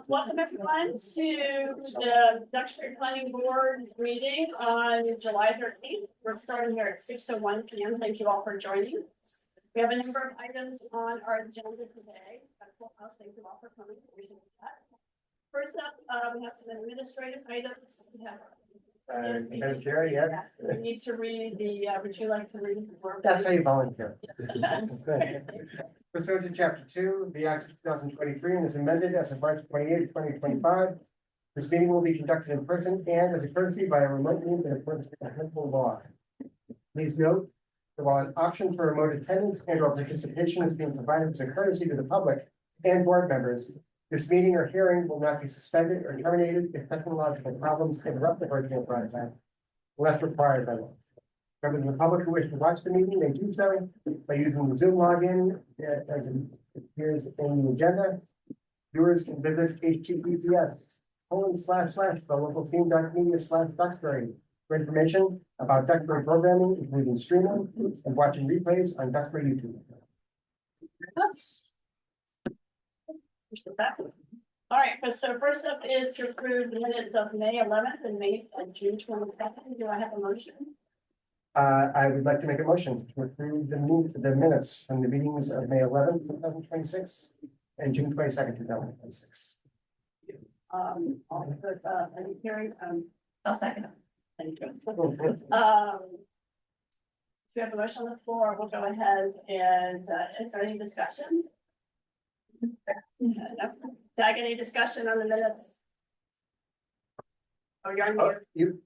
Welcome everyone to the Duxbury Planning Board meeting on July 13th. We're starting here at 6:01 p.m. Thank you all for joining. We have a number of items on our agenda today. Thank you all for coming. First up, we have some administrative items. We have Madam Chair, yes. we need to read the, would you like to read it? That's how you volunteer. That's Good. Pursuant to Chapter 2, the Act of 2023 and is amended as of March 28, 2025. This meeting will be conducted in person and as a courtesy by a remote means in accordance with the applicable law. Please note that while an option for remote attendance and/or participation is being provided as a courtesy to the public and board members, this meeting or hearing will not be suspended or terminated if technological problems interrupt the virtual broadcast, unless required by law. Members of the public who wish to watch the meeting may do so by using the Zoom login as it appears in the agenda. Viewers can visit https://thelocalteam.media/Duxbury for information about Duxbury programming, including streaming and watching replays on Duxbury YouTube. All right, so first up is to approve the minutes of May 11th and June 22nd. Do I have a motion? I would like to make a motion to approve the minutes from the meetings of May 11th, 2026 and June 22nd, 2026. Any hearing? I'll second it. Thank you. So we have a motion on the floor. We'll go ahead and is there any discussion? Doug, any discussion on the minutes? Oh, you're on here. You.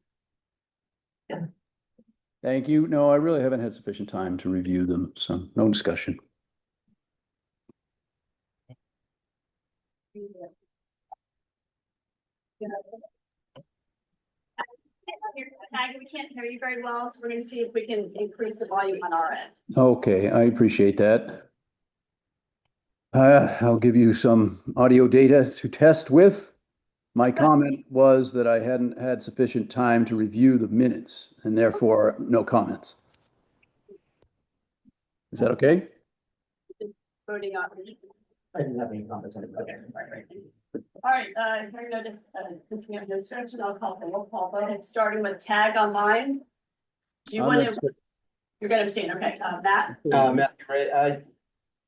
Thank you. No, I really haven't had sufficient time to review them, so no discussion. We can't hear you very well, so we're going to see if we can increase the volume on our end. Okay, I appreciate that. I'll give you some audio data to test with. My comment was that I hadn't had sufficient time to review the minutes and therefore no comments. Is that okay? Voting on. I didn't have any comments on it. Okay, right. All right, hearing no since we have no discussion, I'll call for roll call vote, starting with Tag Online. Do you want to? You're going to abstain, okay? Matt. Matthew Ray, aye.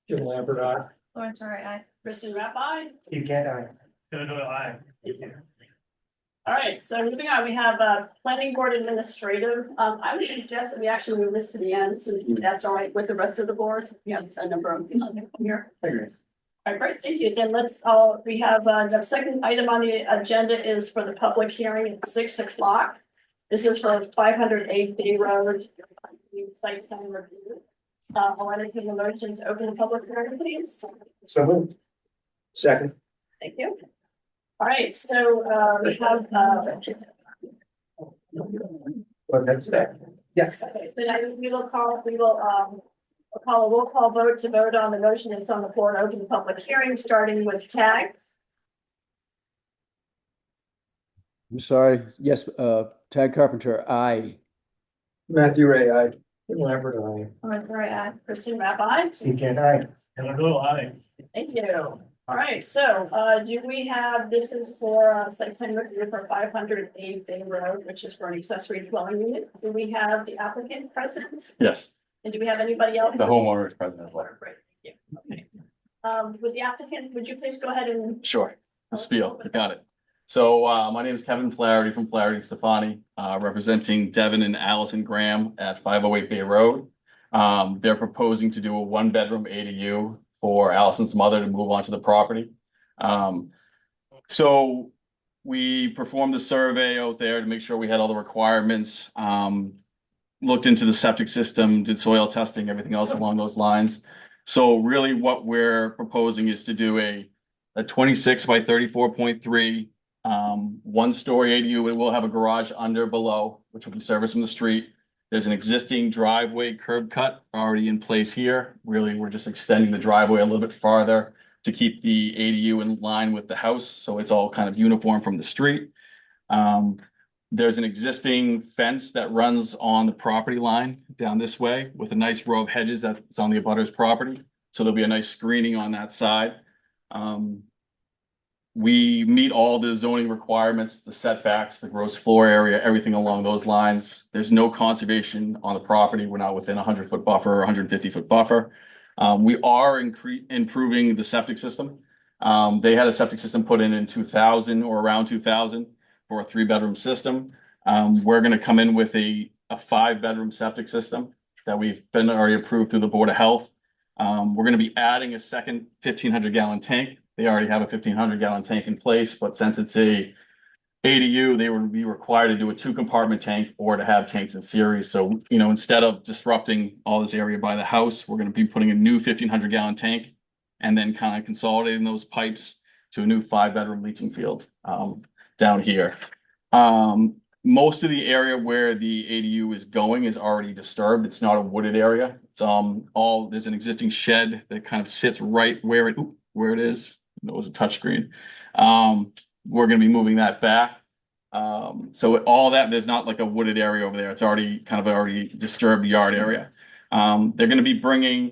Jim Lambert, aye. Lawrence, all right, aye. Kristen Rapp, aye. You can't. Aye. All right, so moving on, we have planning board administrative. I would suggest that we actually move this to the end since that's all right with the rest of the board. We have a number of people here. I agree. All right, great, thank you. Then we have the second item on the agenda is for the public hearing at 6 o'clock. This is for 508 Bay Road, site plan review. I'll entertain a motion to open the public hearing, please. So moved. Second. Thank you. All right, so we have Yes. okay, so now we will call a roll call vote to vote on the motion that's on the floor to open the public hearing, starting with Tag. I'm sorry. Yes, Tag Carpenter, aye. Matthew Ray, aye. Jim Lambert, aye. All right, Kristen Rapp, aye. You can't. Aye. Aye. Thank you. All right, so do we have, this is for site plan review for 508 Bay Road, which is for an accessory dwelling unit. Do we have the applicant present? Yes, And do we have anybody else? the homeowner is present as well. Great, thank you. Okay. With the applicant, would you please go ahead and? Sure, the spiel, you got it. So my name is Kevin Flaherty from Flaherty Stefani, representing Devin and Allison Graham at 508 Bay Road. They're proposing to do a 1-bedroom ADU for Allison's mother to move onto the property. So we performed a survey out there to make sure we had all the requirements, looked into the septic system, did soil testing, everything else along those lines. So really what we're proposing is to do a 26 by 34.3 1-story ADU. It will have a garage under below, which will be serviced from the street. There's an existing driveway curb cut already in place here. Really, we're just extending the driveway a little bit farther to keep the ADU in line with the house. So it's all kind of uniform from the street. There's an existing fence that runs on the property line down this way with a nice row of hedges that's on the abutter's property. So there'll be a nice screening on that side. we meet all the zoning requirements, the setbacks, the gross floor area, everything along those lines. There's no conservation on the property. We're not within a 100-foot buffer or 150-foot buffer. We are improving the septic system. They had a septic system put in 2000 or around 2000 for a 3-bedroom system. We're gonna come in with a 5-bedroom septic system that we've been already approved through the Board of Health. We're gonna be adding a second 1,500-gallon tank. They already have a 1,500-gallon tank in place, but since it's a ADU, they would be required to do a 2-compartment tank or to have tanks in series. So, you know, instead of disrupting all this area by the house, we're gonna be putting a new 1,500-gallon tank and then kind of consolidating those pipes to a new 5-bedroom leaching field down here. Most of the area where the ADU is going is already disturbed. It's not a wooded area. It's there's an existing shed that kind of sits right where it is. It was a touchscreen. We're gonna be moving that back. So all that, there's not like a wooded area over there. It's already disturbed yard area. They're gonna be bringing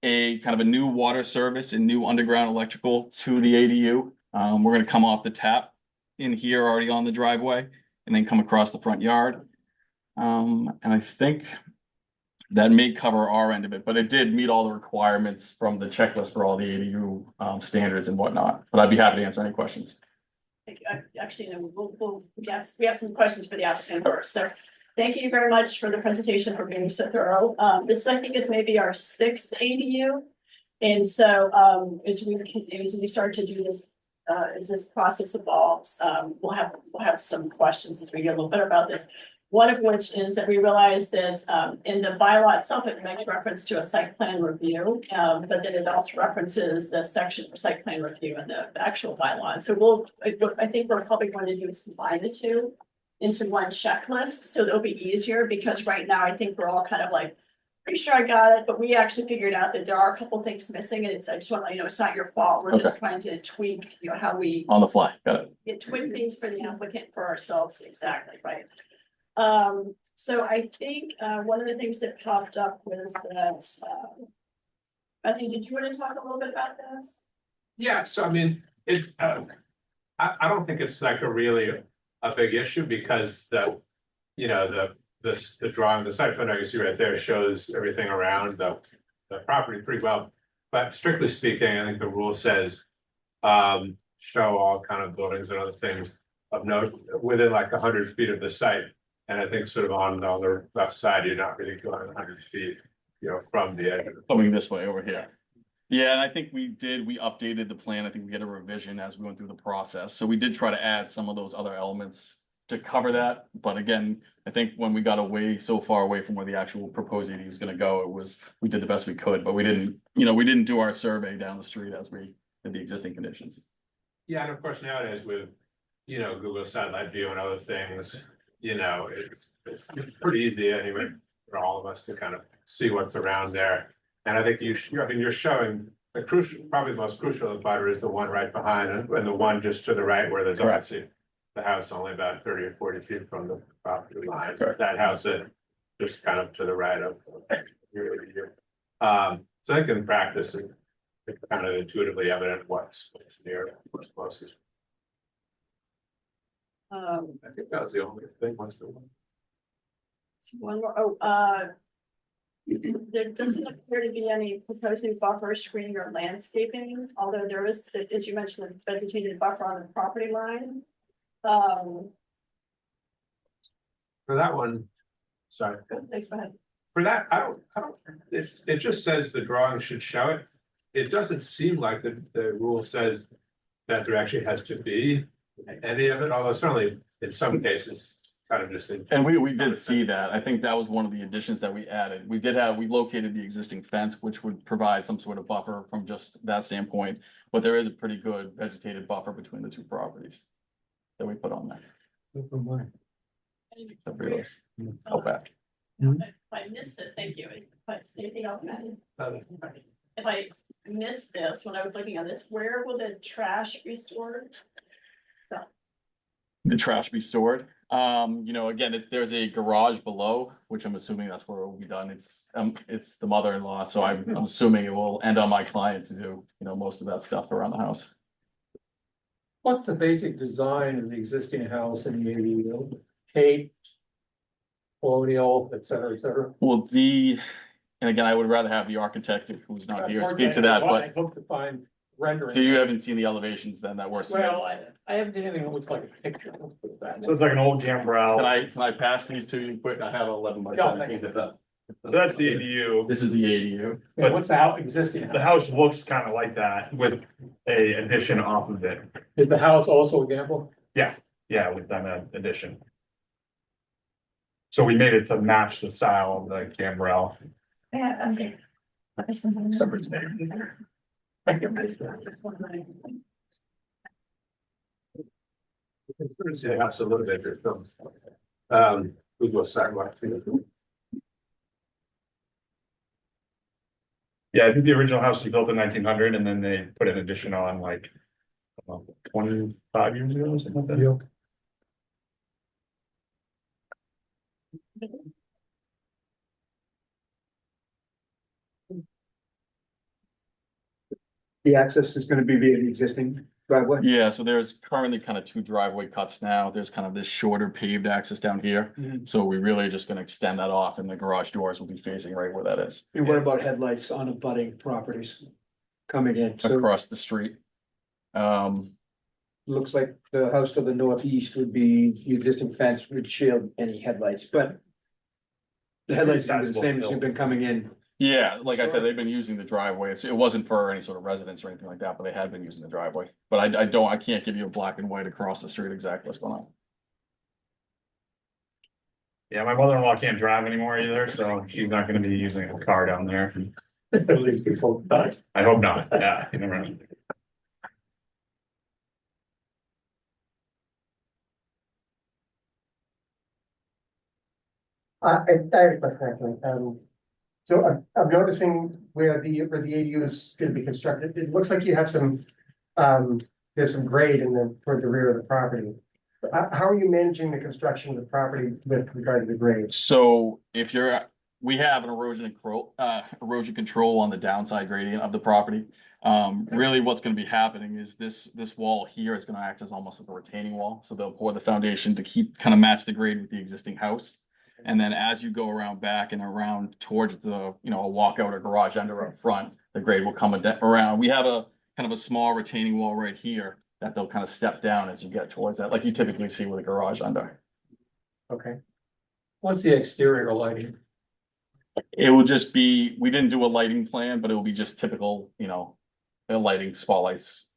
a kind of a new water service and new underground electrical to the ADU. We're gonna come off the tap in here already on the driveway and then come across the front yard. And I think that may cover our end of it, but it did meet all the requirements from the checklist for all the ADU standards and whatnot. But I'd be happy to answer any questions. Actually, no, yes, we have some questions for the applicant first. So thank you very much for the presentation, for being so thorough. This, I think, is maybe our 6th ADU. And so as we start to do this, as this process evolves, we'll have some questions as we get a little bit about this. One of which is that we realize that in the bylaw itself, it makes reference to a site plan review, but then it also references the section for site plan review in the actual bylaw. And so I think we're probably going to do is combine the two into one checklist, so it'll be easier, because right now I think we're all kind of like, pretty sure I got it, but we actually figured out that there are a couple things missing, and I just want to let you know, it's not your fault. We're just trying to tweak, how we On the fly, got it. tweak things for the applicant, for ourselves, exactly, right? So I think, one of the things that popped up was that, I think, did you want to talk a little bit about this? Yeah, so I mean, it's, I don't think it's like a big issue, because the drawing, the site photo you see right there shows everything around the property pretty well. But strictly speaking, I think the rule says, show all kind of buildings and other things of note within like 100 feet of the site. And I think sort of on the left side, you're not really going 100 feet, from the edge. Coming this way over here. Yeah, and I think we updated the plan. I think we had a revision as we went through the process. So we did try to add some of those other elements to cover that. But again, I think when we got so far away from where the actual proposed ADU was gonna go, we did the best we could, but we didn't do our survey down the street as we did the existing conditions. Yeah, and of course nowadays with, Google satellite view and other things, it's pretty easy anyway for all of us to kind of see what's around there. And I think you're showing probably the most crucial butter is the one right behind, and the one just to the right where there's obviously the house only about 30 or 40 feet from the property line. Correct. That house is just kind of to the right of your. So I think in practice, it's kind of intuitively evident what's near, what's closest. I think that was the only thing. What's the one? One more. There doesn't appear to be any proposed new buffer, screening, or landscaping, although there is, as you mentioned, the vegetated buffer on the property line. For that one, sorry. Thanks, go ahead. For that, I don't, it just says the drawing should show it. It doesn't seem like the rule says that there actually has to be any of it, although certainly in some cases, kind of just. And we did see that. I think that was one of the additions that we added. We located the existing fence, which would provide some sort of buffer from just that standpoint. But there is a pretty good vegetated buffer between the two properties that we put on there. Oh, back. If I missed it, thank you. But anything else, Maddie? If I missed this, when I was looking at this, where will the trash be stored? So. The trash be stored. Again, if there's a garage below, which I'm assuming that's where it will be done. It's the mother-in-law, so I'm assuming it will end on my client to do, most of that stuff around the house. What's the basic design of the existing house in the ADU? Cape, colonial, et cetera, et cetera. Well, and again, I would rather have the architect who's not here speak to that, I but hope to find rendering. you haven't seen the elevations then that were submitted. Well, I haven't seen anything that looks like a picture. Let's put it that way. So it's like an old gambrel. Can I pass these to you quick? I have 11 by Yeah, 17. So that's the ADU. This is the ADU. Yeah, what's the house, existing The house? house looks kind of like that with a addition off of it. Is the house also a gamble? Yeah, with an addition. So we made it to match the style of the gambrel. Yeah, okay. See the house a little bit. Google sidewalk. Yeah, I think the original house was built in 1900 and then they put an addition on like 25 years ago or something like that. The access is gonna be via the existing driveway? Yeah, so there's currently kind of 2 driveway cuts now. There's kind of this shorter paved access down here. Mhm. So we really are just gonna extend that off and the garage doors will be facing right where that is, And what about headlights on abutting properties coming in? So across the street. looks like the house to the northeast would be, the existing fence would shield any headlights, but the headlights are the same as you've been coming in. Yeah, like I said, they've been using the driveway. It wasn't for any sort of residence or anything like that, but they had been using the driveway. But I can't give you a black and white across the street exactly what's going on. Yeah, my mother-in-law can't drive anymore either, so she's not gonna be using a car down there. At least people, I hope not, yeah, you never know. I have a question, actually. So I'm noticing where the ADU is gonna be constructed. It looks like you have some, there's some grade toward the rear of the property. How are you managing the construction of the property with regard to the grade? So we have an erosion control on the downside gradient of the property. Really what's gonna be happening is this wall here is gonna act as almost like a retaining wall. So they'll pour the foundation to kind of match the grade with the existing house. And then as you go around back and around towards a walkout or garage under up front, the grade will come around. We have a kind of a small retaining wall right here that they'll kind of step down as you get towards that, like you typically see with a garage under. Okay, what's the exterior lighting? It will just be, we didn't do a lighting plan, but it will be just typical, a lighting spotlights,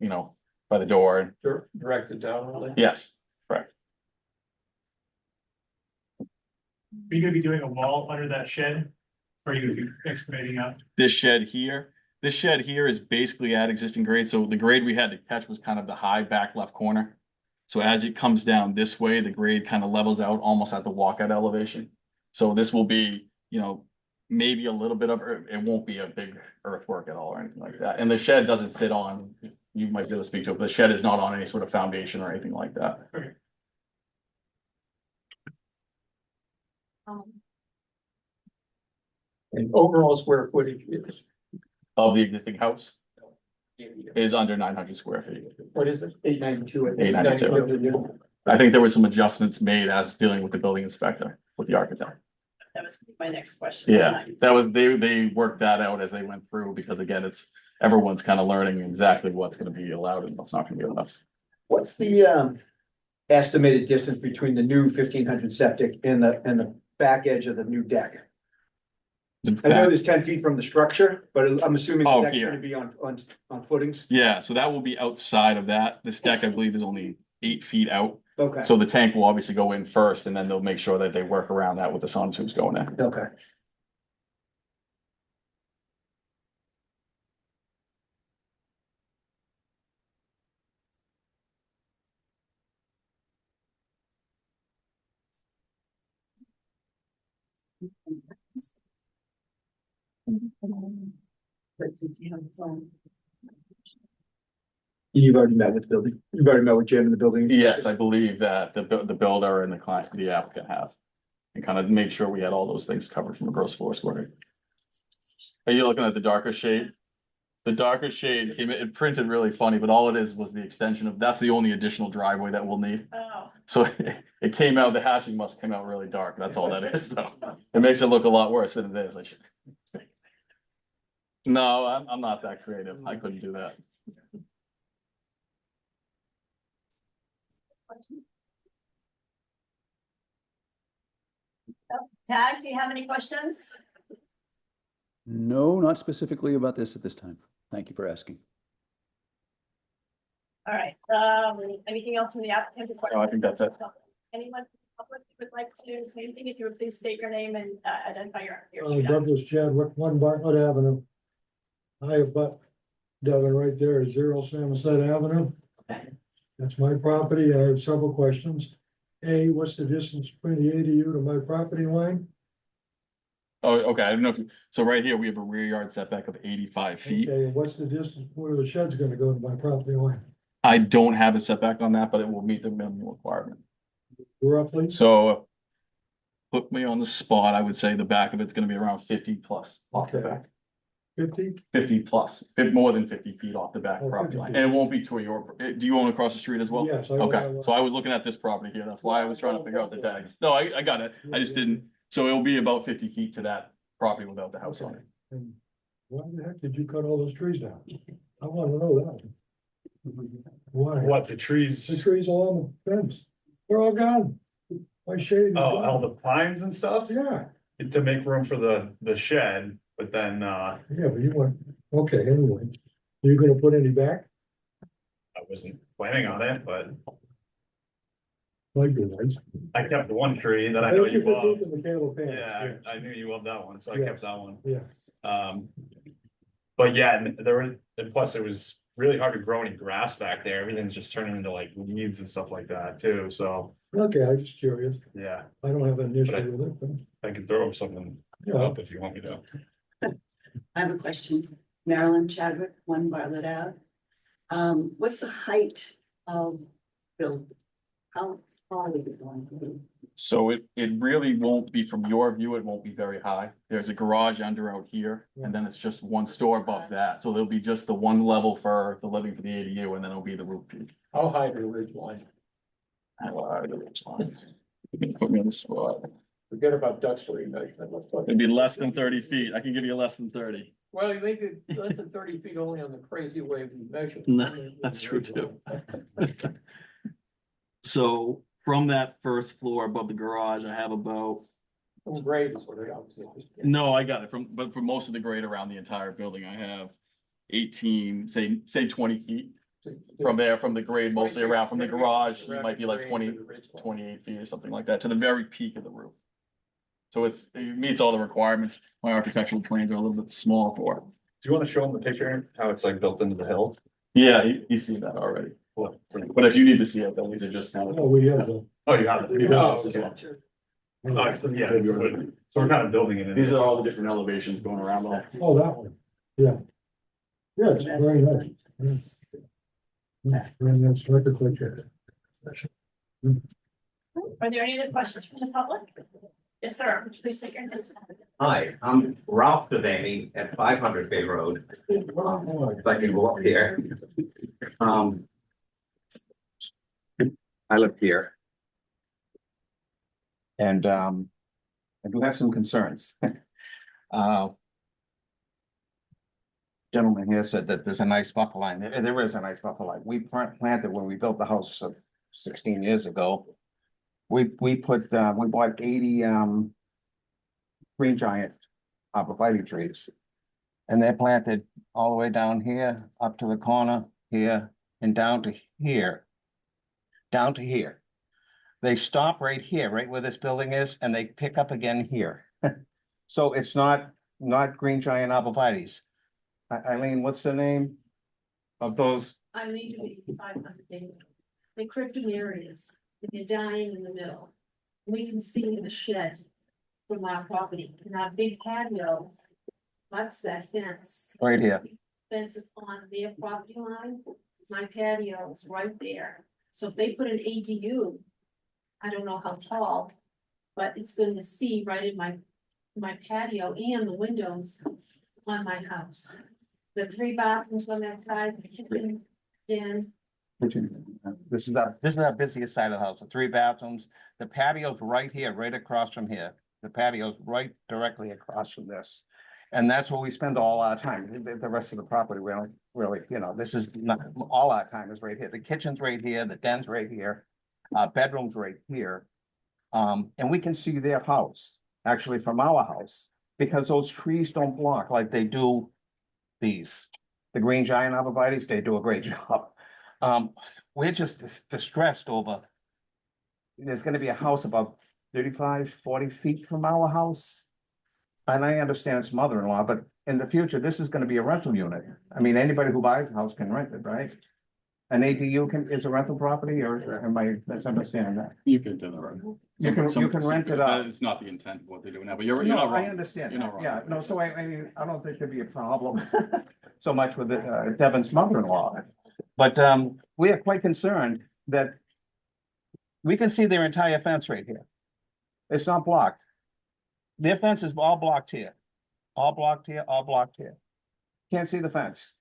by the door. Directed down, really? Yes, correct. Are you gonna be doing a wall under that shed? Or are you gonna be excavating out? This shed here is basically at existing grade. So the grade we had to catch was kind of the high back left corner. So as it comes down this way, the grade kind of levels out almost at the walkout elevation. So this will be, maybe a little bit of, it won't be a big earthwork at all or anything like that. And the shed doesn't sit on, you might be able to speak to it, but the shed is not on any sort of foundation or anything like that. And overall square footage is, Of the existing house is under 900 square feet. what is it? 892, I think. 892. I think there were some adjustments made as dealing with the building inspector, with the architect. That was my next question. Yeah, they worked that out as they went through, because again, everyone's kind of learning exactly what's gonna be allowed and what's not gonna be allowed. What's the estimated distance between the new 1500 septic and the back edge of the new deck? I know there's 10 feet from the structure, but I'm assuming Oh, the deck's here. gonna be on footings. Yeah, so that will be outside of that. This deck, I believe, is only 8 feet out. Okay, So the tank will obviously go in first, and then they'll make sure that they work around that with the sun tubes going in. okay. You've already met with the building, you've already met with Jim in the building. Yes, I believe that the builder and the client, the applicant have. And kind of made sure we had all those things covered from a gross floor square. Are you looking at the darker shade? The darker shade came, it printed really funny, but all it is was the extension of, that's the only additional driveway that we'll need. Oh, So it came out, the hatching must come out really dark. That's all that is though. It makes it look a lot worse than it is. I should. No, I'm not that creative. I couldn't do that. Tag, do you have any questions? No, not specifically about this at this time. Thank you for asking. All right, anything else from the applicant? No, I think that's it. Anyone from the public would like to say anything? If you would please state your name and identify your. Douglas Chadwick, 1 Bartlett Avenue. I abut Devon right there, 0 Samoset Avenue. Okay. That's my property. I have several questions. A, what's the distance between the ADU to my property line? Oh, okay. I don't know if you, so right here, we have a rear yard setback of 85 feet. Okay, and what's the distance where the shed's gonna go to my property line? I don't have a setback on that, but it will meet the minimum requirement. Roughly? So put me on the spot, I would say the back of it's gonna be around 50 plus off the Okay. back. 50? 50 plus, more than 50 feet off the back Oh, property 50 line. feet. And it won't be to your, do you own across the street as well? Yes. I own Okay, that so I was looking at this property here. That's why I was trying to figure out the tag. No, I got it. I just didn't. So it'll be about 50 feet to that property without the house on it. And why the heck did you cut all those trees down? I wanna know that. Why? What, the The trees? trees along the fence, they're all gone. My shade. is Oh, all gone. the pines and stuff? Yeah, To make room for the shed, but then, yeah, but you want, okay, anyway, you gonna put any back? I wasn't planning on it, but Might be nice. I kept the one tree that I know Thank you you for love. keeping the candle pan. Yeah, I knew you loved that one, so I Yeah. kept that one. Yeah, But yeah, and there were, and plus it was really hard to grow any grass back there. Everything's just turning into like weeds and stuff like that too, so, okay, I'm just curious. yeah, I don't have an issue But I- with it, but, I can throw something yeah, up if you want me to. I have a question. Marilyn Chadwick, 1 Bartlett Ave. What's the height of build? How tall is it going to be? So it really won't be from your view, it won't be very high. There's a garage under out here, and then it's just one store above that. So there'll be just the one level for the living for the ADU, and then it'll be the roof peak. How high to the ridge line? How are the roofs on? You can put me on the spot. Forget about Duxbury. It'd be less than 30 feet. I can give you less than 30. Well, you make it less than 30 feet only on the crazy way we measure. No, that's true too. So from that first floor above the garage, I have about, It's great is what I obviously. no, I got it but for most of the grade around the entire building, I have 18, say 20 feet. From there, from the grade mostly around, from the garage, it might be like 20, 28 feet or something like that, to the very peak of the roof. So it meets all the requirements. My architectural plans are a little bit small for. Do you wanna show them the picture, how it's like built into the hill? Yeah, he's seen that already. But if you need to see it, then these are just. oh, we have the. Oh, you got it. Oh, Oh, okay. so yeah, so we're kind of building it in. These are all the different elevations going around. Oh, that one, yeah. Yeah, it's very nice. Yeah. Very nice architecture. Are there any other questions from the public? Yes, sir. Please state your name. Hi, I'm Ralph Devaney at 500 Bay Road. If I can go up here. I live here. And I do have some concerns. Gentleman here said that there's a nice buffer line. There is a nice buffer line. We planted when we built the house 16 years ago. We bought 80 green giant arborvitae trees. And they're planted all the way down here, up to the corner here, and down to here. Down to here. They stop right here, right where this building is, and they pick up again here. So it's not green giant arborvitaes. Eileen, what's the name of those? I need to be 500. The cryptomerias, if you're dying in the middle. We can see the shed from our property and our big patio. That's that fence. Right here. Fence is on their property line. My patio is right there. So if they put an ADU, I don't know how tall, but it's going to see right in my patio and the windows on my house. The 3 bathrooms on that side, the kitchen, den. This is our busiest side of the house, the 3 bathrooms, the patio's right here, right across from here. The patio's right directly across from this. And that's where we spend all our time. The rest of the property, we don't really, this is not, all our time is right here. The kitchen's right here, the den's right here, bedroom's right here. And we can see their house, actually from our house, because those trees don't block like they do these. The green giant arborvitaes, they do a great job. We're just distressed over. There's gonna be a house about 35, 40 feet from our house. And I understand it's mother-in-law, but in the future, this is gonna be a rental unit. I mean, anybody who buys a house can rent it, right? An ADU is a rental property, or am I misunderstanding that? You can do the rental. You can rent it out. It's not the intent of what they're doing now, but you're No, not I wrong. understand. You're not that. wrong. Yeah, no, so I mean, I don't think there'd be a problem so much with Devin's mother-in-law. But we are quite concerned that we can see their entire fence right here. It's not blocked. Their fence is all blocked here, all blocked here, all blocked here. Can't see the fence.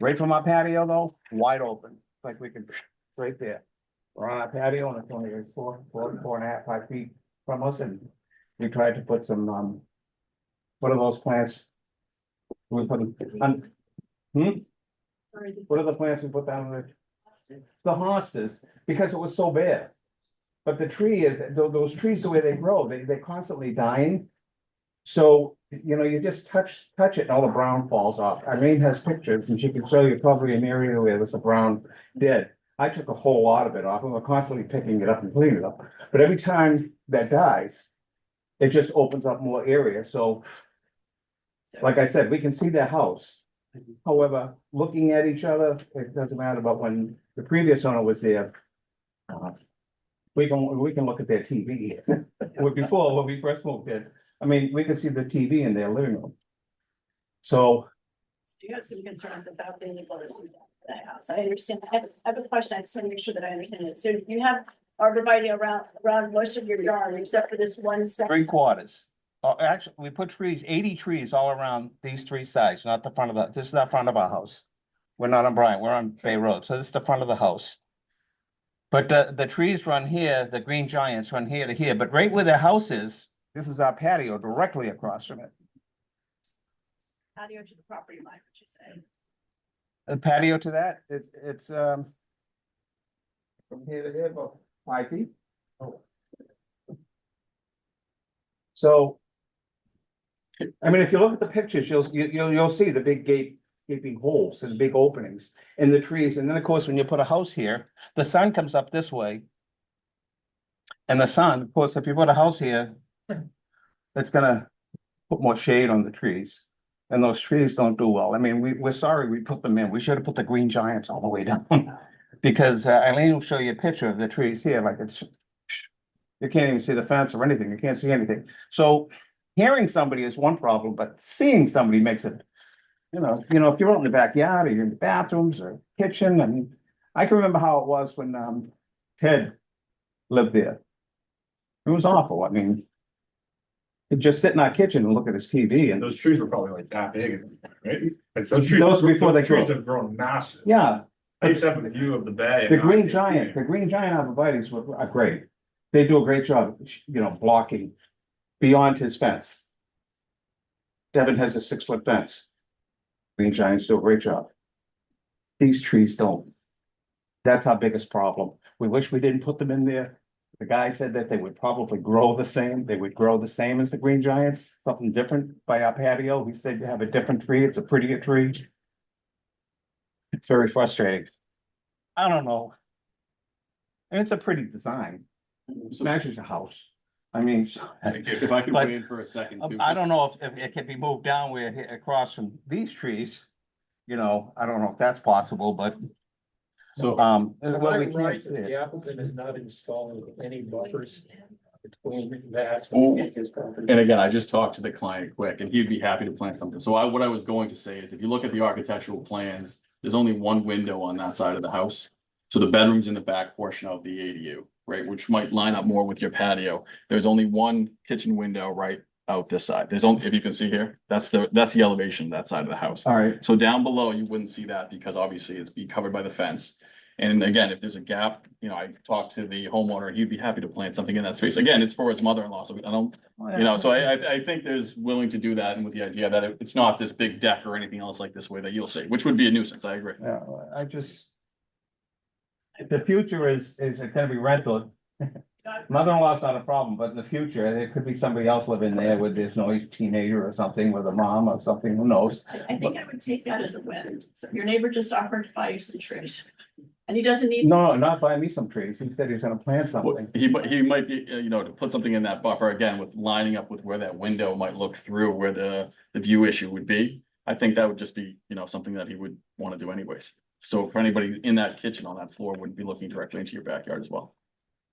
Right from our patio though, wide open, like we can, right there. We're on our patio and it's only 4.5, 5 feet from us, and we tried to put some, what are those plants? We put them, what are the plants we put down there? The hostas, because it was so bad. But the tree is, those trees, the way they grow, they're constantly dying. So, you just touch it and all the brown falls off. Irene has pictures and she can show you probably an area where there's a brown dead. I took a whole lot of it off and we're constantly picking it up and cleaning it up. But every time that dies, it just opens up more area. So, like I said, we can see their house. However, looking at each other, it doesn't matter. But when the previous owner was there, we can look at their TV. Before, when we first moved in, I mean, we could see the TV in their living room. So. Do you have some concerns about being able to see the house? I understand. I have a question. I just want to make sure that I understand it. So you have arborvitae around most of your yard, except for this one section. 3/4. Actually, we put trees, 80 trees all around these 3 sides, not the front of this is the front of our house. We're not on Bryant, we're on Bay Road, so this is the front of the house. But the trees run here, the green giants run here to here, but right where the house is, this is our patio directly across from it. Patio to the property line, would you say? The patio to that, it's from here to here, about 5 feet. So. I mean, if you look at the pictures, you'll see the big gaping holes and big openings in the trees. And then, of course, when you put a house here, the sun comes up this way. And the sun, of course, if you put a house here, it's gonna put more shade on the trees. And those trees don't do well. I mean, we're sorry we put them in. We should have put the green giants all the way down. Because Eileen will show you a picture of the trees here, like you can't even see the fence or anything. You can't see anything. So hearing somebody is one problem, but seeing somebody makes it, if you're out in the backyard or you're in the bathrooms or kitchen, and I can remember how it was when Ted lived there. It was awful. I mean, he'd just sit in our kitchen and look at his TV, and Those trees were probably like that big, right? Like those Those before they trees grew. have grown massive. yeah, I used to have a view of the bay. the green giant arborvitaes are great. They do a great job, blocking beyond his fence. Devin has a 6-foot fence. Green giants do a great job. These trees don't. That's our biggest problem. We wish we didn't put them in there. The guy said that they would probably grow the same. They would grow the same as the green giants, something different by our patio. He said you have a different tree. It's a prettier tree. It's very frustrating. I don't know. And it's a pretty design. It matches a house. I mean. If I could But- weigh in for a second. too, I don't know if it can be moved down where across from these trees. I don't know if that's possible, but So, Am well, I we can't right see that it. the applicant is not installing any buffers between that Oh. and his property? and again, I just talked to the client quick and he'd be happy to plant something. So what I was going to say is if you look at the architectural plans, there's only one window on that side of the house. So the bedroom's in the back portion of the ADU, right, which might line up more with your patio. There's only one kitchen window right out this side. There's only, if you can see here, that's the elevation of that side of the house. All right, So down below, you wouldn't see that because obviously it's be covered by the fence. And again, if there's a gap, I talked to the homeowner, and he'd be happy to plant something in that space. Again, it's for his mother-in-law, so I don't, so I think there's willing to do that, and with the idea that it's not this big deck or anything else like this way that you'll see, which would be a nuisance, I agree. Yeah, I just. The future is gonna be rental. Mother-in-law's not a problem, but in the future, there could be somebody else living there with this noisy teenager or something, with a mom or something, who knows? I think I would take that as a win. So your neighbor just offered to buy you some trees. And he doesn't need. No, not buying me some trees, he said he was gonna plant Well, something. he might be, to put something in that buffer, again, with lining up with where that window might look through, where the view issue would be. I think that would just be, something that he would want to do anyways. So for anybody in that kitchen on that floor wouldn't be looking directly into your backyard as well.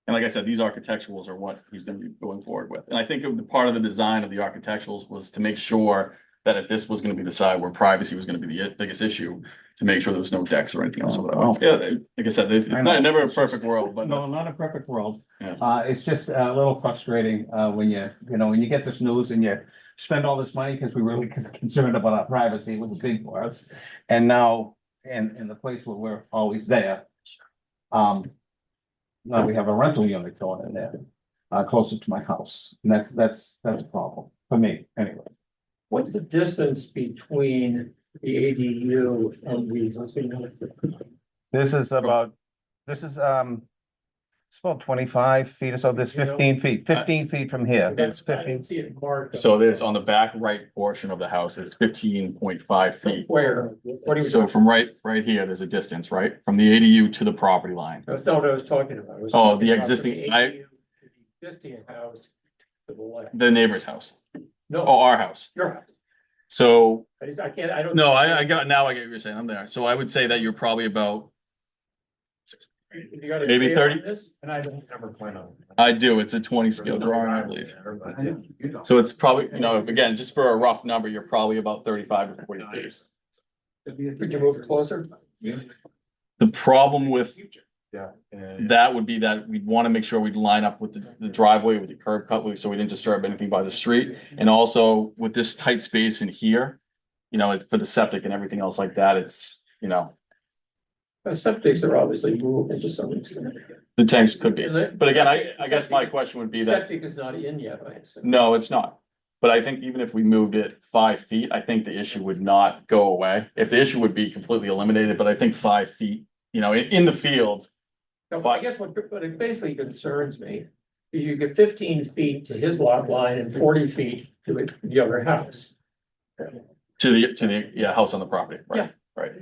And like I said, these architecturals are what he's gonna be going forward with. And I think the part of the design of the architecturals was to make sure that if this was gonna be the side where privacy was gonna be the biggest issue, to make sure there was no decks or anything else over that way. Yeah, like I said, it's never a perfect world, but. No, not a perfect world. Yeah. It's just a little frustrating, when when you get this news and you spend all this money, because we were really concerned about our privacy, it was big for us. And now, in the place where we're always there. Now we have a rental unit going in there, closer to my house, and that's a problem, for me, anyway. What's the distance between the ADU and the? This is it's about 25 feet or so, there's 15 feet from here, there's 15. See it marked. So there's on the back right portion of the house is 15.5 feet. Where? What are you? So from right here, there's a distance, right? From the ADU to the property line. That's not what I was talking about. I was Oh, talking the about from existing- the ADU to the Existing house to the left. The neighbor's house. No, Oh, our house. your house. So, I can't, I don't. no, I get what you're saying. I'm there. So I would say that you're probably about, You got a maybe scale on 30? this? And I don't ever plan on. I do, it's a 20 scale drawing, I believe. So it's probably, if again, just for a rough number, you're probably about 35 to 40 feet. Could you move it closer? The problem with Yeah. that would be that we'd want to make sure we'd line up with the driveway, with the curb cut, so we didn't disturb anything by the street. And also with this tight space in here, for the septic and everything else like that, it's, The septics are obviously movable to some extent. the tanks could be. But again, I guess my question would be that, Septic is not in yet, I assume. no, it's not. But I think even if we moved it 5 feet, I think the issue would not go away. If the issue would be completely eliminated, but I think 5 feet, in the field. No, I guess what it basically concerns me, is you get 15 feet to his lot line and 40 feet to the other house. To the house on the property, right? Right.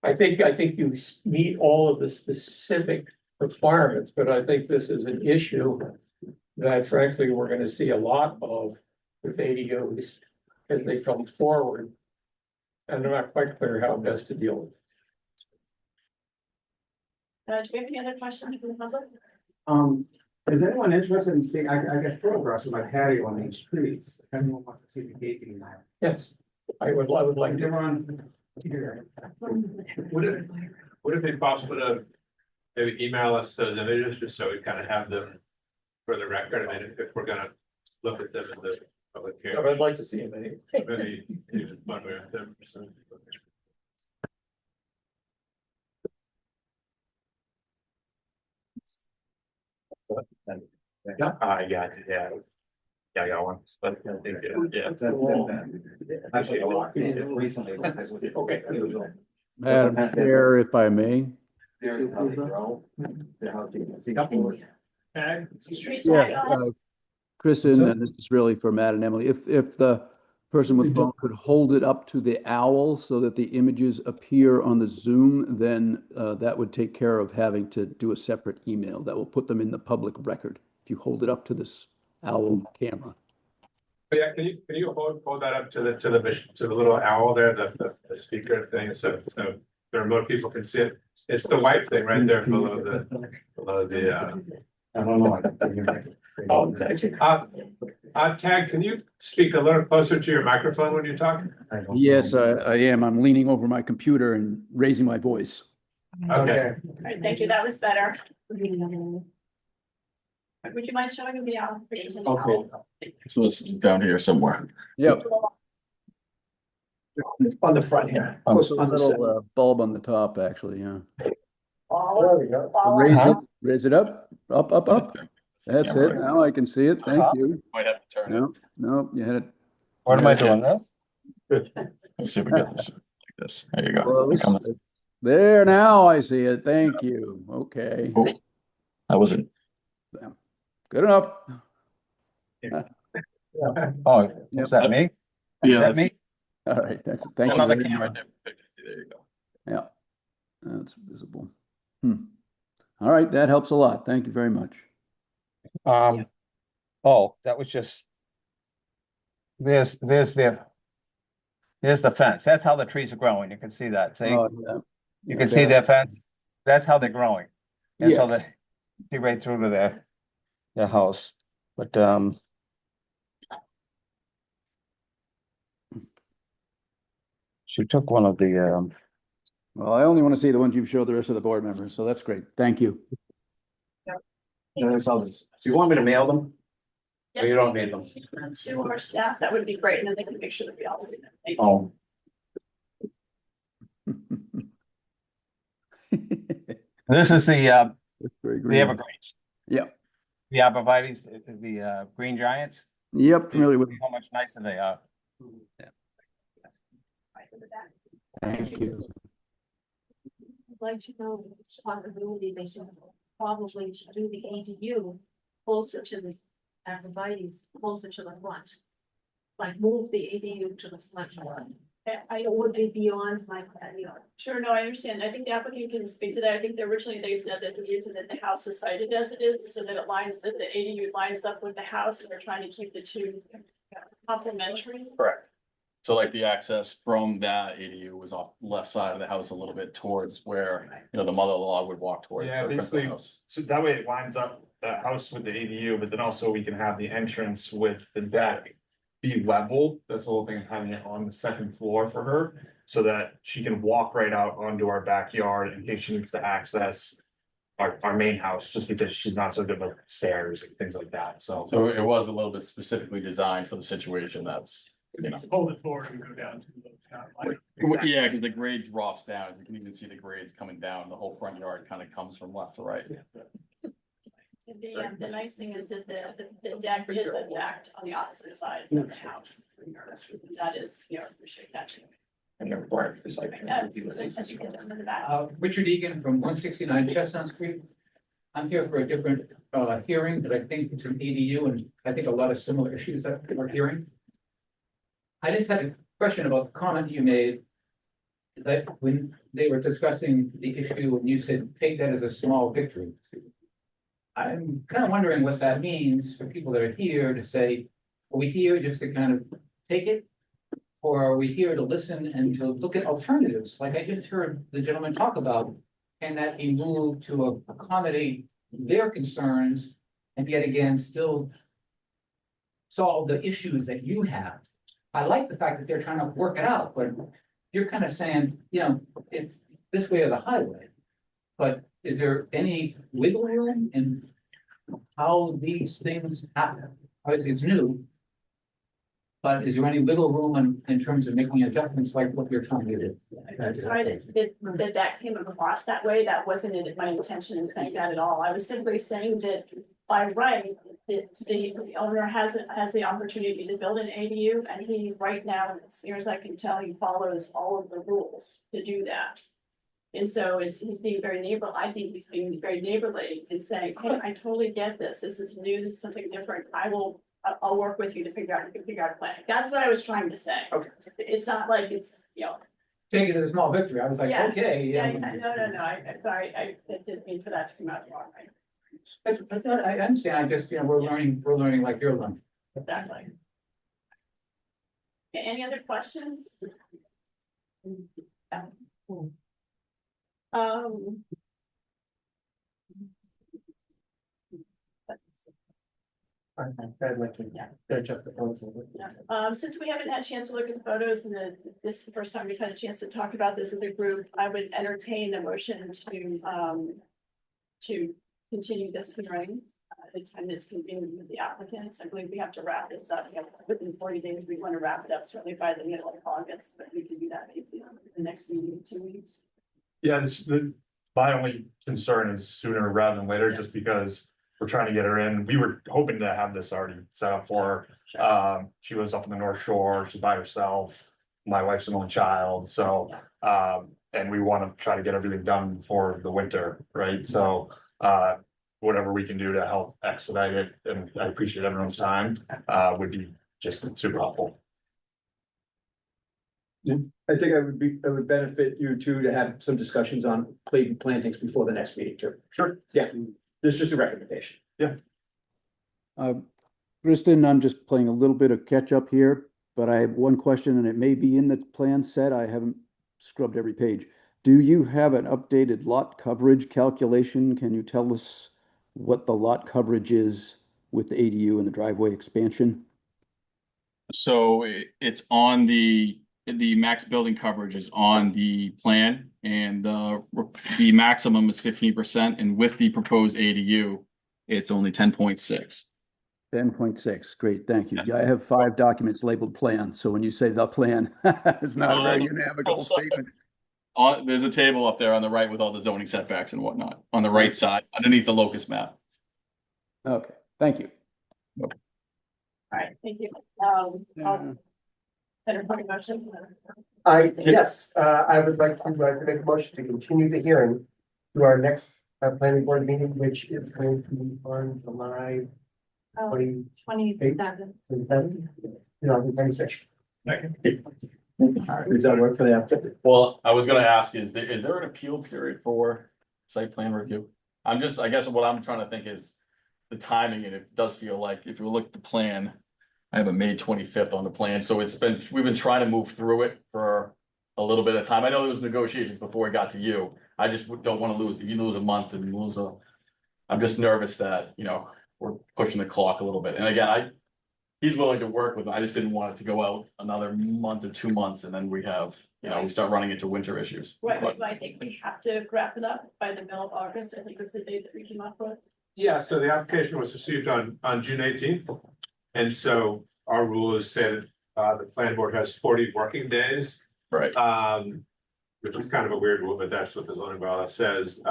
I think you meet all of the specific requirements, but I think this is an issue that frankly, we're gonna see a lot of with ADUs as they come forward. And I'm not quite clear how best to deal with. Do we have any other questions from the public? Is anyone interested in seeing, I get photographs of my patio on these streets, if anyone wants to see the gaping there. Yes, I would like to. They're on here. Would it be possible to maybe email us those images, just so we kind of have them for the record? I mean, if we're gonna look at them in the public But hearing, I'd like to see him anyway. maybe even one way or the other. So. Yeah, I got one, but I think, yeah. Actually, I walked in it recently. Okay. Madam Chair, if I may. There's how they grow. They're how they- Street Yeah, tag. Kristen, and this is really for Matt and Emily, if the person with phone could hold it up to the owl so that the images appear on the Zoom, then that would take care of having to do a separate email that will put them in the public record. If you hold it up to this owl camera. But yeah, can you hold that up to the little owl there, the speaker thing, so the remote people can see it? It's the white thing right there below the. I don't know. Oh, thank you. Tag, can you speak a little closer to your microphone when you talk? Yes, I am. I'm leaning over my computer and raising my voice. Okay. All right, thank you. That was better. Would you mind showing me the owl? Okay. So this is down here somewhere. Yep. On the front here, close on the Little side. bulb on the top, actually, yeah. There we go. Raise it up, up. That's Yeah, it. Now I can see it. Thank you. Might have to turn it. No, you had it. What am I doing this? Let me see if we get this like this. There you go. Close. Come on. There, now I see it. Thank you. Okay, Oh, that wasn't. good enough. Oh, Yep. was that me? Yeah, Is that me? All right, thank you Another very camera. much. There you go. Yeah, that's visible. All right, that helps a lot. Thank you very much. Oh, that was just. There's the fence. That's how the trees are growing. You can see that. See, Oh, yeah. you can see their fence. That's how they're growing. And so Yes. that, see right through to their house, but, she took one of the, Well, I only want to see the ones you've showed the rest of the board members, so that's great. Thank you. there's others. Do you want me to mail them? Or you don't need them? To our staff, that would be great, and then they can make sure that we all see them. Thank you. Oh, this is the That's very the green. evergreens, Yep, the arborvitae's, the green giants. yep, familiar with. How much nicer they are. Thank you. I'd like to know the possibility they should probably do the ADU closer to the arborvitae's, closer to the front. Like move the ADU to the front one. It would be beyond my patio. Sure, no, I understand. I think the applicant can speak to that. I think originally they said that the reason that the house is cited as it is so that it lines, that the ADU lines up with the house, and they're trying to keep the two complementary. Correct. So like the access from that ADU was off the left side of the house a little bit towards where, the mother-in-law would walk towards. Yeah, the basically, house. so that way it lines up the house with the ADU, but then also we can have the entrance with the deck be level. That's the whole thing of having it on the second floor for her, so that she can walk right out onto our backyard in case she needs to access our main house, just because she's not so good with stairs and things like that, so. So it was a little bit specifically designed for the situation that's, Hold it forward and go down to the town line. Yeah, because the grade drops down. You can even see the grades coming down. The whole front yard kind of comes from left to right. The nice thing is that the deck is in fact on the opposite side of the house. That is, appreciate that. And they're required for site. Yeah, so since you get them in the back. Richard Egan from 169 Chestnut Street. I'm here for a different hearing, but I think it's an ADU, and I think a lot of similar issues that we're hearing. I just had a question about the comment you made, that when they were discussing the issue, and you said, take that as a small victory. I'm kind of wondering what that means for people that are here to say, are we here just to kind of take it? Or are we here to listen and to look at alternatives? Like I just heard the gentleman talk about, can that be moved to accommodate their concerns and yet again, still solve the issues that you have? I like the fact that they're trying to work it out, but you're kind of saying, it's this way or the highway. But is there any wiggle room in how these things happen? Obviously, it's new. But is there any wiggle room in terms of making adjustments like what you're trying to do? I'm sorry that came across that way. That wasn't my intention in saying that at all. I was simply saying that by right, the owner has the opportunity to build an ADU, and he right now, as near as I can tell, he follows all of the rules to do that. And so he's being very neighborly. I think he's being very neighborly and saying, hey, I totally get this. This is new, this is something different. I'll work with you to figure out a plan. That's what I was trying to say. Okay. It's not like it's, Take it as a small victory. I was like, Yes. okay. Yeah, no, I'm sorry, I didn't mean for that to come out wrong. I understand. I just, we're learning like you're learning. Exactly. Okay, any other questions? Yeah. I'd like to, they're just the photos. Since we haven't had a chance to look at the photos and this is the first time we've had a chance to talk about this as a group, I would entertain a motion to continue this hearing the time it's convenient with the applicants. I believe we have to wrap this up. We have within 40 days, we want to wrap it up certainly by the middle of August, but we can do that maybe the next meeting in 2 weeks. Yeah, my only concern is sooner rather than later, just because we're trying to get her in. We were hoping to have this already set up for her. She lives up in the North Shore, she's by herself. My wife's an only child, so, and we want to try to get everything done for the winter, right? So, whatever we can do to help expedite it, and I appreciate everyone's time, would be just super helpful. I think it would benefit you too to have some discussions on plantings before the next meeting too. Sure. Yeah, this is just a recommendation. Kristen, I'm just playing a little bit of catch up here, but I have one question and it may be in the plan set. I haven't scrubbed every page. Do you have an updated lot coverage calculation? Can you tell us what the lot coverage is with the ADU and the driveway expansion? So it's on the max building coverage is on the plan, and the maximum is 15%, and with the proposed ADU, it's only 10.6. 10.6. Great, thank you. Yes. Yeah, I have 5 documents labeled plan, so when you say the plan, it's not a very navigable statement. There's a table up there on the right with all the zoning setbacks and whatnot, on the right side, underneath the locust map. Okay, thank you. All right, thank you. I'll entertain a motion. Yes, I would like to make a motion to continue the hearing to our next planning board meeting, which is going to be on July 27. 26. Does that work for the applicant? Well, I was gonna ask, is there an appeal period for site plan review? I guess what I'm trying to think is the timing, and it does feel like if you look at the plan, I have a May 25th on the plan, so we've been trying to move through it for a little bit of time. I know there was negotiations before it got to you. I just don't want to lose, if you lose a month and I'm just nervous that, we're pushing the clock a little bit. And again, he's willing to work with me. I just didn't want it to go out another month or 2 months and then we have, we start running into winter issues. Right, but I think we have to wrap it up by the middle of August. I think was the date that we came up with. Yeah, so the application was received on June 18th. And so our rule is said, the planning board has 40 working days. Right. Which is kind of a weird rule, but that's what the zoning bylaw says,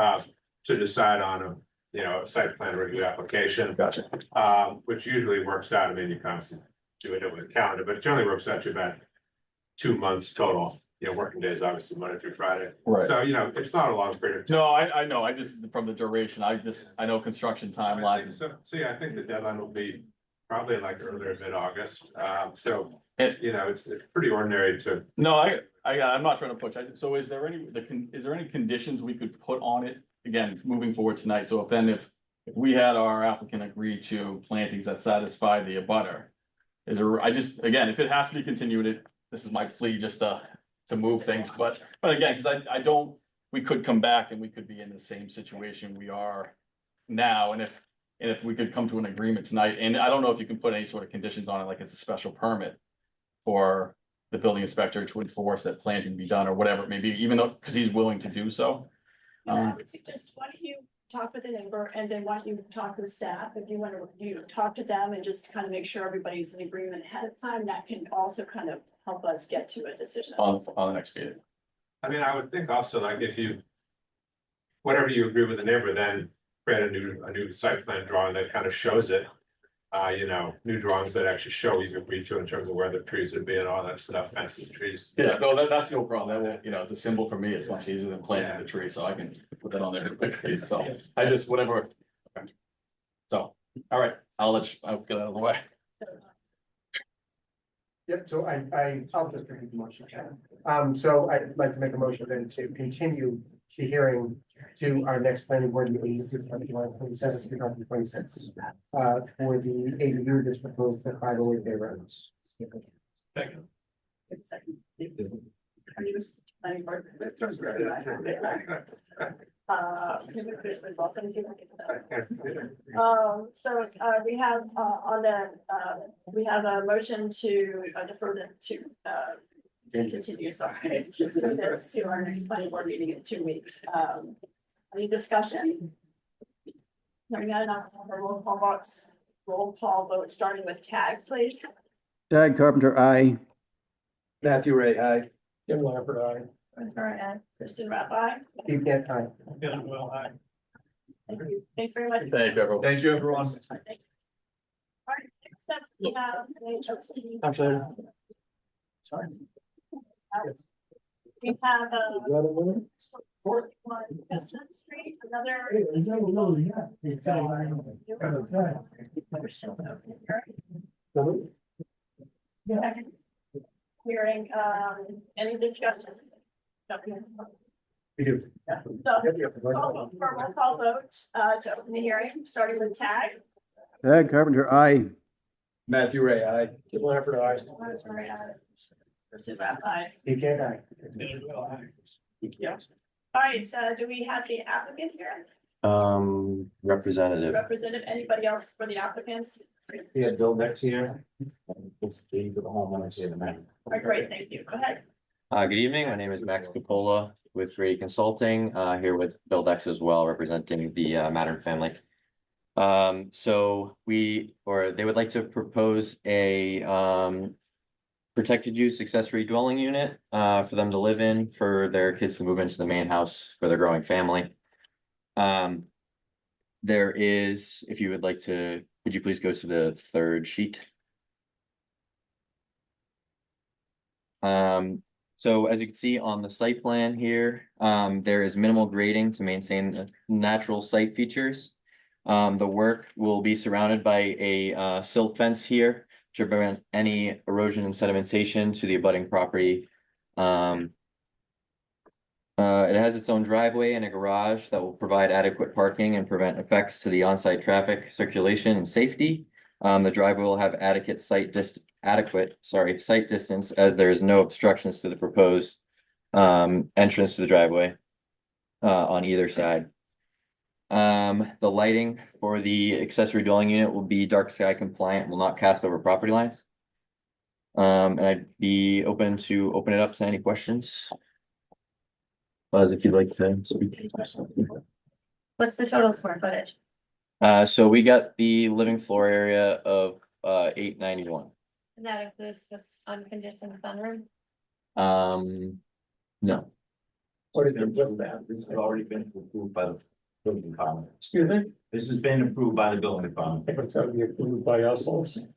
to decide on a site plan review application. Gotcha. Which usually works out. I mean, you kind of do it with a calendar, but it generally works out to about 2 months total. Working days, obviously Monday through Friday. Right. So, it's not a long period of time. No, I know, I just, from the duration, I know construction timelines. So yeah, I think the deadline will be probably like earlier mid-August. So, it's pretty ordinary to. No, I'm not trying to push. So is there any conditions we could put on it, again, moving forward tonight? So if we had our applicant agree to plantings that satisfy the abutter, again, if it has to be continued, this is my plea just to move things, but again, because we could come back and we could be in the same situation we are now, and if we could come to an agreement tonight, and I don't know if you can put any sort of conditions on it, like it's a special permit for the building inspector to enforce that planting be done or whatever it may be, even though, because he's willing to do so. I would suggest, why don't you talk with the neighbor and then why don't you talk with staff, if you want to, talk to them and just kind of make sure everybody's in agreement ahead of time, that can also kind of help us get to a decision. On the next meeting. I mean, I would think also like whatever you agree with the neighbor, then create a new site plan drawing that kind of shows it. New drawings that actually show what you agree to in terms of where the trees would be and all that stuff, fences, trees. Yeah, no, that's no problem. That will, it's a symbol for me. It's much easier than planting the tree, so I can put that on there quickly. So I just, whatever. Okay. So, all right, I'll get out of the way. Yep, so I'll just repeat the motion. So I'd like to make a motion then to continue the hearing to our next planning board meeting, July 27th, 2026. For the ADU that's proposed for 508 Bay Road. Second. Planning board. We have a motion to defer to continue, sorry, just move this to our next planning board meeting in 2 weeks. Any discussion? Hearing none, I'll have a roll call vote, starting with tag, please. Tag Carpenter, I. Matthew Ray, aye. Jim Lambert, Kristen Rabbi. Steve Gant, aye. Feeling well, I. Thank you. Thanks very much. Thank you, everyone. Thank you, everyone. All right, next up, we have. I'm sorry. Sorry. We have, 41 Chestnut Street, another. Hearing, any discussion? We do. So, roll call vote, to open the hearing, starting with tag. Tag Carpenter, I. Matthew Ray, aye. Jim Lambert, aye. Kristen Rabbi. Steve Gant, aye. Feeling well, I. Yeah. All right, do we have the applicant here? Representative. Representative, anybody else for the applicants? We have Bill next here. It's the homeowners here tonight. All right, great, thank you. Go ahead. Good evening. My name is Max Cupola with Grady Consulting, here with Bill Dex as well, representing the Mattern family. So they would like to propose a protected use accessory dwelling unit for them to live in, for their kids to move into the main house for their growing family. There is, if you would like to, could you please go to the third sheet? So as you can see on the site plan here, there is minimal grading to maintain the natural site features. The work will be surrounded by a silt fence here to prevent any erosion and sedimentation to the abutting property. It has its own driveway and a garage that will provide adequate parking and prevent effects to the on-site traffic circulation and safety. The driveway will have adequate site distance as there is no obstructions to the proposed entrance to the driveway on either side. The lighting for the accessory dwelling unit will be dark sky compliant, will not cast over property lines. And I'd be open it up to any questions. Buzz, if you'd like to speak. What's the total square footage? So we got the living floor area of 891. And that includes this unconditioned sunroom? No. What is it with that? This has already been approved by the building department. Excuse me? This has been approved by the building department. It's going to be approved by us also.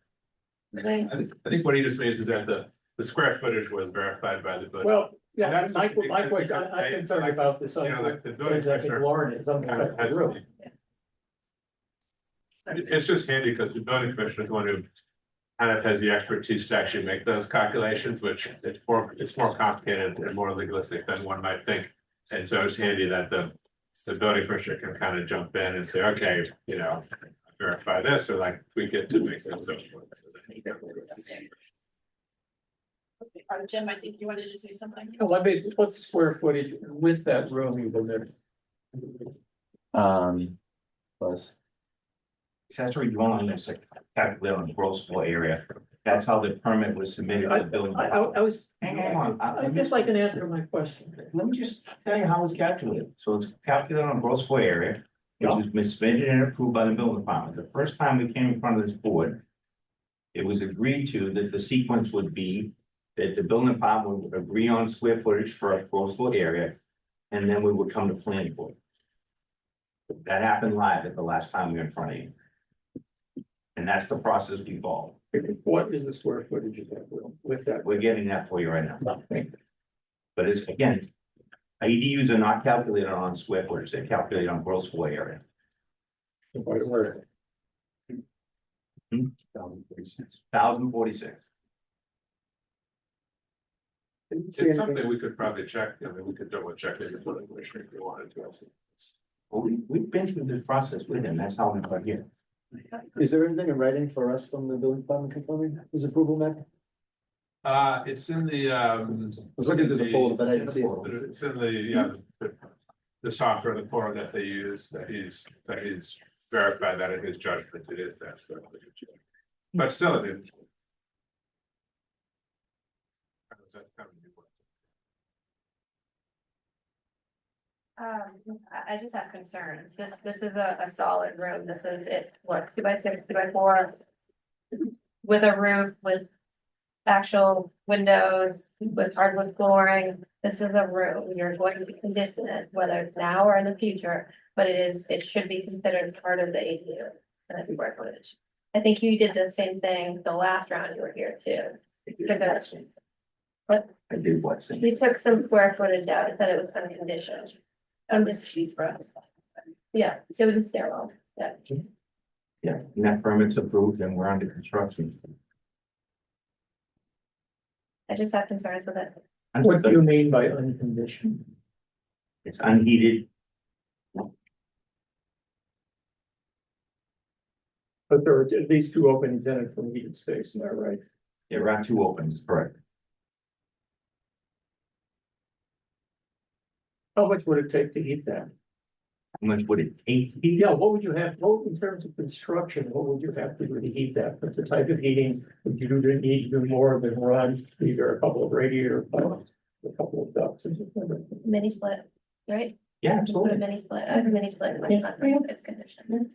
I think what he just means is that the square footage was verified by the building. Well, yeah, That's my something question, I'm concerned about this. You know, like the building I think commissioner Lauren is kind of has unacceptable. It's just handy because the building commissioner is the one who kind of has the expertise to actually make those calculations, which it's more complicated and more legalistic than one might think. And so it's handy that the building commissioner can kind of jump in and say, okay, you know, verify this or like tweak it to make sense of. Jim, I think you wanted to say something. No, I mean, what's the square footage with that room even there? Buzz. Accessory dwelling units are calculated on the gross floor area. That's how the permit was submitted to the building. I was, Hang on, I'd just like an answer to my question. let me just tell you how it's calculated. So it's calculated on gross floor area, which has been submitted and approved by the building department. The first time we came in front of this board, it was agreed to that the sequence would be that the building department would agree on square footage for a gross floor area, and then we would come to planning board. That happened live at the last time we were in front of you. And that's the process we follow. What is the square footage of that room with that? We're getting that for you right now. Thank But it's, again, ADUs are not calculated on square footage, they're calculated on gross floor area. you. Where? 1,046. It's something we could probably check. I mean, we could double check it with the building commissioner if you wanted to. Well, we've been through this process with him, that's how we got here. Is there anything in writing for us from the building department confirming his approval, Matt? It's in the, I was looking through the folder, but I didn't see it. It's in the, the software, the portal that they use, that he's verified that in his judgment, it is that. But still, it is. I just have concerns. This is a solid room. This is it, what, 2x6, 2x4? With a roof, with actual windows, with hardwood flooring. This is a room. You're going to condition it, whether it's now or in the future, but it should be considered part of the ADU and its square footage. I think you did the same thing the last round you were here too. But I do what's in. you took some square footage out and said it was unconditioned. Just cheap for us. Yeah, so it was a stairwell, yeah. Yeah, and that permit's approved and we're under construction. I just have concerns with it. What do you mean by unconditioned? It's unheated. But there are at least 2 openings in it from heated space, am I right? There are 2 openings, correct? How much would it take to heat that? How much would it take? Yeah, what would you have, in terms of construction, what would you have to do to heat that? What's the type of heating? Would you need to do more than run either a couple of radiator pumps, a couple of ducts and something like that? Mini split, right? Yeah, Put a absolutely. mini split. I have a mini split in my country. It's conditioned.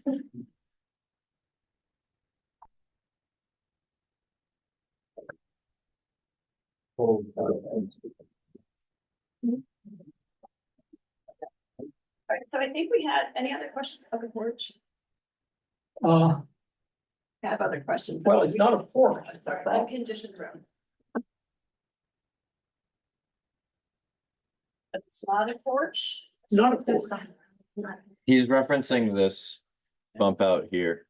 All right, so I think we had any other questions about the porch? Uh, I have other questions. well, it's not a porch. It's our unconditioned room. It's not a porch. It's not a It's porch. not- He's referencing this bump out here,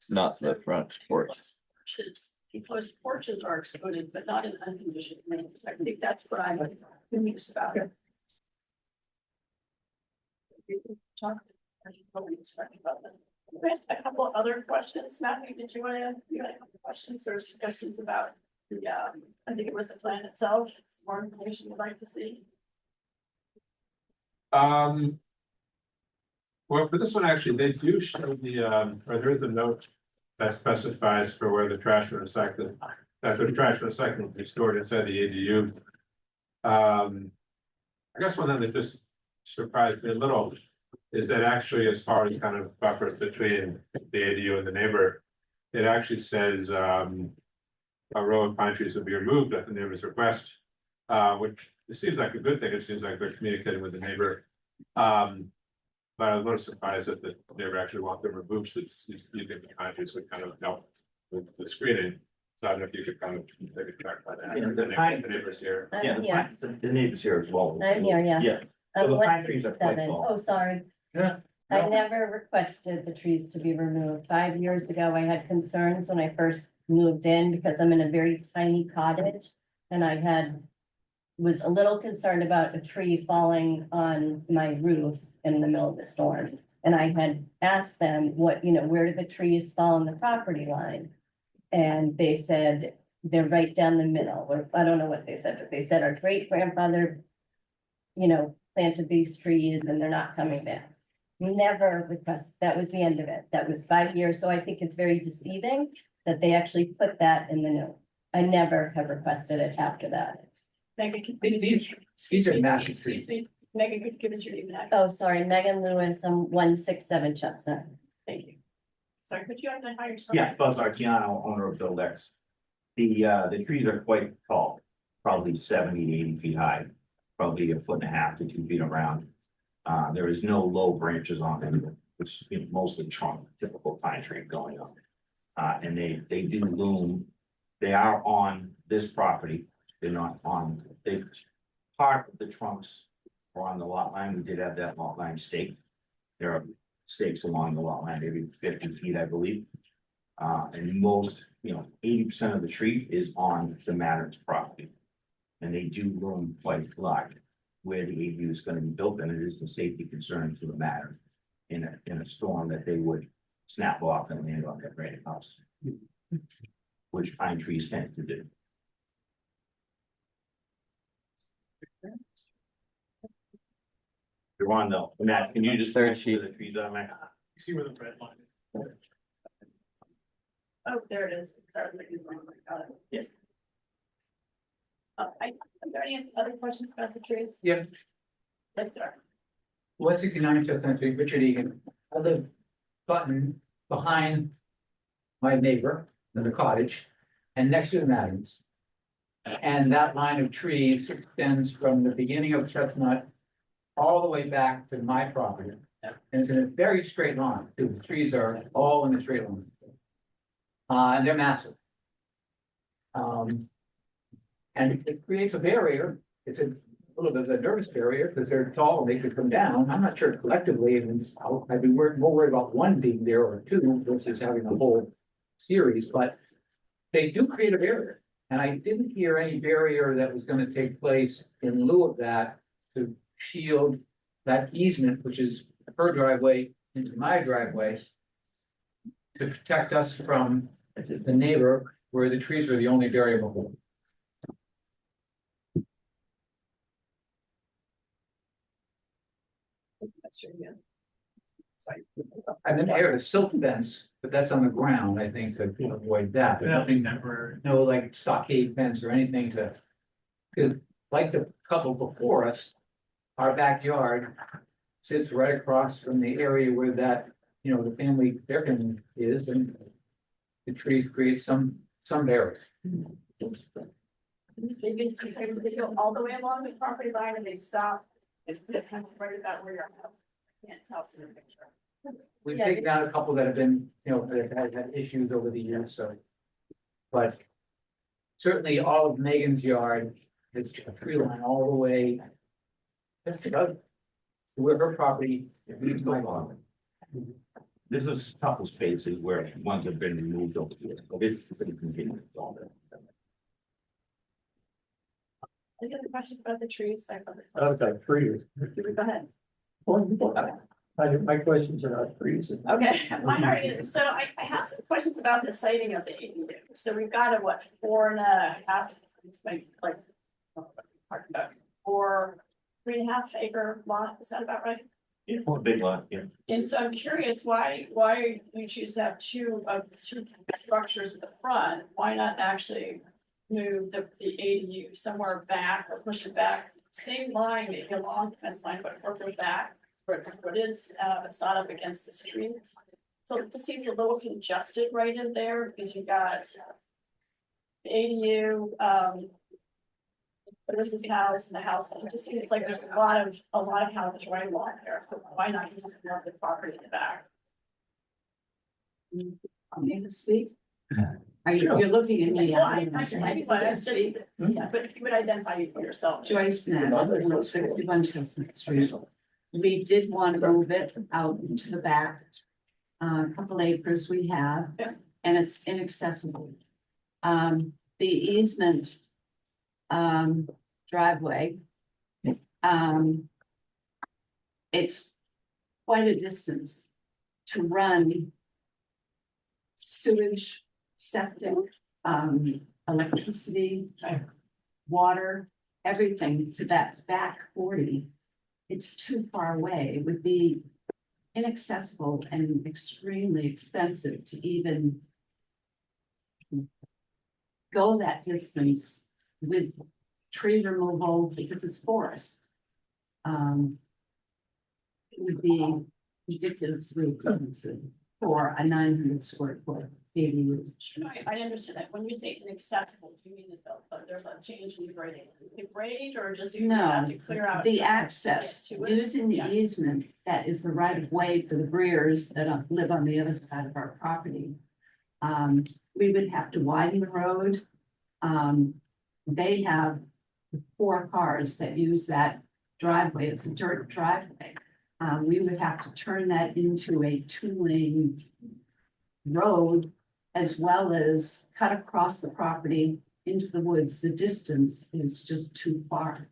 not the front porch. Porches, because porches are excluded, but not in unconditioned rooms. I think that's what I'm confused about. Talk. About that. We had a couple of other questions. Matthew, did you want to, you had a couple of questions or suggestions about the, I think it was the plan itself, some more information you'd like to see? Well, for this one, actually, they do show the, or there is a note that specifies for where the trash and recycling, that's where the trash and recycling will be stored inside the ADU. I guess one thing that just surprised me a little is that actually, as far as kind of buffers between the ADU and the neighbor, it actually says, a row of pine trees will be removed at the neighbor's request, which it seems like a good thing. It seems like they're communicating with the neighbor. But I was a little surprised that the neighbor actually want them removed, since you think the pine trees would kind of help with the screening. So I don't know if you could kind of maybe clarify that. Yeah, The neighbors here. Yeah, the neighbors here as well. I'm here, yeah. Yeah. So the pine trees are quite 167. tall. Oh, sorry. Yeah. I never requested the trees to be removed. 5 years ago, I had concerns when I first moved in because I'm in a very tiny cottage. And was a little concerned about a tree falling on my roof in the middle of the storm. And I had asked them where do the trees fall on the property line? And they said, they're right down the middle, or I don't know what they said, but they said our great grandfather, planted these trees and they're not coming back. Never request, that was the end of it. That was 5 years. So I think it's very deceiving that they actually put that in the note. I never have requested it after that. Megan, can These are national trees. Megan, could you give us your name and address? Oh, sorry, Megan Lewis, I'm 167 Chestnut. Thank you. Sorry, could you identify yourself? Yeah, Buzz Artiano, owner of Buildex. The trees are quite tall, probably 70 to 80 feet high, probably 1.5 to 2 feet around. There is no low branches on them, which is mostly trunk, typical pine tree going up. And they do loom, they are on this property, they're not on, part of the trunks are on the lot line. We did have that lot line staked. There are stakes along the lot line, every 50 feet, I believe. And most, 80% of the tree is on the Matter's property. And they do loom quite large where the ADU is going to be built, and it is a safety concern to the Matter in a storm that they would snap off and land on that granite house, which pine trees tend to do. You're on though, Matt, can you just Third sheet. the trees on there? You see where the red line is? Oh, there it is. Sorry, got it. Yes. Are there any other questions about the trees? Yes. Yes, sir. 169 Chestnut Street, Richard Egan. I live button behind my neighbor, the cottage, and next to the Madden's. And that line of trees extends from the beginning of Chestnut all the way back to my property. And it's in a very straight line. The trees are all in a straight line. And they're massive. And it creates a barrier. It's a little bit of a nervous barrier because they're tall and they could come down. I'm not sure collectively, I'd be more worried about one being there or two versus having a whole series, but they do create a barrier. And I didn't hear any barrier that was going to take place in lieu of that to shield that easement, which is her driveway into my driveway, to protect us from the neighbor where the trees are the only variable. That's true, yeah. And then I heard a silk fence, but that's on the ground, I think, to avoid that. But Nothing nothing, temporary. no like stockade fence or anything to. Cause like the couple before us, our backyard sits right across from the area where that, the family, their family is, and the trees create some barriers. Maybe they go all the way along the property line and they stop. It's kind of right about where your house. I can't tell from the picture. We've taken out a couple that have been, that have had issues over the years, so. But certainly all of Megan's yard, it's a tree line all the way. Just about where her property leads my lawn. There's a couple spaces where ones have been removed over the years, but it's pretty convenient. All that. Any other questions about the trees? Okay, trees. Go ahead. My questions are not trees. Okay, mine are, so I have some questions about the siting of the ADU. So we've got a, 4.5, it's like, 3.5 acre lot, is that about right? Yeah, a big lot, yeah. And so I'm curious why you choose to have two structures at the front? Why not actually move the ADU somewhere back or push it back? Same line, maybe along the fence line, but further back where it's footed, it's not up against the street. So it just seems a little congested right in there because you've got the ADU, but this is house and the house, it just seems like there's a lot of houses right along there, so why not use more of the property in the back? I'm able to speak. You're looking at me. Yeah, but if you would identify yourself. Joyce Madden, 61 Chestnut Street. We did want to move it out into the back. A couple acres we have, and it's inaccessible. The easement driveway, it's quite a distance to run sewage, septic, electricity, water, everything to that back 40. It's too far away. It would be inaccessible and extremely expensive to even go that distance with tree removal because it's forest. It would be ridiculously expensive for a 900 square foot ADU. Sure, I understand that. When you say inaccessible, do you mean that there's a change in the grading? The grade or just you have to clear out? The access, using the easement, that is the right of way for the Breers that live on the other side of our property. We would have to widen the road. They have 4 cars that use that driveway. It's a dirt driveway. We would have to turn that into a 2-lane road, as well as cut across the property into the woods. The distance is just too far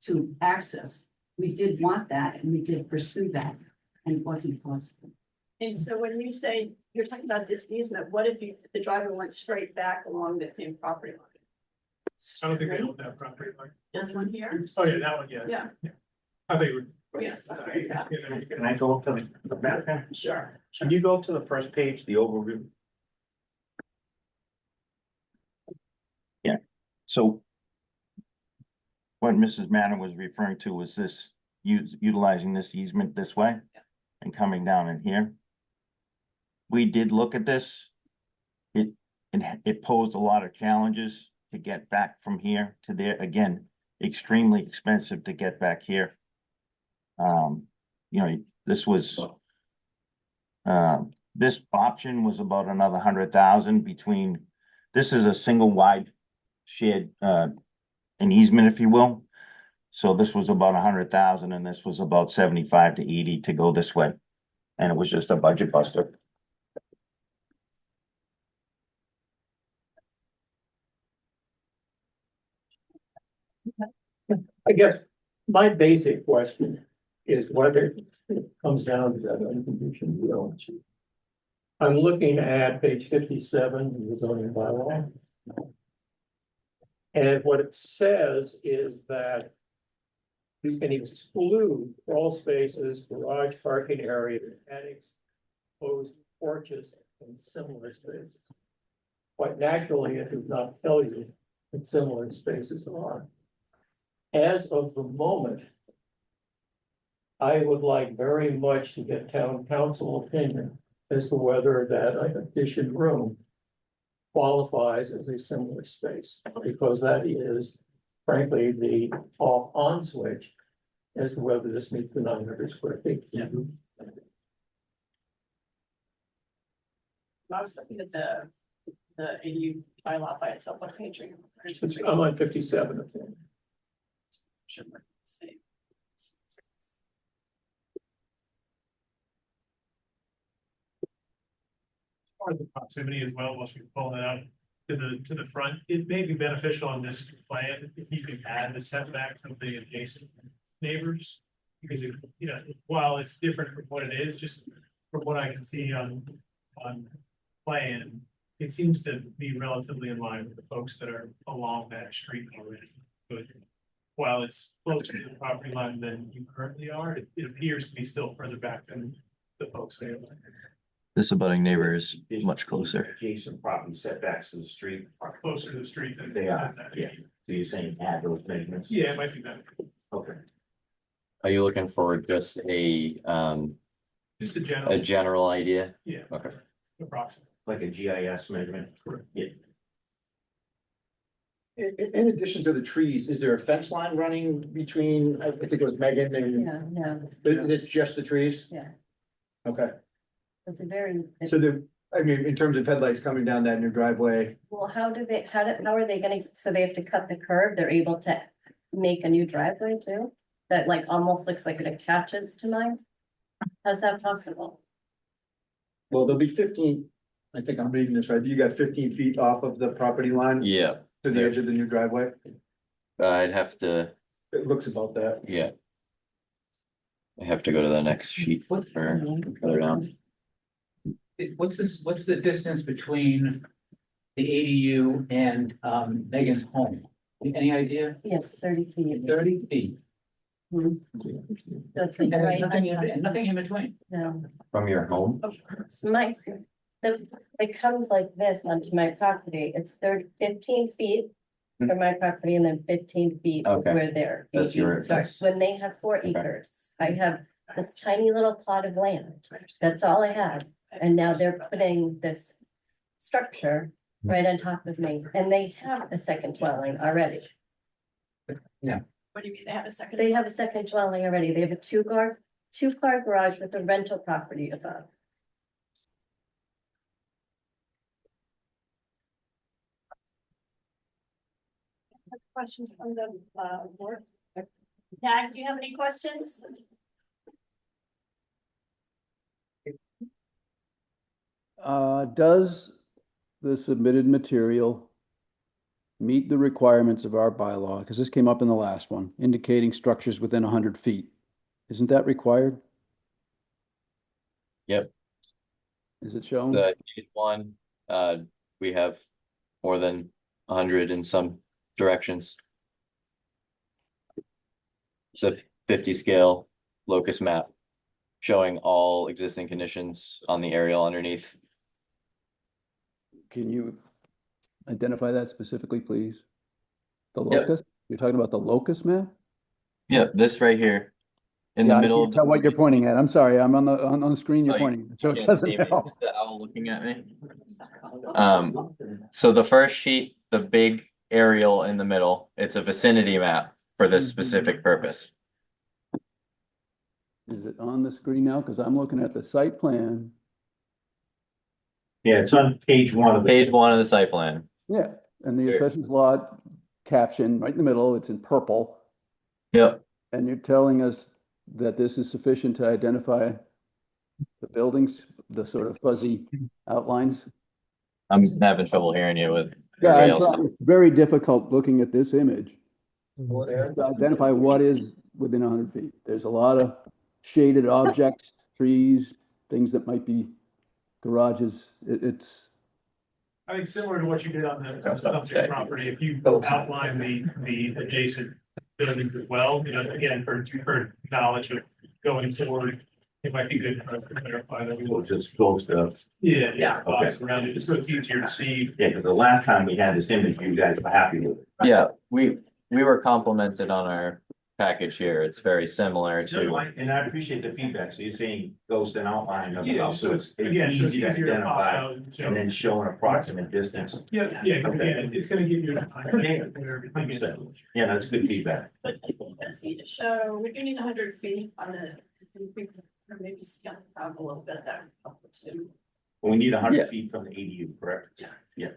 to access. We did want that and we did pursue that, and it wasn't possible. And so when you say, you're talking about this easement, what if the driveway went straight back along that same property line? I don't think they own that property line. This one here? Oh, yeah, that one, yeah. Yeah. I think we're. Yes. Okay, yeah. Can I go up to the map? Sure. Can you go to the first page, the overview? Yeah, so what Mrs. Madden was referring to was this utilizing this easement this way and coming down in here. We did look at this. It posed a lot of challenges to get back from here to there. Again, extremely expensive to get back here. You know, this was, this option was about another 100,000 between, this is a single wide shared, an easement, if you will. So this was about 100,000 and this was about 75 to 80 to go this way. And it was just a budget buster. I guess my basic question is whether it comes down to that unconditioned will. I'm looking at page 57 of the zoning bylaw. And what it says is that you can exclude crawl spaces, garage parking areas, attics, closed porches, and similar spaces. Quite naturally, it does not tell you what similar spaces are. As of the moment, I would like very much to get town council opinion as to whether that addition room qualifies as a similar space, because that is frankly the off-on switch as to whether this meets the 900 square feet. I was looking at the ADU bylaw by itself, what page are you? I'm on 57 of them. Should work the same. Part of the proximity as well, once we pull that out to the front, it may be beneficial on this plan if you can add the setbacks of the adjacent neighbors. Because it, you know, while it's different from what it is, just from what I can see on plan, it seems to be relatively in line with the folks that are along that street already. But while it's closer to the property line than you currently are, it appears to be still further back than the folks there. This abutting neighbor is much closer. Adjacent property setbacks to the street. Are closer to the street than They are, yeah. So you're saying add those measurements? Yeah, it might be better. Okay. Are you looking for just a Just a general. general idea? Yeah. Okay. Approximately. Like a GIS measurement? Yeah. In addition to the trees, is there a fence line running between, I think it was Megan and, Yeah, it's just the trees? yeah, Okay, it's a very, so I mean, in terms of headlights coming down that new driveway, well, how are they gonna, so they have to cut the curb, they're able to make a new driveway too? That like almost looks like it attaches to mine? How's that possible? well, there'll be 15, I think I'm reading this right, you got 15 feet off of the property line Yeah, to the edge of the new driveway? I'd have to, It looks about that. yeah. I have to go to the next sheet for further down. What's the distance between the ADU and Megan's home? Any idea? Yes, 30 feet. 30 feet. Mhm. That's And like there's right. nothing in between. No, From your home? my, it comes like this onto my property, it's 15 feet from my property and then 15 feet is Okay. where their That's ADU your- starts. When they have 4 acres, I have this tiny little plot of land, that's all I have. And now they're putting this structure right on top of me, and they have a second dwelling already. What do you mean they have a second? They have a second dwelling already, they have a two-car garage with a rental property above. Questions from the board? Tag, do you have any questions? Does the submitted material meet the requirements of our bylaw? Because this came up in the last one, indicating structures within 100 feet. Isn't that required? Yep. Is it shown? The one, we have more than 100 in some directions. It's a 50 scale locus map showing all existing conditions on the aerial underneath. Can you identify that specifically, please? The Yep. locus? You're talking about the locus map? Yep, this right here in Yeah, the I middle can't of tell what you're pointing at. I'm sorry, I'm on the screen you're Oh, you pointing, at, so it can't doesn't see me. help. The owl looking at me. So the first sheet, the big aerial in the middle, it's a vicinity map for this specific purpose. Is it on the screen now? Because I'm looking at the site plan. Yeah, it's on page one of the. Page one of the site plan. Yeah, and the There. assessors lot caption right in the middle, it's in purple. Yep. And you're telling us that this is sufficient to identify the buildings, the sort of fuzzy outlines? I'm having trouble hearing you with Yeah, everybody else. it's very difficult looking at this image to identify what is within 100 feet. There's a lot of shaded objects, trees, things that might be garages. It's I think similar to what you did on the subject property, if you outline the adjacent buildings as well, you know, again, for knowledge of going forward, it might be good for us to clarify that. We'll just close the. Yeah, Okay. box around it, just so it's easier to see. Yeah, because the last time we had this image, you guys were happy with it. Yeah, we were complimented on our package here. It's very similar to. And I appreciate the feedback. So you're saying ghost and outline of the Yeah, house, so so it's, it's again, so it's easy to easier to pop identify out. So- and then show an approximate distance. Yeah, again, it's gonna give you. Understood. Yeah, that's good feedback. But that's needed. So we do need 100 feet on the, or maybe scale it out a little bit there. Too. We need Yeah. 100 feet from the ADU, correct? Yeah.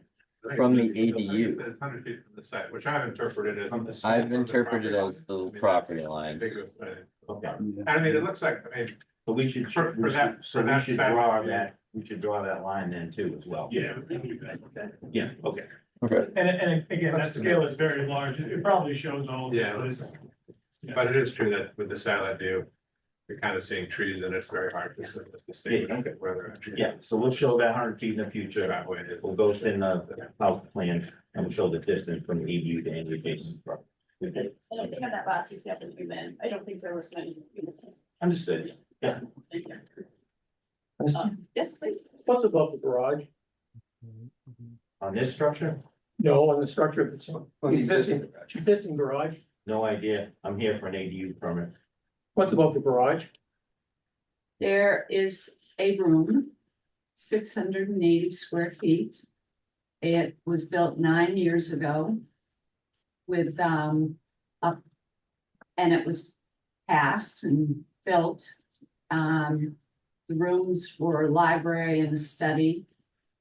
From the ADU. It's 100 feet from the site, which I've interpreted as. I've interpreted as the property lines. Okay. I mean, it looks like, I mean, So we should, For we that- should, so for we that should side. draw that, we should draw that line then too as well. Yeah. we can do that. Yeah, okay. okay. And again, that scale is very large. It probably shows all of Yeah. this. but it is true that with the satellite view, you're kind of seeing trees and it's very hard to distinguish where they're actually. Yeah, so we'll show that 100 feet in the future. That way it is. We'll go in the house plan and we'll show the distance from the ADU to any adjacent property. And I think on that last example you meant, I don't think there was many. Understood. Yeah. Thank you. Yes, please. What's above the garage? On this structure, No, on the structure of the On the existing garage. no idea. I'm here for an ADU permit. What's above the garage? There is a room, 680 square feet. It was built 9 years ago. With, and it was passed and built. The rooms were a library and a study,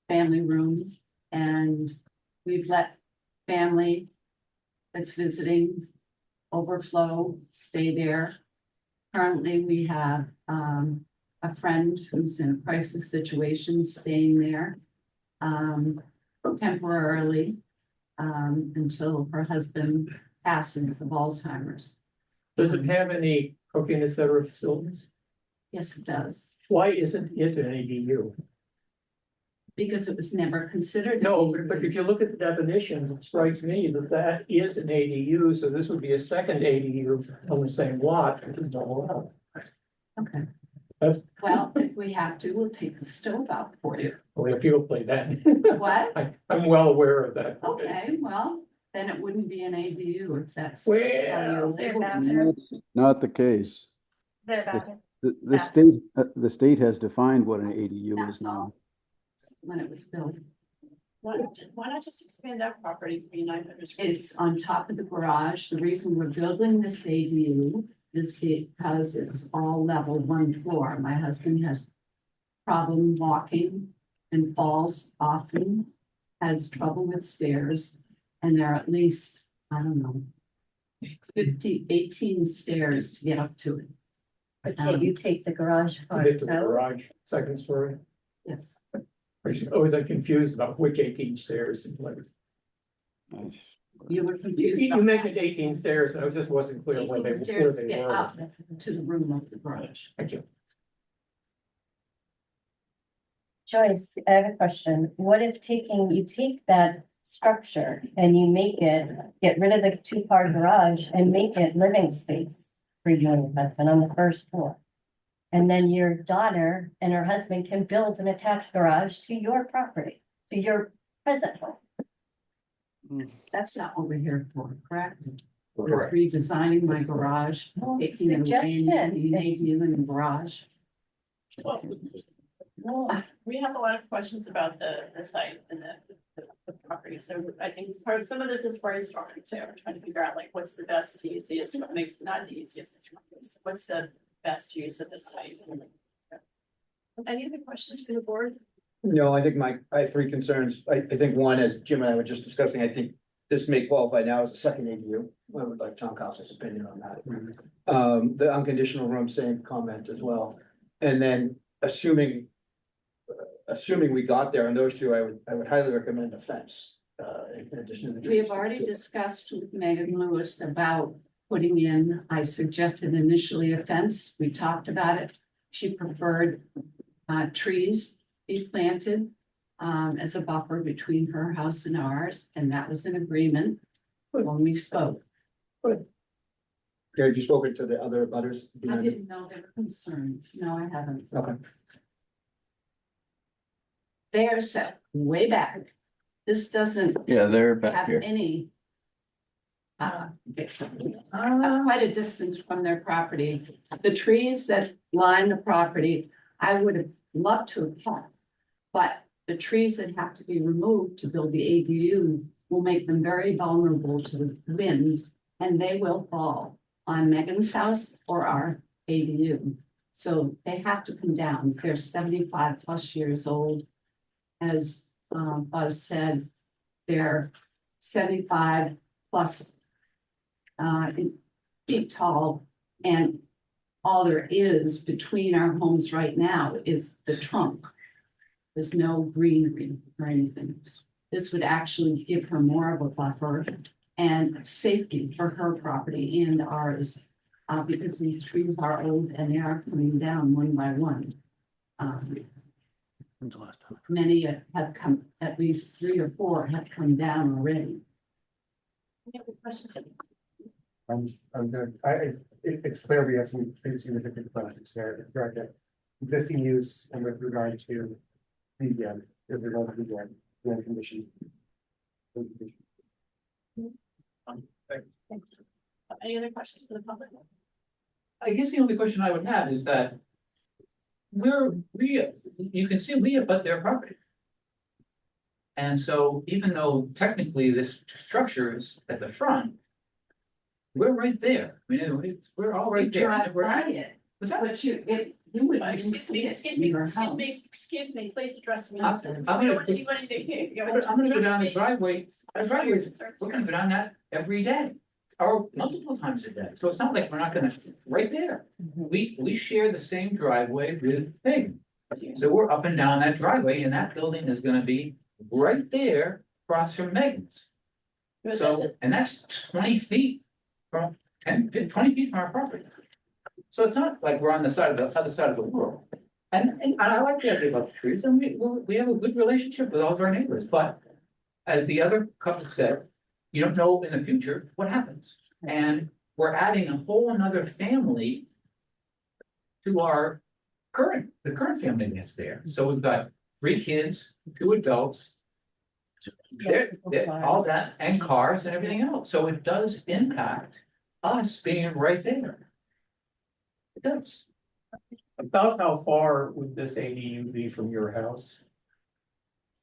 family room, and we've let family that's visiting overflow, stay there. Currently, we have a friend who's in a crisis situation staying there temporarily until her husband passes of Alzheimer's. Does it have any cooking, et cetera, facilities? Yes, it does, Why isn't it an ADU? because it was never considered. No, but if you look at the definitions, it strikes me that that is an ADU, so this would be a second ADU on the same lot, which is not allowed. Okay. That's- Well, if we have to, we'll take the stove out for you. Well, if you'll play that. What? I'm well aware of that. Okay, well, then it wouldn't be an ADU if that's. how Well, you're They're labeling back it. there. That's not the case. They're back. The state has defined what an ADU is now. When it was built. Why not just expand that property to be 900 square? It's on top of the garage. The reason we're building this ADU is because it's all level 1 floor. My husband has problem walking and falls often, has trouble with stairs, and there are at least, I don't know, 18 stairs to get up to it. But can't you take the garage To part get to the out? garage, second story. Yes. I was always confused about which 18 stairs. and like- You were confused. You about mentioned 18 stairs, and I just wasn't clear where 18 they stairs to get were. up to the room of the garage. Thank you. Joyce, I have a question. What if you take that structure and you make it, get rid of the 2-car garage and make it living space for you and your husband on the first floor? And then your daughter and her husband can build an attached garage to your property, to your present home. That's not what we're here for, correct? was redesigning my garage, taking it away and making an ADU in the garage. Well, we have a lot of questions about the site and the property, so I think it's part of, some of this is brainstorming too, we're trying to figure out like, what's the best, easiest, what makes, not the easiest, what's the best use of this space? Any other questions for the board? No, I think I have three concerns. I think one, as Jim and I were just discussing, I think this may qualify now as a second ADU. I would like Tom Council's opinion on that. The unconditional room, same comment as well. And then assuming we got there on those two, I would highly recommend a fence. In addition to the. We have already discussed with Megan Lewis about putting in, I suggested initially a fence. We talked about it. She preferred trees be planted as a buffer between her house and ours, and that was an agreement when we spoke. Okay, have you spoken to the other butters? I didn't know they were concerned. No, I haven't. Okay. They are set way back. This doesn't Yeah, they're back have here. any. It's quite a distance from their property. The trees that line the property, I would have loved to have kept. But the trees that have to be removed to build the ADU will make them very vulnerable to the wind. And they will fall on Megan's house or our ADU. So they have to come down. They're 75 plus years old. As Buzz said, they're 75 plus feet tall, and all there is between our homes right now is the trunk. There's no greenery or anything. This would actually give her more of a buffer and safety for her property and ours, because these trees are old and they are coming down one by one. When's the last time? Many have come, at least 3 or 4 have come down already. I'm good. It's clear we have some pretty significant questions there. Regarding the existing use and with regard to the land condition. Any other questions for the public? I guess the only question I would have is that you can see we abut their property. And so even though technically this structure is at the front, we're right there. I mean, we're all right there. Drive by it. What's that? But you would. Excuse me, please address me. I'm We gonna- don't want anybody to hear. I'm gonna go down the driveway. We're gonna go down that every day. Or multiple times a day. So it's not like we're not gonna, right there. We share the same driveway with Peg. So we're up and down that driveway, and that building is gonna be right there across from Megan's. So, and that's 20 feet from 20 feet from our property. So it's not like we're on the side of the other side of the world. And I like the idea about the trees, and we have a good relationship with all of our neighbors, but as the other couple said, you don't know in the future what happens. And we're adding a whole another family to the current family that's there. So we've got 3 kids, 2 adults. All that, and cars and everything else. So it does impact us being right there. It does. About how far would this ADU be from your house?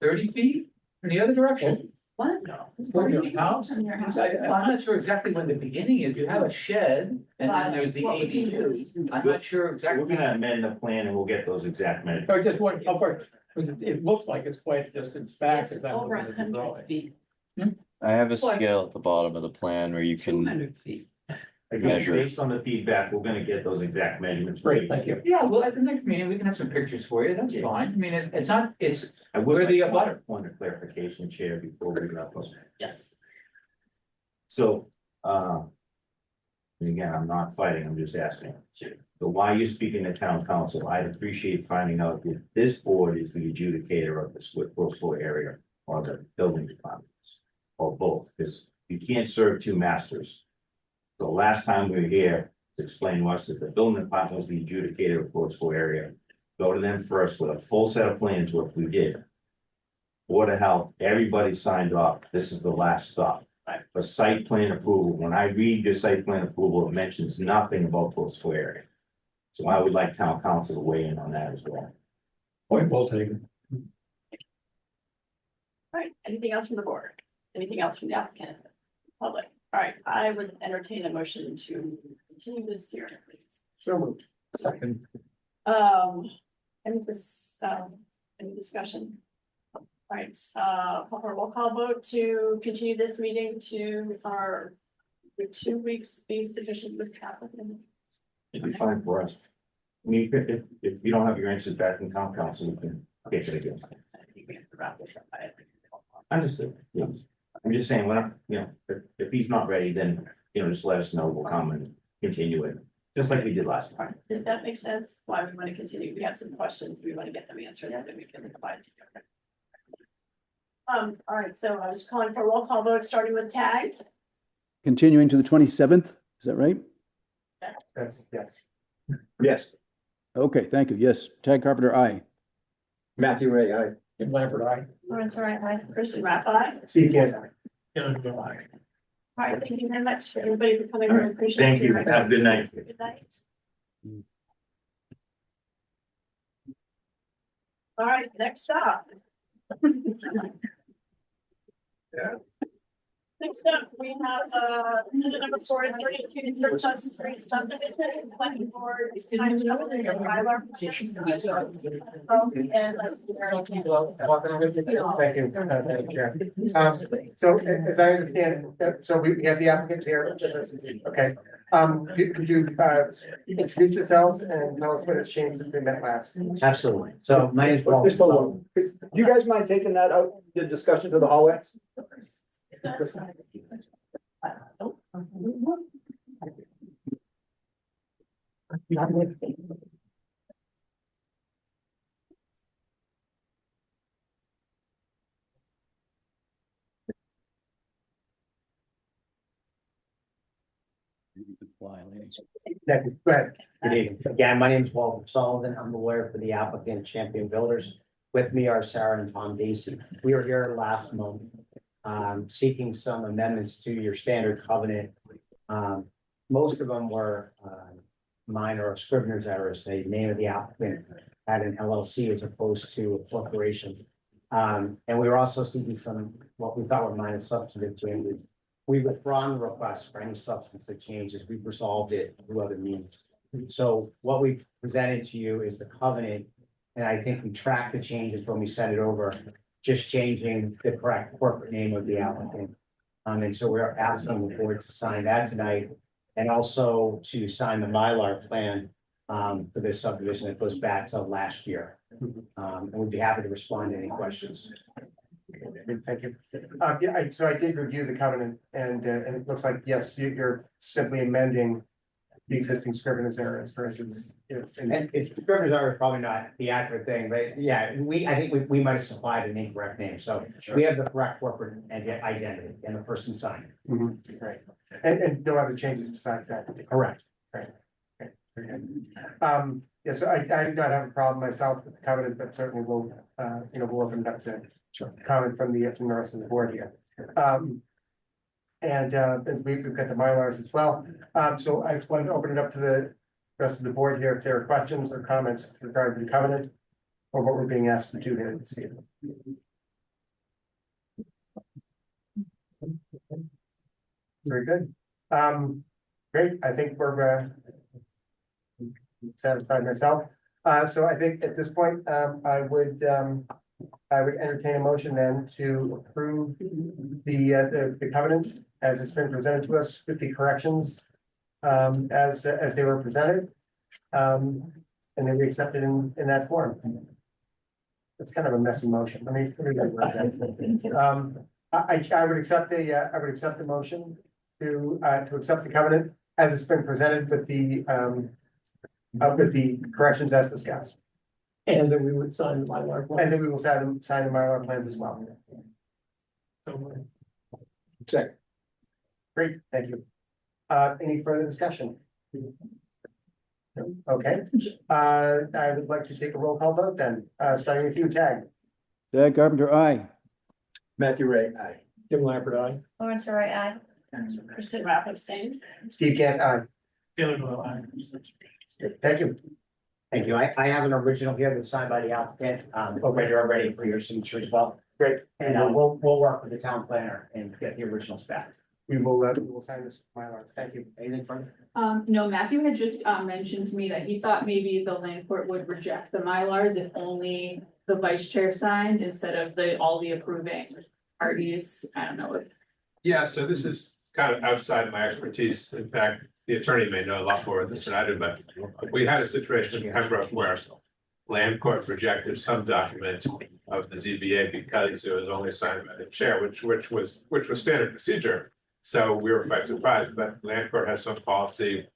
30 feet in the other direction. What? No. From your house? I'm not sure exactly when the beginning is. You have a shed and then there's the ADU. I'm not sure We're exactly. gonna amend the plan and we'll get those exact measurements. Or just one, how far, because it looks like it's quite a distance back. It's as I'm over looking at the 100 drawing. feet, I have a What? scale at the bottom of the plan where you can 200 feet. Again, Measure. based on the feedback, we're gonna get those exact measurements. Great, thank you. Yeah, well, at the next meeting, we can have some pictures for you. That's Yeah. fine. I mean, it's not, it's, I would We're like the to abutter. point of clarification, Chair, before we wrap up. Yes. So, and again, I'm not fighting, I'm just asking. So why are you speaking to town council? I'd appreciate finding out if this board is the adjudicator of the split floor area or the building departments. Or both, because you can't serve 2 masters. So last time we were here, to explain to us that the building department was the adjudicator of gross floor area. Go to them first with a full set of plans, what we did. Board of Health, everybody signed off, this is the last stop. for site plan approval. When I read your site plan approval, it mentions nothing about those square area. So I would like town council to weigh in on that as well. Point well taken. All right, anything else from the board? Anything else from the applicant? Public? All right, I would entertain a motion to continue this hearing, please. So moved. Second. Any discussion? All right, call for a roll call vote to continue this meeting to our, would 2 weeks be sufficient with applicant? It'd be fine for us. I mean, if you don't have your answers back from town council, you can get it again. Understood, yes. I'm just saying, when if he's not ready, then, just let us know, we'll come and continue it, just like we did last time. Does that make sense? Why we want to continue? We have some questions. We want to get them answered so that we can provide to you. All right, so I was calling for a roll call vote, starting with Tag. Continuing to the 27th, is that right? That's, yes. Yes. Okay, thank you. Yes, Tag Carpenter, aye. Matthew Ray, aye. Jim Blanford, aye. Lawrence, right, aye. Kristen Rapp, aye. See, can't. Kevin Gill, aye. All right, thank you very much, everybody, for coming. All I right, appreciate it. thank you. Have a good night. Good night. All right, next up. Next up, we have, number 4 is 32 Church Street subdivision, planning board, time to open your bylaw. Thank you, Madam Chair. So as I understand, so we have the applicant here. Okay. Could you introduce yourselves and tell us what has changed since we met last? Absolutely. So my name's Paul. Do you guys mind taking that out, the discussion to the hallway? Go ahead. Good evening. Again, my name is Walter Sullivan. I'm the lawyer for the applicant Champion Builders. With me are Sarah and Tom Dacey. We were here last month seeking some amendments to your standard covenant. Most of them were minor or scrivener's errors. The name of the applicant had an LLC as opposed to a corporation. And we were also seeking some, what we thought were minor substantive changes. We've withdrawn the request for any substantive changes. We've resolved it through other means. So what we presented to you is the covenant. And I think we tracked the changes when we sent it over, just changing the correct corporate name of the applicant. And so we're asking the board to sign that tonight and also to sign the Mylar plan for this subdivision that goes back to last year. And we'd be happy to respond to any questions. Thank you. Yeah, so I did review the covenant and it looks like, yes, you're simply amending the existing scrivener's errors, for instance. And it's scrivener's error is probably not the accurate thing, but yeah, I think we might have supplied an incorrect name. So we have the correct corporate identity and the person signed. Right. And no other changes besides that. Correct. Right. Okay. Very good. Yeah, so I do not have a problem myself with the covenant, but certainly we'll we'll open it up to comment from the rest of the board here. And we've got the Mylars as well. So I wanted to open it up to the rest of the board here if there are questions or comments regarding the covenant or what we're being asked to do here this evening. Very good. Great. I think we're satisfied myself. So I think at this point, I would entertain a motion then to approve the covenant as it's been presented to us with the corrections as they were presented. And then we accept it in that form. It's kind of a messy motion. Let me I would accept the motion to accept the covenant as it's been presented with the corrections as discussed. And then we would sign the Mylar. And then we will sign the Mylar plans as well. Second. Great, thank you. Any further discussion? Okay, I would like to take a roll call vote then, starting with you, Tag. Tag Carpenter, aye. Matthew Ray, aye. Jim Lampert, aye. Lawrence Roy, aye. Kristen Rapp abstained. Steve Gant, aye. Taylor Doyle, aye. Thank you. Thank you. I have an original here that's signed by the applicant, okay, you're ready for your signature as well. Great. And we'll work with the town planner and get the originals back. We will sign this, Mylars. Thank you. Anything further? No, Matthew had just mentioned to me that he thought maybe the land court would reject the Mylars if only the vice chair signed instead of all the approving parties. I don't know if. Yeah, so this is kind of outside my expertise. In fact, the attorney may know a lot more of this than I do, but we had a situation in Pembroke where land court rejected some document of the ZBA because it was only signed by the chair, which was standard procedure. So we were quite surprised, but land court has some policy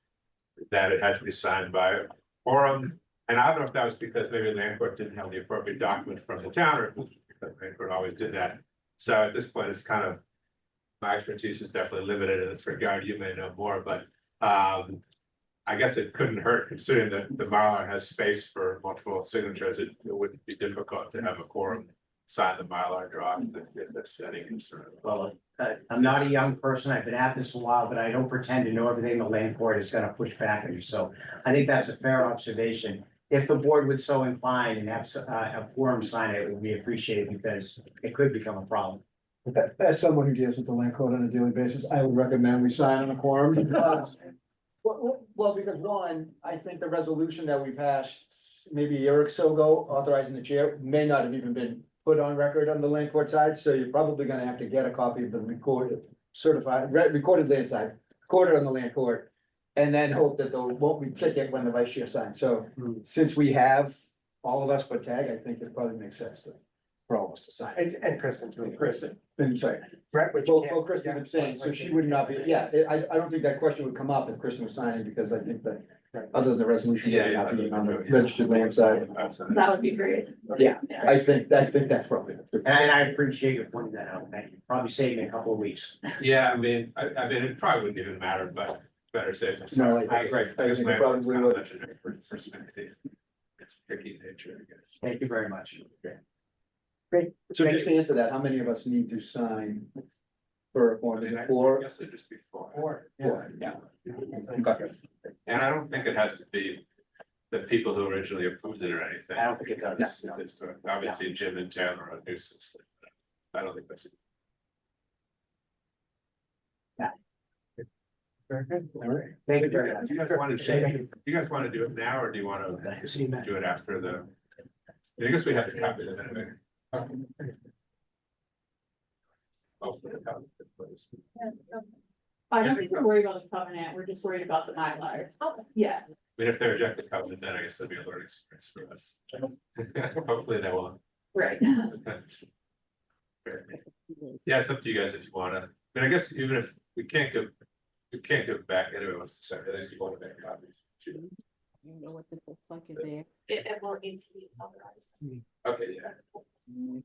that it had to be signed by a quorum. And I don't know if that was because maybe land court didn't have the appropriate document from the town, or because land court always did that. So at this point, it's kind of, my expertise is definitely limited in this regard. You may know more, but I guess it couldn't hurt, considering that the Mylar has space for multiple signatures. It wouldn't be difficult to have a quorum sign the Mylar draft if that's any concern. Well, I'm not a young person. I've been at this a while, but I don't pretend to know everything the land court is gonna push back on you. So I think that's a fair observation. If the board would so incline and have a quorum sign, it would be appreciated because it could become a problem. As someone who deals with the land court on a daily basis, I would recommend we sign on a quorum. Well, because one, I think the resolution that we passed maybe a year or so ago authorizing the chair may not have even been put on record on the land court side, so you're probably gonna have to get a copy of the recorded land side, recorded on the land court. And then hope that they'll, won't we kick it when the vice chair signs, so since we have all of us but Tag, I think it probably makes sense for all of us to sign. And Kristen too. I'm sorry. Brett, which. Well, Kristen was saying, so she would not be, I don't think that question would come up if Kristen was signing, because I think that other than the resolution, not being on the registered land side. That would be great. Yeah, I think that's probably. And I appreciate you pointing that out. Thank you. Probably saved me a couple of weeks. Yeah, I mean, it probably wouldn't even matter, but better safe than No, sorry. I agree. I Just think my it probably would. perspective. It's tricky nature, I guess. Thank you very much. Great. So just to answer that, how many of us need to sign for a form? Is it four? I guess it'd just be four. Four, yeah. Okay. And I don't think it has to be the people who originally approved it or anything. I don't think it does. It's obviously Jim and Taylor are a nuisance. I don't think that's. Very good. All right. Thank you very much. Do you guys want to do it now, or do you want to do it after the? I guess we have to copy this anyway. I don't think we're worried about the covenant, we're just worried about the Mylars. Yeah. I mean, if they reject the covenant, then I guess that'd be a learning experience for us. Hopefully they won't. Right. Yeah, it's up to you guys if you wanna, I mean, I guess even if we can't give it back anyway, once the second, if you wanna make copies. You know what this looks like in there. It will need to be authorized. Okay, yeah,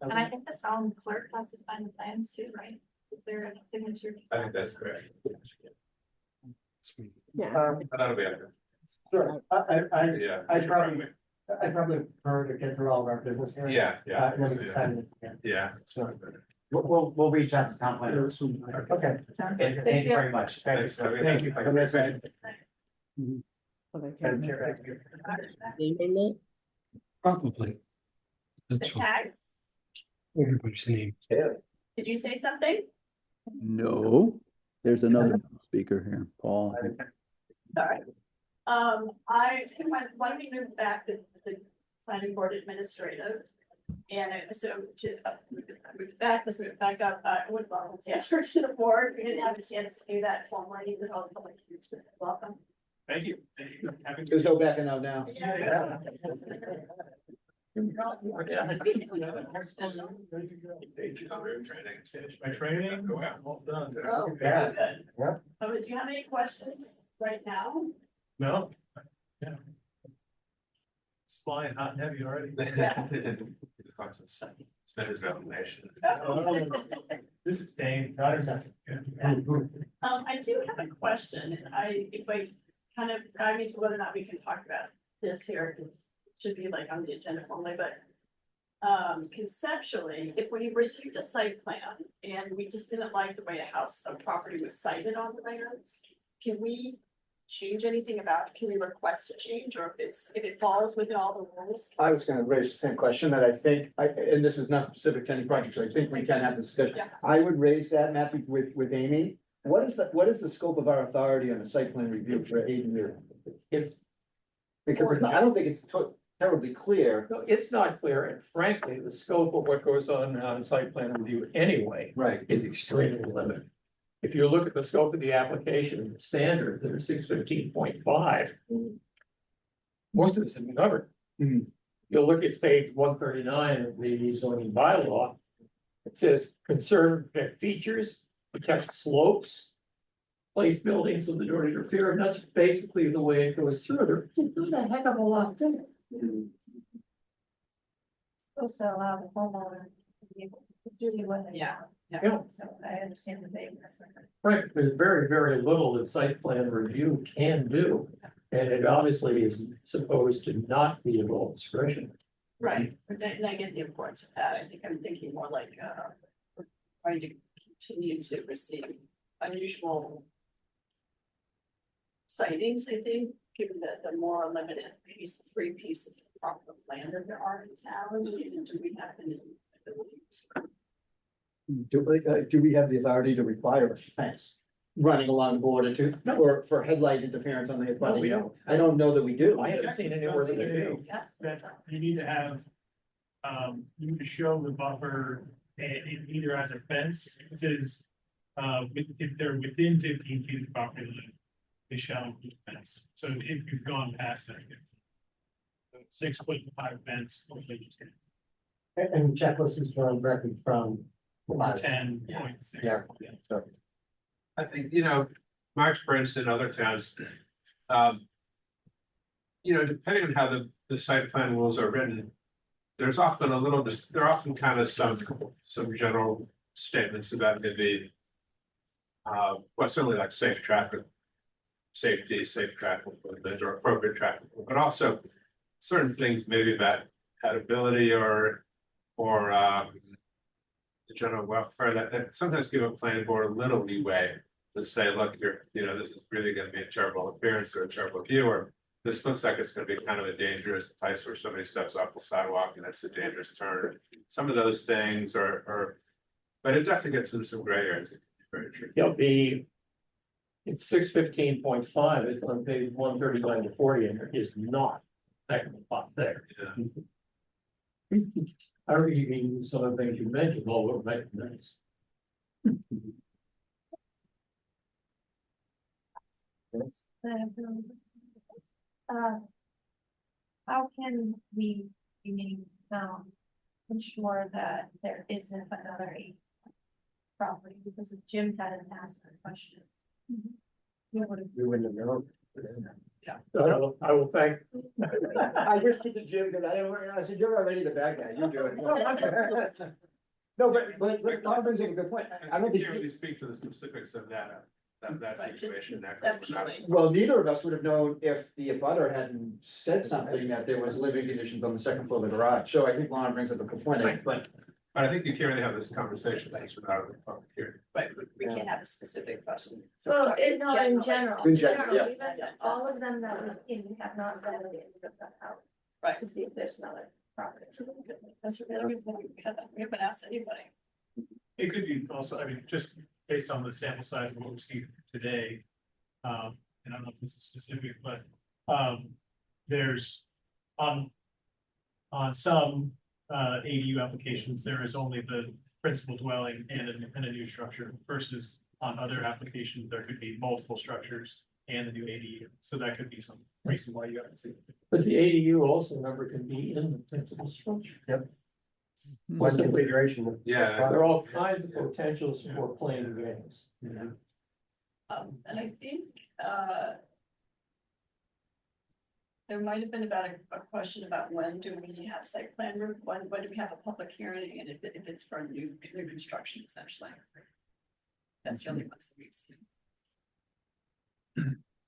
And I think the town clerk has to sign the plans too, right? Is there a signature? I think that's correct. Yeah. That'll be after. Sure, Yeah. I'd probably prefer to get through all of our business here. Yeah, And then we can sign it. yeah. So, We'll reach out to town planner. okay. Thank you very much. Thanks. Thank you. Have a nice night. Okay. Name on that? Probably. The That's fine. tag, Everybody's name. did you say something? No, there's another speaker here, Paul. All right. I think why don't we move back to the planning board administrative? And so to move it back up, with volunteer to the board, we didn't have a chance to do that formally with all the public hearings. Welcome. Thank you. There's no backing out now. Finish my training, well done. Oh, Yeah. very good. Yeah. Do you have any questions right now? No. Yeah. It's flying hot and heavy already. Spend his resignation. This is Dane. Got it. I do have a question, and if I kind of guide me to whether or not we can talk about this here, it should be like on the agenda only, but conceptually, if we received a site plan and we just didn't like the way a property was cited on the plans, can we change anything about it? Can we request a change, or if it falls within all the rules? I was gonna raise the same question that I think, and this is not specific to any project, so I think we can have this discussion. Yeah. I would raise that, Matthew, with Amy. What is the scope of our authority on the site plan review for ADU? It's. Because I don't think it's terribly clear. No, it's not clear, and frankly, the scope of what goes on site plan review anyway Right. is extremely limited. If you look at the scope of the application, the standards that are 615.5, most of it's in covered. Mhm. You'll look at page 139 of the zoning bylaw. It says conserve features, protect slopes, place buildings so the door to interfere, and that's basically the way it goes through. There's not a heck of a lot to it. Also allow the homeowner to be able to do what they Yeah. want. Yeah. So I understand the vagueness of it. Right, there's very, very little that site plan review can do, and it obviously is supposed to not be of all discretion. Right, and I get the importance of that. I think I'm thinking more like, we're trying to continue to receive unusual sightings, I think, given that the more limited free pieces of proper land that there are in town, and do we have any ability to? Do we have the authority to require a fence running along the border for headlight interference on the head? No, we don't. I don't know that we do. I haven't seen anywhere that they do. Yes. That you need to have, you need to show the buffer either as a fence, it says, if they're within 15 feet of the property line, they shall include fence. So if you've gone past that, 6 foot high fence. And checklist is drawn directly from. 10.6. Yeah. So. I think, my experience in other towns, depending on how the site plan rules are written, there's often there are often kind of some general statements about maybe, certainly like safe traffic, safety, safe traffic movement or appropriate traffic, but also certain things maybe about habitability or the general welfare that sometimes give a planning board a little leeway to say, look, this is really going to be a terrible appearance or a terrible view, or this looks like it's going to be kind of a dangerous place where somebody steps off the sidewalk and it's a dangerous turn. Some of those things but it definitely gets into some gray areas. Very true. It's 615.5, it's on page 139 to 40, and there is not that spot there. Yeah. I already use some of the things you mentioned, although it might be nice. How can we, ensure that there isn't another property, because if Jim hadn't asked that question. We would have. We wouldn't have known. Yeah. I will thank. I whispered to Jim, because I said, you're already the bad guy, you do it. No, but Bob brings up a good point. I don't I think. can't really speak to the specifics of that Right, just situation. conceptually. Well, neither of us would have known if the abutter hadn't said something that there was living conditions on the second floor of the garage. So I think Lon brings up a good point, but. But I think you can't really have this conversation since we're not in the public hearing. Right, we can't have a specific question. Well, in general. In general, yeah. Even all of them that we have not vetted it out. Right. To see if there's another property. That's a really good point. We haven't asked anybody. It could be also, just based on the sample size of what we see today. And I don't know if this is specific, but there's on some ADU applications, there is only the principal dwelling and a new structure versus on other applications, there could be multiple structures and a new ADU. So that could be some reason why you haven't seen it. But the ADU also number can be in the principal structure. Yep. One configuration. Yeah. There are all kinds of potentials for playing games. And I think, there might have been about a question about when do we have site plan, when do we have a public hearing, and if it's for new construction essentially. That's the only ones that we've seen.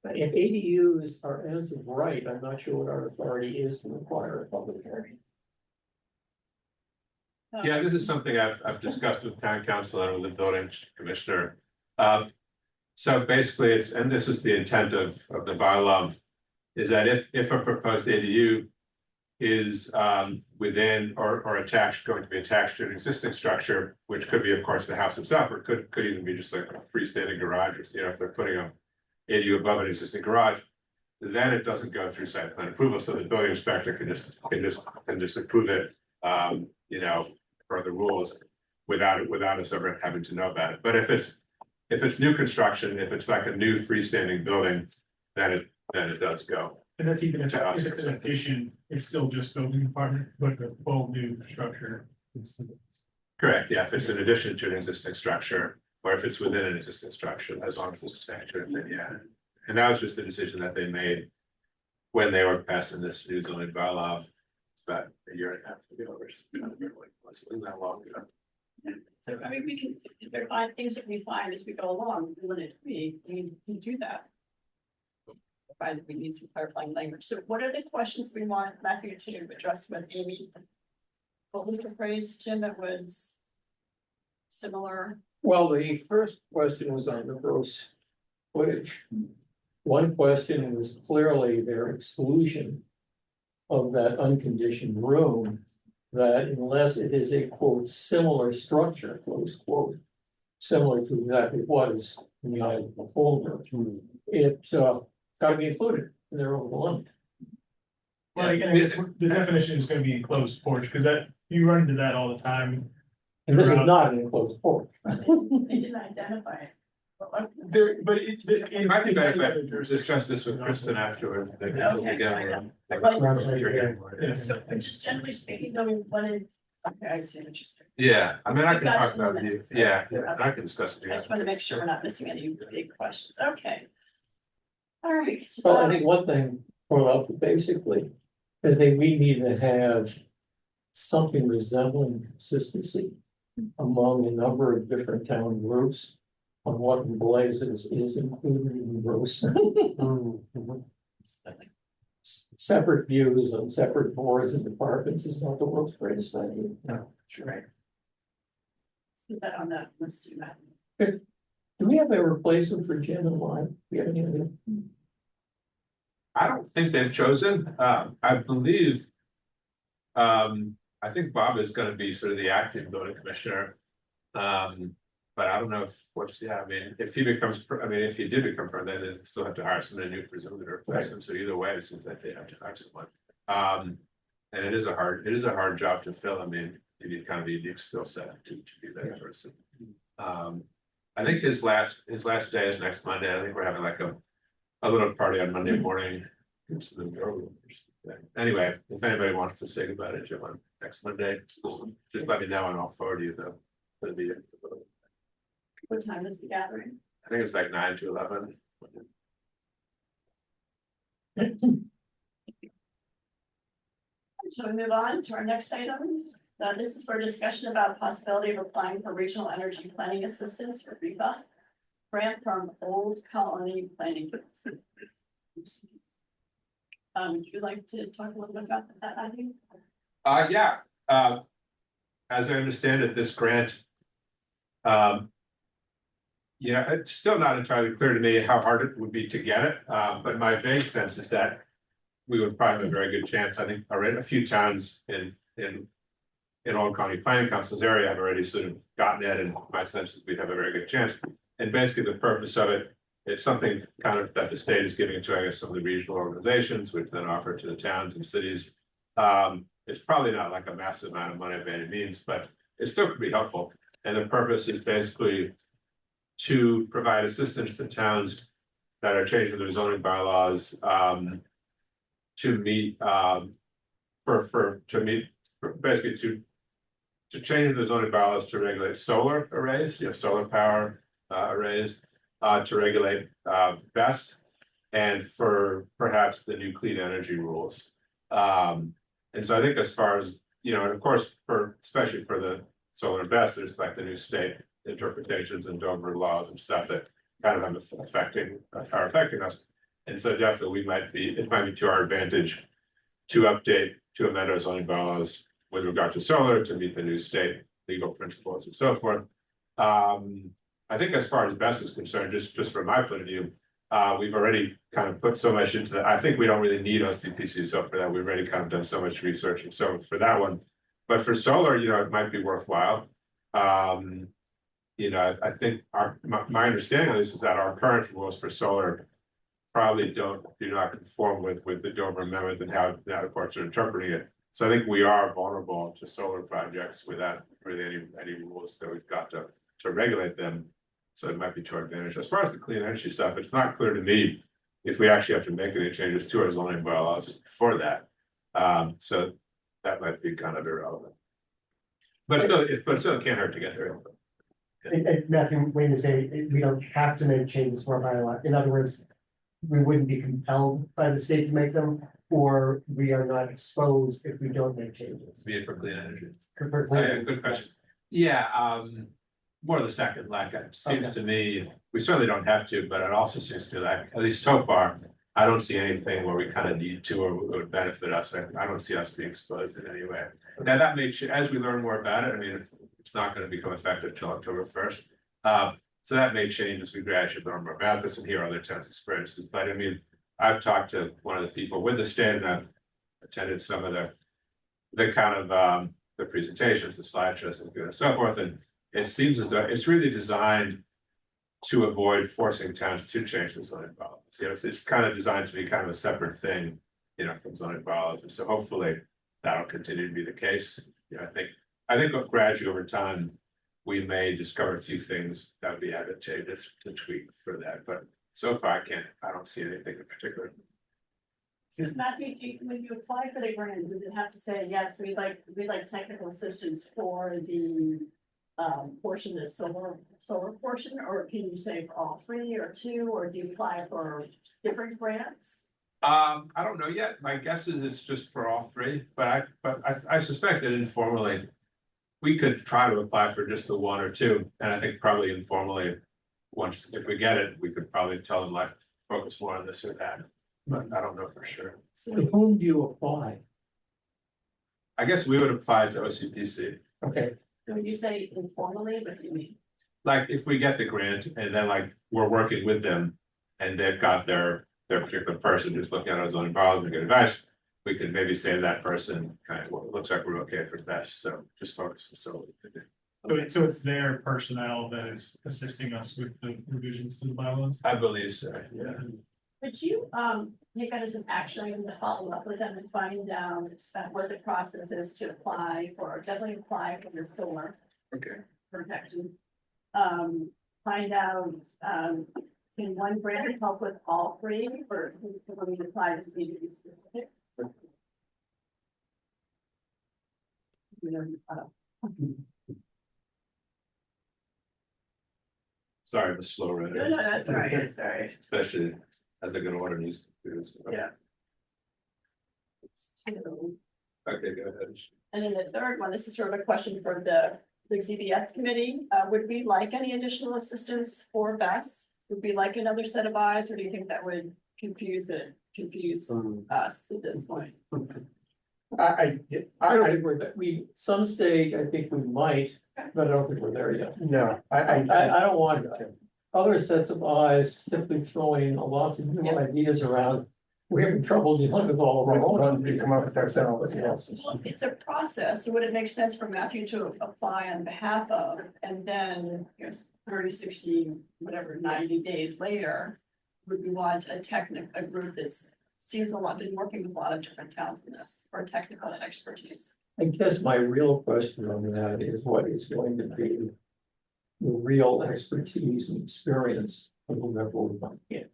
But if ADUs are as of right, I'm not sure what our authority is to require a public hearing. Yeah, this is something I've discussed with town council and with the building commissioner. So basically it's, and this is the intent of the bylaw, is that if a proposed ADU is within or attached, going to be attached to an existing structure, which could be, of course, the house itself, or could even be just like a freestanding garage, or, you know, if they're putting a ADU above an existing garage, then it doesn't go through site plan approval, so the building inspector can just approve it, you know, per the rules without us ever having to know about it. But if it's new construction, if it's like a new freestanding building, then it does go. And that's even if To us. it's an addition, it's still just building department, but the full new structure. Correct, yeah, if it's in addition to an existing structure, or if it's within an existing structure, as long as it's attached to it, then yeah. And that was just the decision that they made when they were passing this new zoning bylaw. It's about a year and a half ago, or something, wasn't that long ago. So, I mean, we can, if there are things that we find as we go along, when we do that. Find that we need some clarifying language. So what are the questions we want Matthew to address with Amy? What was the phrase, Jim, that was similar? Well, the first question was on the gross footage. One question was clearly their exclusion of that unconditioned room, that unless it is a quote, similar structure, close quote, similar to exactly what is in the eye of the beholder, it's gotta be included in their overall limit. Well, again, I guess the definition is gonna be enclosed porch, because that, you run into that all the time. And this is throughout. not an enclosed porch. They didn't identify it. There, but It might be better if I discuss this with Kristen afterward. They can put Okay. together. So just generally speaking, though, we wanted, okay, I see what you're saying. Yeah, I mean, I can We've got talk about minutes. it, yeah, I can discuss it. I just want to make sure we're not missing any big questions. Okay. All right. Well, I think one thing brought up basically is that we need to have something resembling consistency among a number of different town groups on what in blazes is included in the gross. Separate views on separate boards and departments is not the world's greatest idea. No, right. Put that on that, let's do that. Do we have a replacement for Jim and Lyle? Do we have any idea? I don't think they've chosen, I believe. I think Bob is gonna be sort of the acting building commissioner. But I don't know I mean, if he becomes, if he did become president, then they still have to hire somebody new presumably to replace him, so either way, it seems like they have to hire someone. And it is a hard job to fill, I mean, you need kind of a unique skill set to be that person. I think his last day is next Monday, I think we're having like a little party on Monday morning. Anyway, if anybody wants to say goodbye to Jim on next Monday, just let me know and I'll forward you the. What time is the gathering? I think it's like 9 to 11. So we move on to our next item. This is for discussion about possibility of applying for regional energy planning assistance or REPA grant from Old Colony Planning. Would you like to talk a little bit about that idea? Yeah. As I understand it, this grant. Yeah, it's still not entirely clear to me how hard it would be to get it, but my vague sense is that we would probably have a very good chance. I think already a few towns in Old County Planning Council's area have already sort of gotten it, and my sense is we'd have a very good chance. And basically the purpose of it, it's something kind of that the state is giving to, I guess, some of the regional organizations, which then offer it to the towns and cities. It's probably not like a massive amount of money by any means, but it still could be helpful. And the purpose is basically to provide assistance to towns that are changing their zoning bylaws to meet basically to change the zoning bylaws to regulate solar arrays, solar power arrays, to regulate BESS, and for perhaps the new clean energy rules. And so I think as far as, and of course, especially for the solar and BESS, there's like the new state interpretations and Dover laws and stuff that kind of are affecting us. And so definitely it might be to our advantage to amend our zoning bylaws with regard to solar to meet the new state legal principles and so forth. I think as far as Bess is concerned, just from my point of view, we've already kind of put so much into that. I think we don't really need OCPC so for that. We've already kind of done so much research and so for that one. But for solar, it might be worthwhile. I think my understanding of this is that our current rules for solar probably do not conform with the Dover Amendment and how now the courts are interpreting it. So I think we are vulnerable to solar projects without really any rules that we've got to regulate them. So it might be to our advantage. As far as the clean energy stuff, it's not clear to me if we actually have to make any changes to our zoning bylaws for that. So that might be kind of irrelevant. But still, it can't hurt to get there. And Matthew, waiting to say, we don't have to make changes to our bylaw. In other words, we wouldn't be compelled by the state to make them, or we are not exposed if we don't make changes. Be it for clean energy. Good question. Yeah, more of the second, like it seems to me, we certainly don't have to, but it also seems to like, at least so far, I don't see anything where we kind of need to or would benefit us. I don't see us being exposed in any way. Now that makes, as we learn more about it, I mean, it's not going to become effective till October 1st. So that may change as we gradually learn more about this and hear other towns' experiences. But I mean, I've talked to one of the people with the state and I've attended some of the kind of the presentations, the slideshows and so forth. And it seems as though it's really designed to avoid forcing towns to change the zoning bylaws. It's kind of designed to be kind of a separate thing, from zoning bylaws. And so hopefully that'll continue to be the case. I think gradually over time, we may discover a few things that would be advantageous to tweak for that. But so far, I don't see anything in particular. So Matthew, when you apply for the grant, does it have to say, yes, we'd like technical assistance for the portion, the solar portion, or can you say for all three or two, or do you apply for different grants? I don't know yet. My guess is it's just for all three, but I suspect that informally, we could try to apply for just the one or two, and I think probably informally, if we get it, we could probably tell them like focus more on this or that. But I don't know for sure. So to whom do you apply? I guess we would apply to OCPC. Okay. When you say informally, what do you mean? Like if we get the grant and then like we're working with them and they've got their particular person who's looking at our zoning bylaws and good advice, we could maybe say to that person, kind of, well, it looks like we're okay for best, so just focus on solar. So it's their personnel that is assisting us with the revisions to the bylaws? I believe so, yeah. Could you take that as an action item to follow up with them and find out what the process is to apply for, definitely apply for the solar protection? Find out, can one grant help with all three, or can we apply this need to be specific? Sorry, the slow read. No, that's all right, sorry. Especially as they're gonna order news. Yeah. Okay, go ahead. And then the third one, this is sort of a question for the ZBS committee. Would we like any additional assistance for Bess? Would we like another set of eyes, or do you think that would confuse us at this point? I don't think some stage, I think we might, but I don't think we're there yet. No, I don't want other sets of eyes simply throwing lots of new ideas around. We're having trouble dealing with all of our own. We come up with ourselves. Well, it's a process, so would it make sense for Matthew to apply on behalf of, and then, 30, 60, whatever, 90 days later, would we want a group that's been working with a lot of different towns in this, for technical expertise? I guess my real question on that is what is going to be the real expertise and experience of whomever we might get.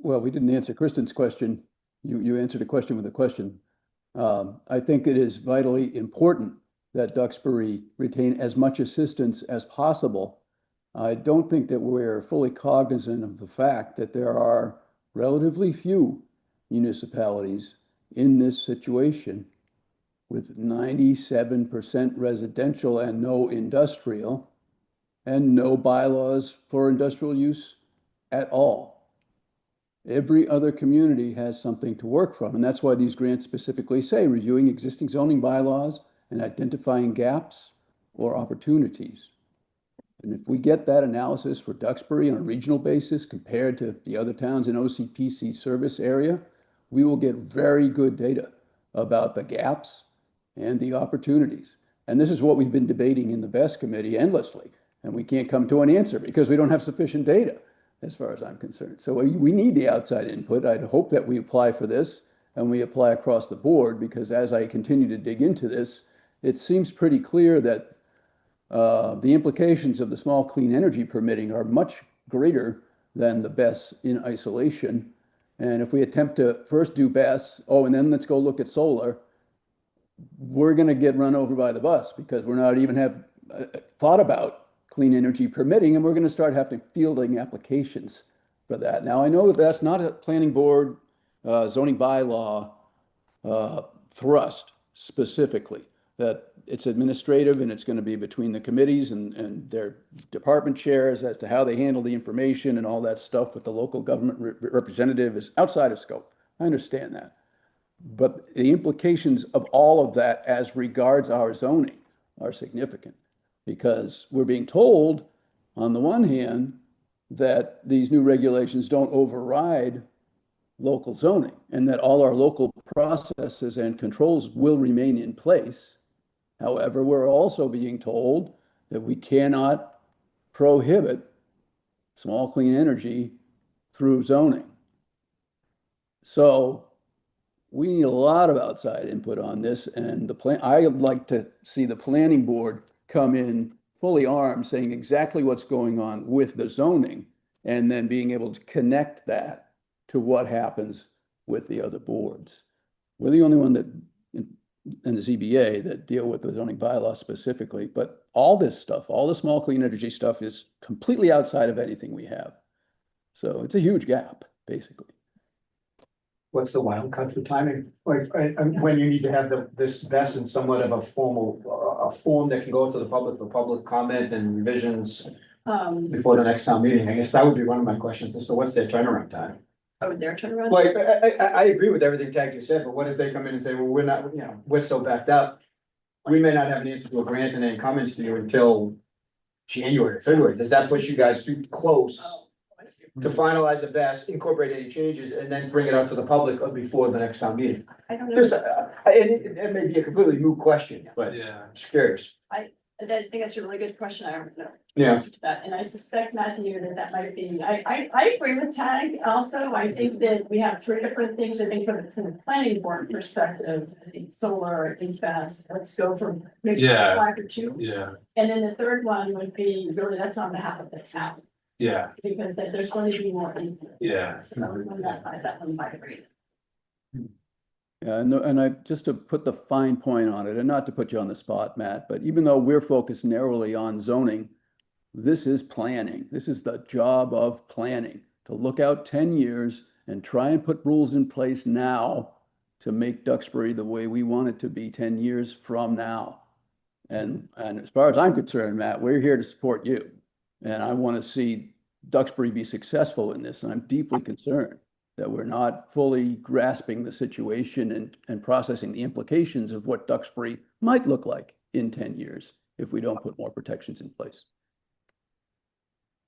Well, we didn't answer Kristen's question. You answered a question with a question. I think it is vitally important that Duxbury retain as much assistance as possible. I don't think that we're fully cognizant of the fact that there are relatively few municipalities in this situation with 97% residential and no industrial, and no bylaws for industrial use at all. Every other community has something to work from, and that's why these grants specifically say reviewing existing zoning bylaws and identifying gaps or opportunities. And if we get that analysis for Duxbury on a regional basis compared to the other towns in OCPC service area, we will get very good data about the gaps and the opportunities. And this is what we've been debating in the BEST committee endlessly, and we can't come to an answer because we don't have sufficient data, as far as I'm concerned. So we need the outside input. I'd hope that we apply for this and we apply across the board, because as I continue to dig into this, it seems pretty clear that the implications of the small clean energy permitting are much greater than the BESS in isolation. And if we attempt to first do BESS, and then let's go look at solar, we're going to get run over by the bus because we're not even have thought about clean energy permitting, and we're going to start having fielding applications for that. Now, I know that that's not a planning board zoning bylaw thrust specifically, that it's administrative and it's going to be between the committees and their department chairs as to how they handle the information and all that stuff with the local government representative is outside of scope. I understand that. But the implications of all of that as regards our zoning are significant, because we're being told, on the one hand, that these new regulations don't override local zoning and that all our local processes and controls will remain in place. However, we're also being told that we cannot prohibit small clean energy through zoning. So we need a lot of outside input on this, and I would like to see the planning board come in fully armed, saying exactly what's going on with the zoning, and then being able to connect that to what happens with the other boards. We're the only one that and the ZBA that deal with the zoning bylaw specifically, but all this stuff, all the small clean energy stuff is completely outside of anything we have. So it's a huge gap, basically. What's the wild card for timing? Like, and when you need to have this vest in somewhat of a formal, a form that can go to the public for public comment and revisions before the next town meeting? I guess that would be one of my questions as to what's their turnaround time? Their turnaround? Like, I agree with everything Tag just said, but what if they come in and say, well, we're not, we're so backed up. We may not have an answer to a grant and any comments to you until January, February. Does that push you guys too close to finalize the best, incorporate any changes, and then bring it out to the public before the next town meeting? I don't know. Just, and it may be a completely moot question, but I'm just curious. I think that's a really good question. I don't know. Yeah. To that, and I suspect, Matthew, that might be, I agree with Tag also. I think that we have three different things. I think from the planning board perspective, I think solar, I think fast, let's go from maybe 5 or 2. Yeah. And then the third one would be really, that's on behalf of the town. Yeah. Because there's going to be more input. Yeah. So on that one might agree. Yeah, and I just to put the fine point on it, and not to put you on the spot, Matt, but even though we're focused narrowly on zoning, this is planning. This is the job of planning, to look out 10 years and try and put rules in place now to make Duxbury the way we want it to be 10 years from now. And as far as I'm concerned, Matt, we're here to support you. And I want to see Duxbury be successful in this. And I'm deeply concerned that we're not fully grasping the situation and processing the implications of what Duxbury might look like in 10 years if we don't put more protections in place.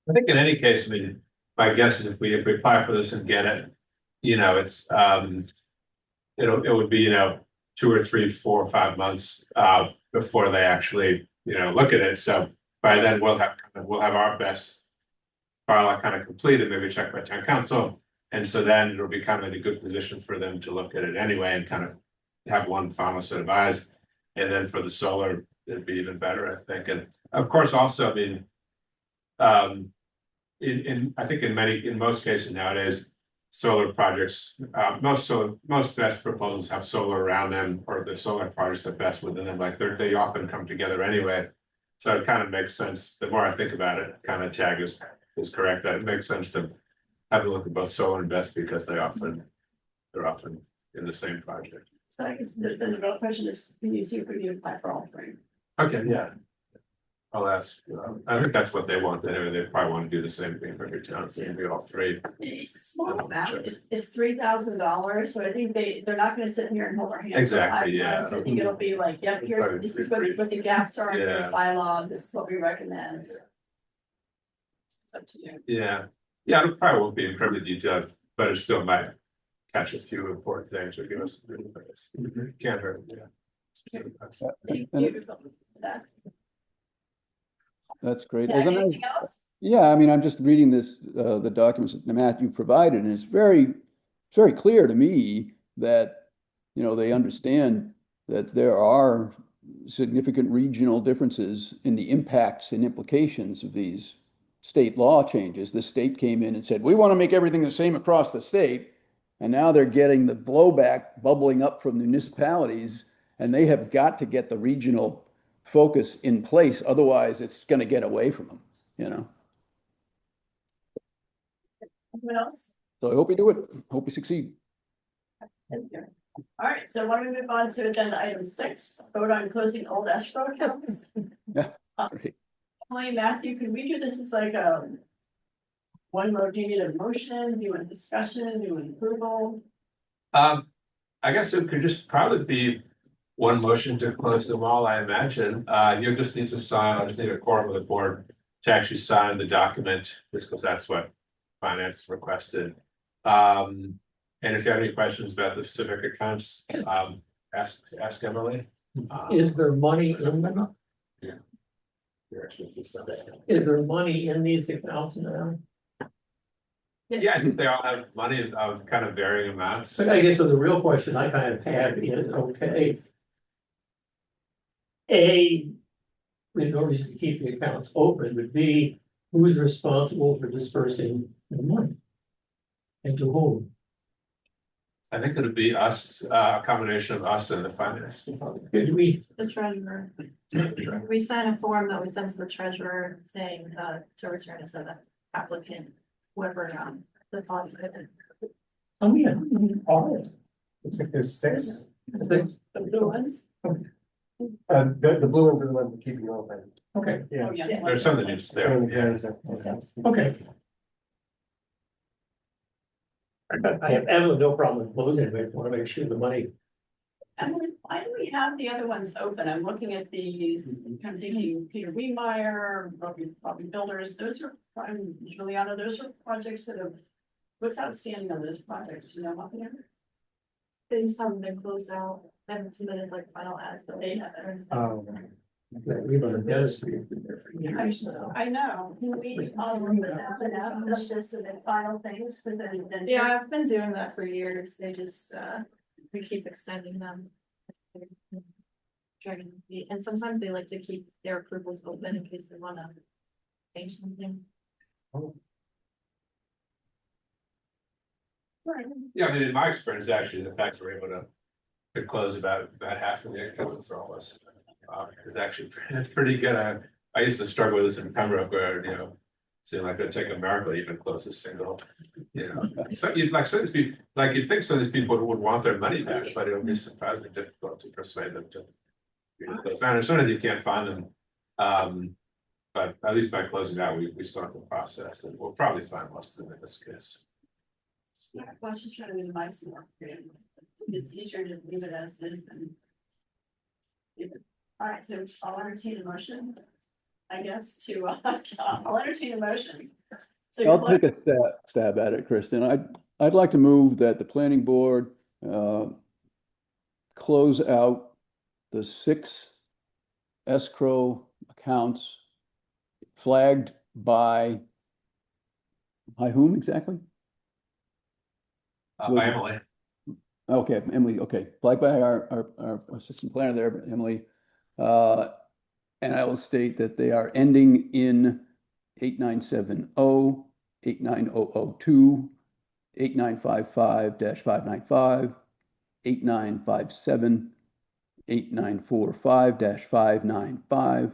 I think in any case, I mean, my guess is if we apply for this and get it, it's, it would be, 2 or 3, 4 or 5 months, before they actually, look at it. So by then we'll have our best bylaw kind of completed, maybe checked by town council. And so then it'll be kind of in a good position for them to look at it anyway and kind of have one final set of eyes. And then for the solar, it'd be even better, I think. And of course, also, I mean, I think in most cases nowadays, solar projects, most best proposals have solar around them, or the solar projects are best within them. Like they often come together anyway. So it kind of makes sense. The more I think about it, kind of Tag is correct that it makes sense to have a look at both solar and best because they're often in the same project. So I guess the real question is, can you see if we can apply for all three? Okay, yeah. I'll ask, I think that's what they want, anyway, they probably want to do the same thing for every town, so maybe all three. It's a small amount, it's $3,000, so I think they're not gonna sit here and hold our hands. for Exactly, 5 months. yeah. I think it'll be like, yep, here's, this is what the gaps are in your Yeah. bylaw, this is what we recommend. It's up to you. Yeah, yeah, it probably won't be incredibly detailed, but it still might catch a few important things or give us. Can't hurt, yeah. Thank you for that. That's great. Yeah, As a nice- anything else? Yeah, I mean, I'm just reading this, the documents that Matthew provided, and it's very clear to me that, you know, they understand that there are significant regional differences in the impacts and implications of these state law changes. The state came in and said, we want to make everything the same across the state. And now they're getting the blowback bubbling up from municipalities, and they have got to get the regional focus in place. Otherwise, it's going to get away from them, you know? Anyone else? So I hope we do it. Hope we succeed. All right, so why don't we move on to agenda item 6, vote on closing old escrow accounts. Yeah, great. Emily, Matthew, can we do this as like one more, do you need a motion, do you want a discussion, do you want approval? I guess it could just probably be one motion to close them all, I imagine. You just need to sign, I just need a quorum of the board to actually sign the document, just because that's what finance requested. And if you have any questions about the specific accounts, ask Emily. Is there money in them? Yeah. Is there money in these accounts now? Yeah, I think they all have money of kind of varying amounts. But I guess so the real question I kind of have is, okay. A, in order to keep the accounts open, would be who's responsible for dispersing the money? And to whom? I think it'd be us, a combination of us and the finance. Could we? The treasurer. We sign a form that we send to the treasurer saying, to return it to the applicant, whoever, deposited it. Oh, yeah. All right. Looks like there's 6. The blue ones? The blue ones are the ones we're keeping open. Okay. Yeah. Oh, yeah. There's some that need to stay open, yeah. Okay. I have absolutely no problem with closing it, but I want to make sure the money. Emily, why do we have the other ones open? I'm looking at these, kind of thinking Peter Wiemeyer, Robbie Builders, those are, Juliana, those are projects that have, what's outstanding on those projects, you know, nothing ever? They just haven't been closed out, they haven't submitted like final as, but they haven't. We've been a dentistry there for years now. I know, can we, ask this and then final things, but then. Yeah, I've been doing that for years, they just, we keep extending them. And sometimes they like to keep their approvals open in case they wanna change something. Yeah, I mean, in my experience, actually, the fact we're able to close about half of the accounts are almost is actually pretty good. I used to struggle with this in Pembroke where, you know, seemed like it'd take a miracle to even close a single, you know. So you'd like some of these people, like you'd think some of these people would want their money back, but it would be surprisingly difficult to persuade them to. Close. And as soon as you can't find them, but at least by closing out, we start the process and we'll probably find most of them in this case. Well, I was just trying to minimize the work. It's easier to leave it as is than. All right, so I'll entertain a motion, I guess, I'll entertain a motion. So I'll take a stab at it, Kristen. I'd like to move that the planning board close out the 6 escrow accounts flagged by whom exactly? By Emily. Okay, Emily, okay, flagged by our assistant planner there, Emily. And I will state that they are ending in 8970, 89002, 8955-595, 8957, 8945-595,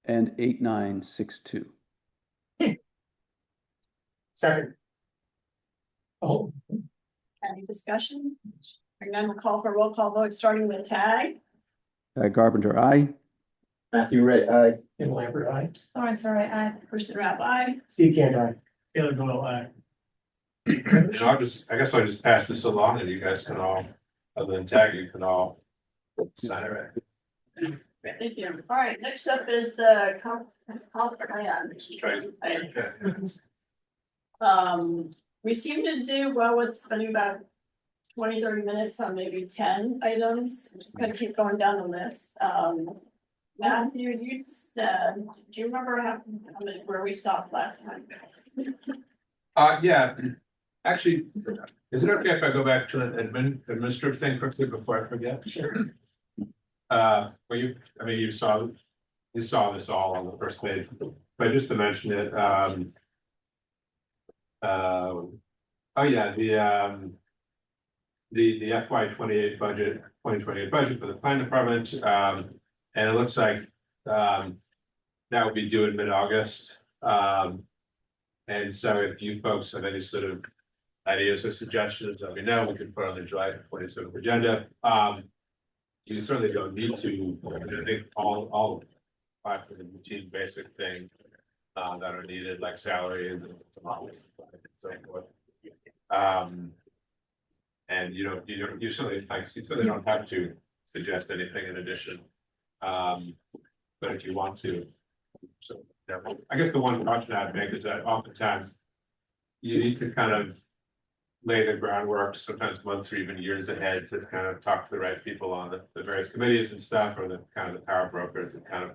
and 8962. Second. Oh, any discussion? And then we'll call for a roll call vote, starting with Tag. Carpenter, aye. Matthew Ray, aye. Tim Lambert, aye. Lawrence, all right, I. Kristen Rapp, aye. Steve Cantor. Taylor Doyle, aye. And I guess I'll just pass this along and you guys can all, other than tag, you can all sign it. Right. Thank you. All right, next up is the comp plan. Just trying. We seem to do well with spending about 20-30 minutes on maybe 10 items. I'm just gonna keep going down the list. Matthew, you said, do you remember where we stopped last time? Yeah, actually, is it okay if I go back to an administrative thing quickly before I forget? Sure. Well, you saw this all on the first page, but just to mention it, oh yeah, the FY 28 budget, 2028 budget for the planning department, and it looks like, that will be due in mid-August. And so if you folks have any sort of ideas or suggestions, let me know, we can put on the July 27th agenda. You certainly don't need to, I think all five of the routine basic things that are needed, like salaries and so forth. And you certainly don't have to suggest anything in addition. But if you want to, so yeah, I guess the one caution I'd make is that oftentimes you need to kind of lay the groundwork, sometimes months or even years ahead, to kind of talk to the right people on the various committees and stuff, or the kind of the power brokers, and kind of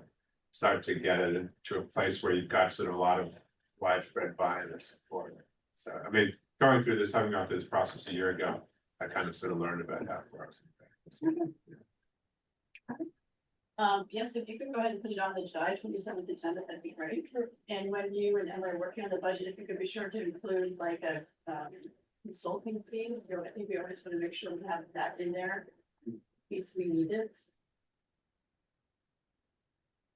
start to get it into a place where you've got sort of a lot of widespread buy-in and support. So, I mean, having gone through this process a year ago, I kind of sort of learned about how it works. Yes, if you could go ahead and put it on the July 27th agenda, that'd be great. And when you and Emily are working on the budget, if you could be sure to include like a consulting fees, I think we always want to make sure we have that in there in case we need it.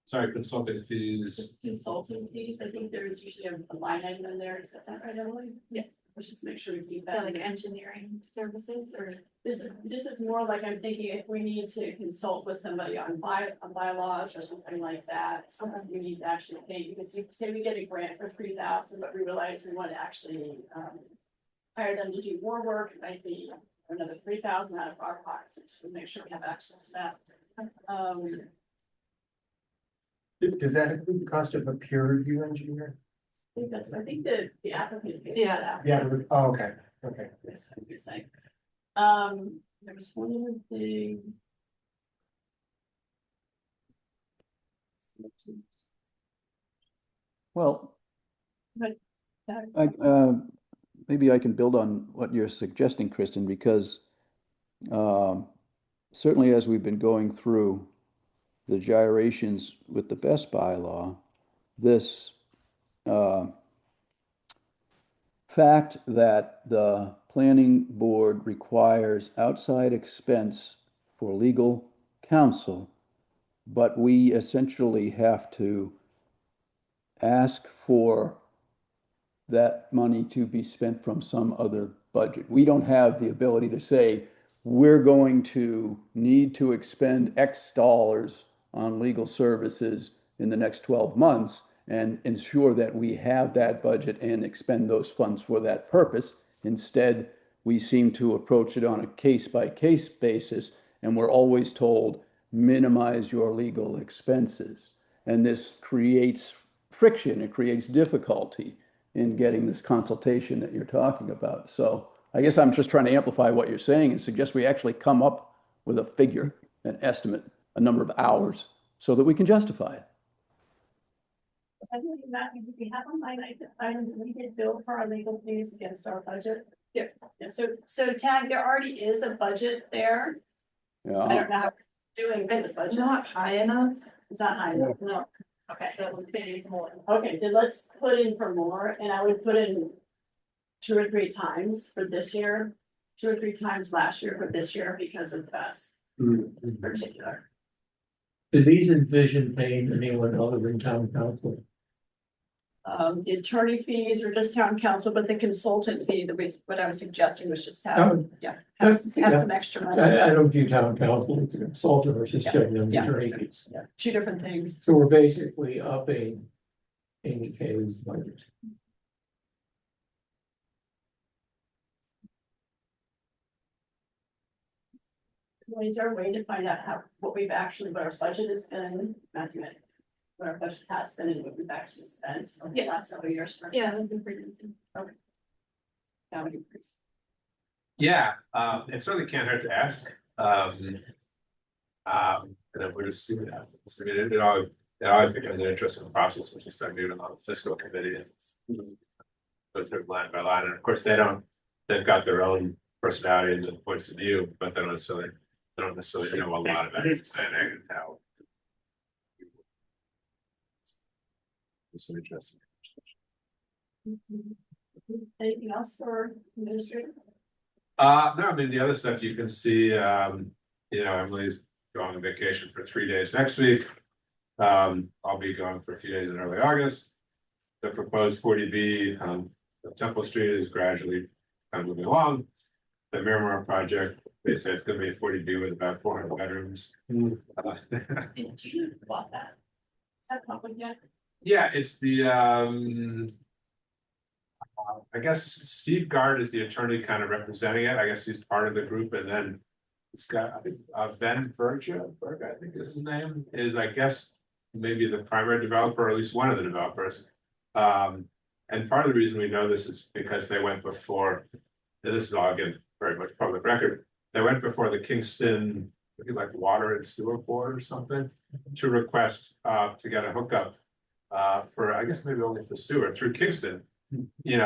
Sorry, consulting fees. Just consulting fees, I think there's usually a line item in there, is that right, Emily? Yeah. Let's just make sure we keep that. Like engineering services or? This is more like, I'm thinking if we need to consult with somebody on bylaws or something like that, we need to actually pay, because you say we get a grant for 3,000, but we realize we want to actually hire them to do more work, it might be another 3,000 out of our pockets, so make sure we have access to that. Does that include the cost of a peer review engineer? I think the applicant pays for that. Yeah, oh, okay, okay. That's what you're saying. There was one other thing. Well, But, maybe I can build on what you're suggesting, Kristen, because certainly as we've been going through the gyrations with the best bylaw, this fact that the planning board requires outside expense for legal counsel, but we essentially have to ask for that money to be spent from some other budget. We don't have the ability to say, we're going to need to expend X dollars on legal services in the next 12 months and ensure that we have that budget and expend those funds for that purpose. Instead, we seem to approach it on a case-by-case basis, and we're always told, minimize your legal expenses. And this creates friction, it creates difficulty in getting this consultation that you're talking about. So I guess I'm just trying to amplify what you're saying and suggest we actually come up with a figure, an estimate, a number of hours, so that we can justify it. I think Matthew, do we have a line item that we did bill for our legal fees against our budget? Yeah. So Tag, there already is a budget there. Yeah. I don't know how we're doing. It's not high enough. It's not high enough, no. Okay. So we could use more. Okay, then let's put in for more, and I would put in 2 or 3 times for this year, 2 or 3 times last year for this year because of us in particular. Do these envision paying anyone other than town council? The attorney fees are just town council, but the consultant fee what I was suggesting was just have, have some extra money. I don't view town council as a consultant, or just checking on the Yeah. attorney fees. Yeah, two different things. So we're basically upping Amy K's budget. Well, is there a way to find out what our budget has been, Matthew, what our budget has been and what we've actually spent over the last several years? Yeah, that'd be pretty easy. Okay. That would be pretty. Yeah, it certainly can't hurt to ask. And then we'll just see what happens. I mean, it always becomes an interesting process, which is start doing a lot of fiscal committees. Go through line by line, and of course, they've got their own personalities and points of view, but they don't necessarily know a lot about it and how. It's an interesting. Anything else for administrator? No, I mean, the other stuff you can see, Emily's going on vacation for 3 days next week. I'll be going for a few days in early August. The proposed 40B on Temple Street is gradually kind of moving along. The Miramar project, they say it's gonna be a 40B with about 400 bedrooms. Did you bought that? Is that public yet? Yeah, it's the, I guess Steve Gard is the attorney kind of representing it. I guess he's part of the group, and then it's got, I think, Ben Berg, I think is his name, is, I guess, maybe the primary developer, or at least one of the developers. And part of the reason we know this is because they went before, and this is all again very much public record, they went before the Kingston, maybe like Water and Sewer Board or something, to request to get a hookup for, I guess maybe only for sewer through Kingston.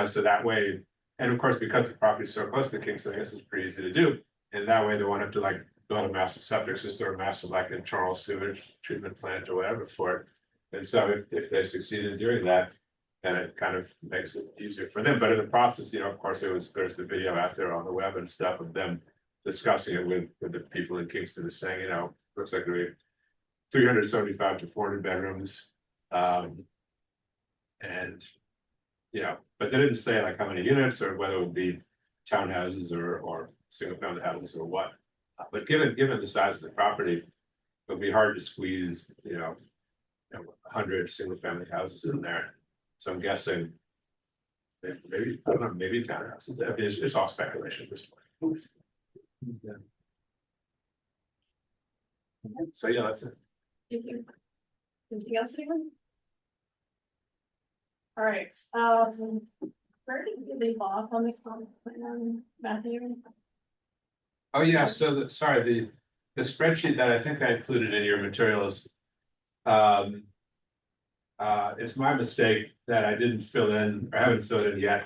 So that way, and of course, because the property is so close to Kingston, I guess it's pretty easy to do. And that way they won't have to like build a massive septic system or massive like internal sewage treatment plant or whatever for it. And so if they succeed in doing that, then it kind of makes it easier for them. But in the process, of course, there's the video out there on the web and stuff of them discussing it with the people in Kingston, is saying, looks like there'll be 375 to 400 bedrooms. But they didn't say like how many units or whether it would be townhouses or single family houses or what. But given the size of the property, it'll be hard to squeeze, 100 single family houses in there. So I'm guessing maybe, I don't know, maybe townhouses. I mean, it's all speculation at this point. Yeah. So yeah, that's it. Thank you. Anything else, anyone? All right, where did you leave off on the comp plan, Matthew? Oh, yeah, so the spreadsheet that I think I included in your materials. It's my mistake that I didn't fill in, or haven't filled in yet.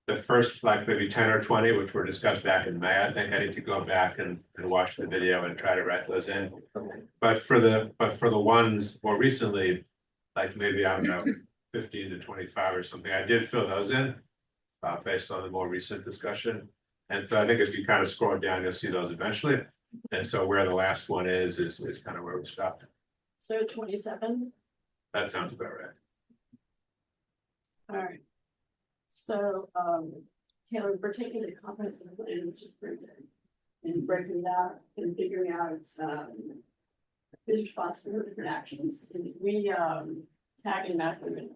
The first, like maybe 10 or 20, which were discussed back in May. I think I need to go back and watch the video and try to write those in. But for the ones more recently, like maybe, I don't know, 15 to 25 or something, I did fill those in based on the more recent discussion. And so I think if you kind of scroll down, you'll see those eventually. And so where the last one is kind of where we stopped. So 27. That sounds about right. All right. So, Taylor, we're taking the comprehensive plan, which is pretty good, and breaking it out and figuring out who's responsible for different actions. And we tagging Matthew,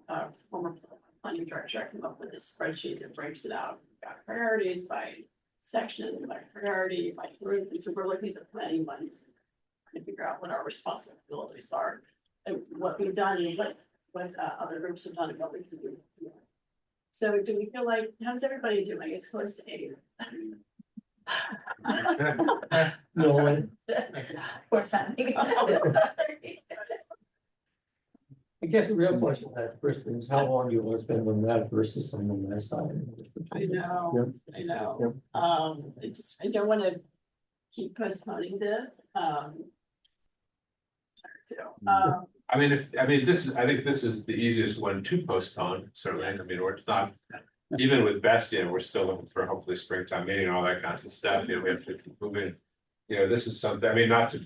former planning director, came up with this spreadsheet that breaks it out. We've got priorities by section, by priority, by group, and so we're looking at the planning ones to figure out what our responsibilities are and what we've done and what other groups have done and what we can do. So do we feel like, how's everybody doing? It's close to 8. No. Poor Sandy. I guess the real question first is how long do you want to spend on that versus on the last side? I know. I don't want to keep postponing this. I think this is the easiest one to postpone, certainly. I mean, it's not, even with best, we're still looking for hopefully springtime meeting and all that kinds of stuff. We have to move in. This is something, I mean, not to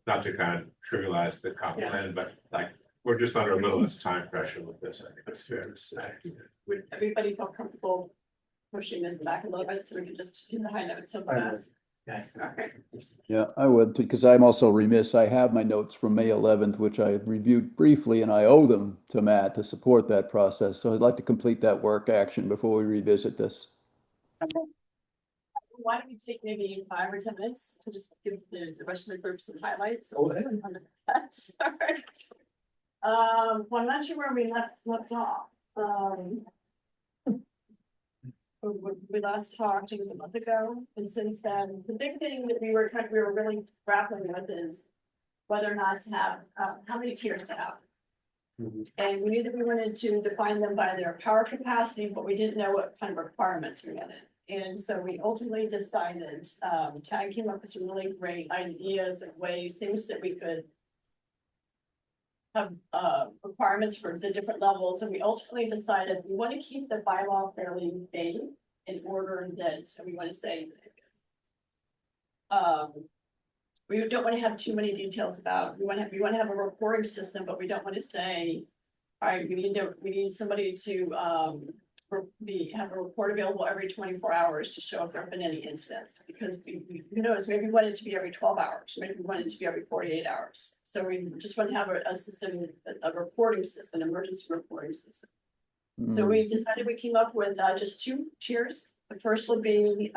kind of trivialize the comp plan, but like we're just under a little less time pressure with this, I think that's fair to say. Would everybody feel comfortable pushing this back a little bit so we can just hit the high notes so I would. fast? Yes. Okay. Yeah, I would, because I'm also remiss. I have my notes from May 11th, which I reviewed briefly, and I owe them to Matt to support that process. So I'd like to complete that work action before we revisit this. Why don't we take maybe 5 or 10 minutes to just give the rest of the group some highlights? Oh, Sorry. Well, I'm not sure where we left off. We last talked, it was a month ago, and since then, the big thing that we were really grappling with is whether or not to have, how many tiers to have. And we knew that we wanted to define them by their power capacity, but we didn't know what kind of requirements we wanted. And so we ultimately decided, Tag came up with some really great ideas and ways, things that we could have requirements for the different levels, and we ultimately decided we want to keep the bylaw fairly vague in order that, so we want to say we don't want to have too many details about, we want to have a reporting system, but we don't want to say, all right, we need somebody to have a report available every 24 hours to show if there have been any incidents, because who knows, maybe we want it to be every 12 hours, maybe we want it to be every 48 hours. So we just want to have a system, a reporting system, emergency reporting system. So we decided, we came up with just 2 tiers. The first would be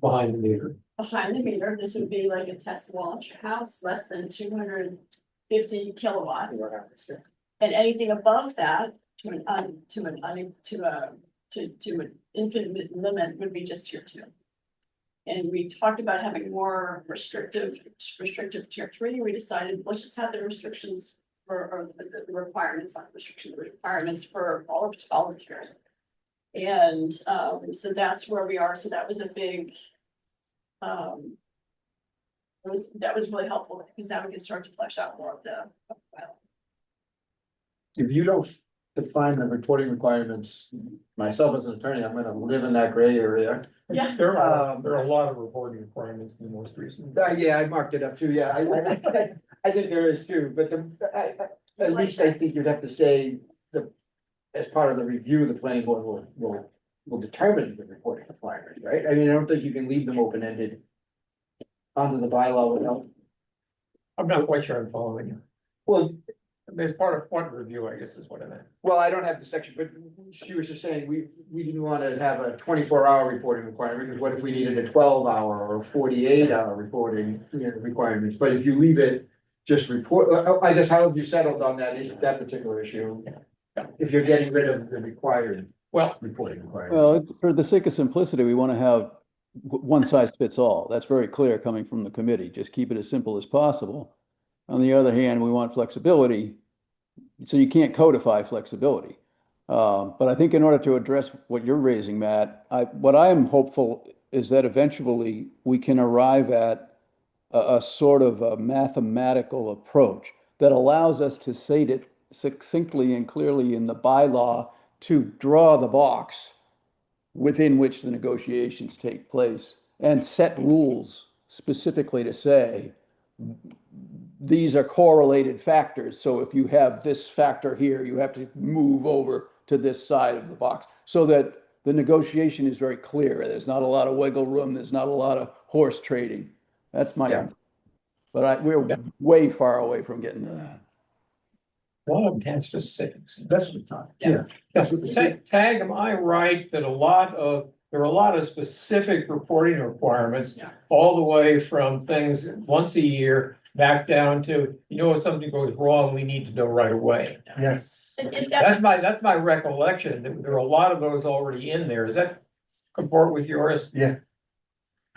Behind the meter. behind the meter. This would be like a test launch house, less than 250 kilowatts. And anything above that to an infinite limit would be just tier 2. And we talked about having more restrictive tier 3. We decided, let's just have the restrictions or the requirements, not restrictions, the requirements for all of tiers. And so that's where we are. So that was a big, that was really helpful, because now we can start to flesh out more of the file. If you don't define the reporting requirements, myself as an attorney, I'm gonna live in that gray area. Yeah. There are a lot of reporting requirements in the most recent. Yeah, I marked it up too, yeah, I think there is too, but at least I think you'd have to say as part of the review, the planning board will determine the reporting requirements, right? I mean, I don't think you can leave them open-ended onto the bylaw without. I'm not quite sure I'm following you. Well, As part of what review, I guess is what I meant. well, I don't have the section, but she was just saying, we didn't want to have a 24-hour reporting requirement, because what if we needed a 12-hour or 48-hour reporting requirements? But if you leave it, just report, I guess, how have you settled on that particular issue? If you're getting rid of the required reporting requirements. Well, for the sake of simplicity, we want to have one size fits all. That's very clear coming from the committee. Just keep it as simple as possible. On the other hand, we want flexibility, so you can't codify flexibility. But I think in order to address what you're raising, Matt, what I am hopeful is that eventually we can arrive at a sort of a mathematical approach that allows us to state it succinctly and clearly in the bylaw to draw the box within which the negotiations take place and set rules specifically to say these are correlated factors. So if you have this factor here, you have to move over to this side of the box, so that the negotiation is very clear. There's not a lot of wiggle room. There's not a lot of horse trading. That's my, but we're way far away from getting to that. One of them has just savings. That's the time. Yeah. Tag, am I right that there are a lot of specific reporting requirements? All the way from things once a year back down to, if something goes wrong, we need to know right away. Yes. That's my recollection, that there are a lot of those already in there. Does that comport with yours? Yeah.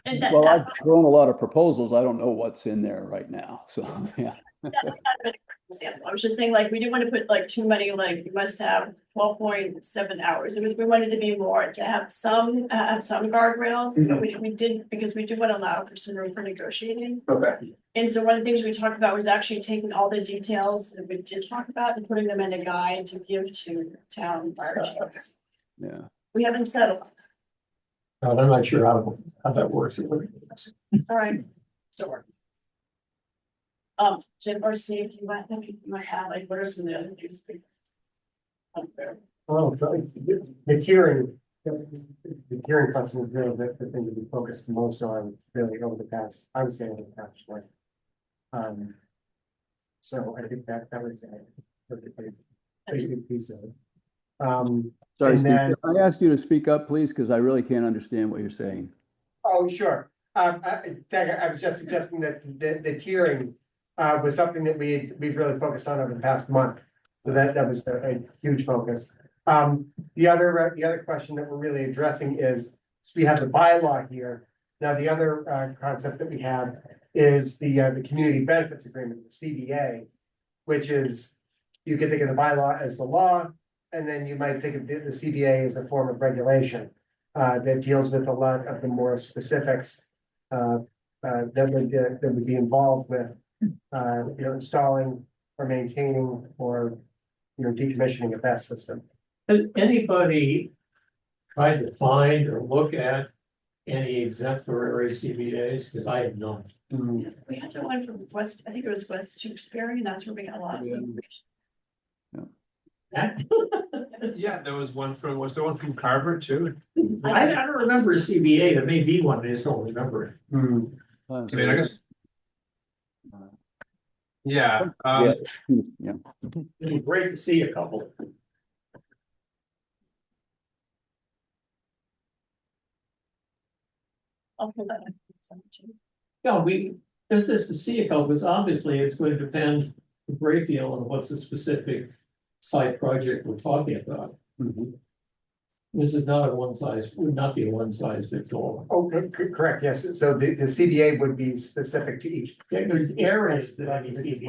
Well, I've thrown a lot of proposals. I don't know what's in there right now. So, yeah. I was just saying, like, we didn't want to put too many, you must have 12.7 hours. We wanted to be more, to have some guardrails. Mhm. We did, because we do want to allow for some room for negotiating. Okay. And so one of the things we talked about was actually taking all the details that we did talk about and putting them in a guide to give to town fire chiefs. Yeah. We haven't settled. I'm not sure how that works. All right, don't worry. Jim or Steve, you might have, like, what are some of the other things? Up there? Oh, the tiering, the tiering question is really the thing to be focused most on really over the past, I would say over the past year. So I think that was a big piece of it. Sorry, and Steve, then- can I ask you to speak up, please, because I really can't understand what you're saying. Oh, sure. I was just suggesting that the tiering was something that we've really focused on over the past month. So that was a huge focus. The other question that we're really addressing is, we have the bylaw here. Now, the other concept that we have is the community benefits agreement, the CBA, which is, you can think of the bylaw as the law, and then you might think of the CBA as a form of regulation that deals with a lot of the more specifics that would be involved with installing or maintaining or decommissioning a BESS system. Has anybody tried to find or look at any exemplary CBAs? Because I have not. We had one from West, I think it was West Duxbury, and that's where we got a lot of information. Yeah, there was there one from Carver too? I don't remember a CBA. There may be one, I just don't remember it. I mean, I guess. Yeah, Yeah. It'd be great to see a couple. I'll put that in. Yeah, there's this to see a couple, because obviously it's going to depend a great deal on what's the specific site project we're talking about. This is not would not be a one size fits all. Oh, correct, yes. So the CBA would be specific to each. There's areas that I can see.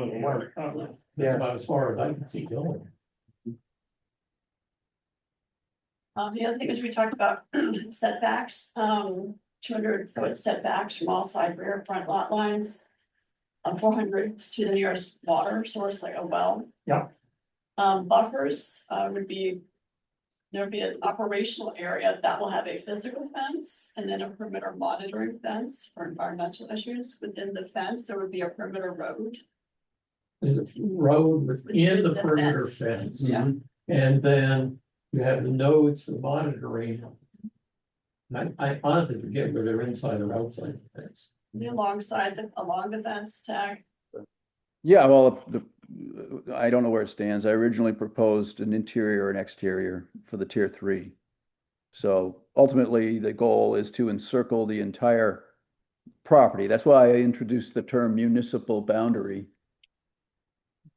Yeah. About as far as I can see going. The other thing is we talked about setbacks, 200-foot setbacks from all side, rear, front lot lines. 400 to the nearest water source, like a well. Yeah. Buffers would be, there'd be an operational area that will have a physical fence and then a perimeter monitoring fence for environmental issues. Within the fence, there would be a perimeter road. There's a road within the perimeter fence. Yeah. And then you have the nodes for monitoring. I honestly forget whether they're inside or outside the fence. Along the fence tag. Yeah, well, I don't know where it stands. I originally proposed an interior and exterior for the tier 3. So ultimately, the goal is to encircle the entire property. That's why I introduced the term municipal boundary,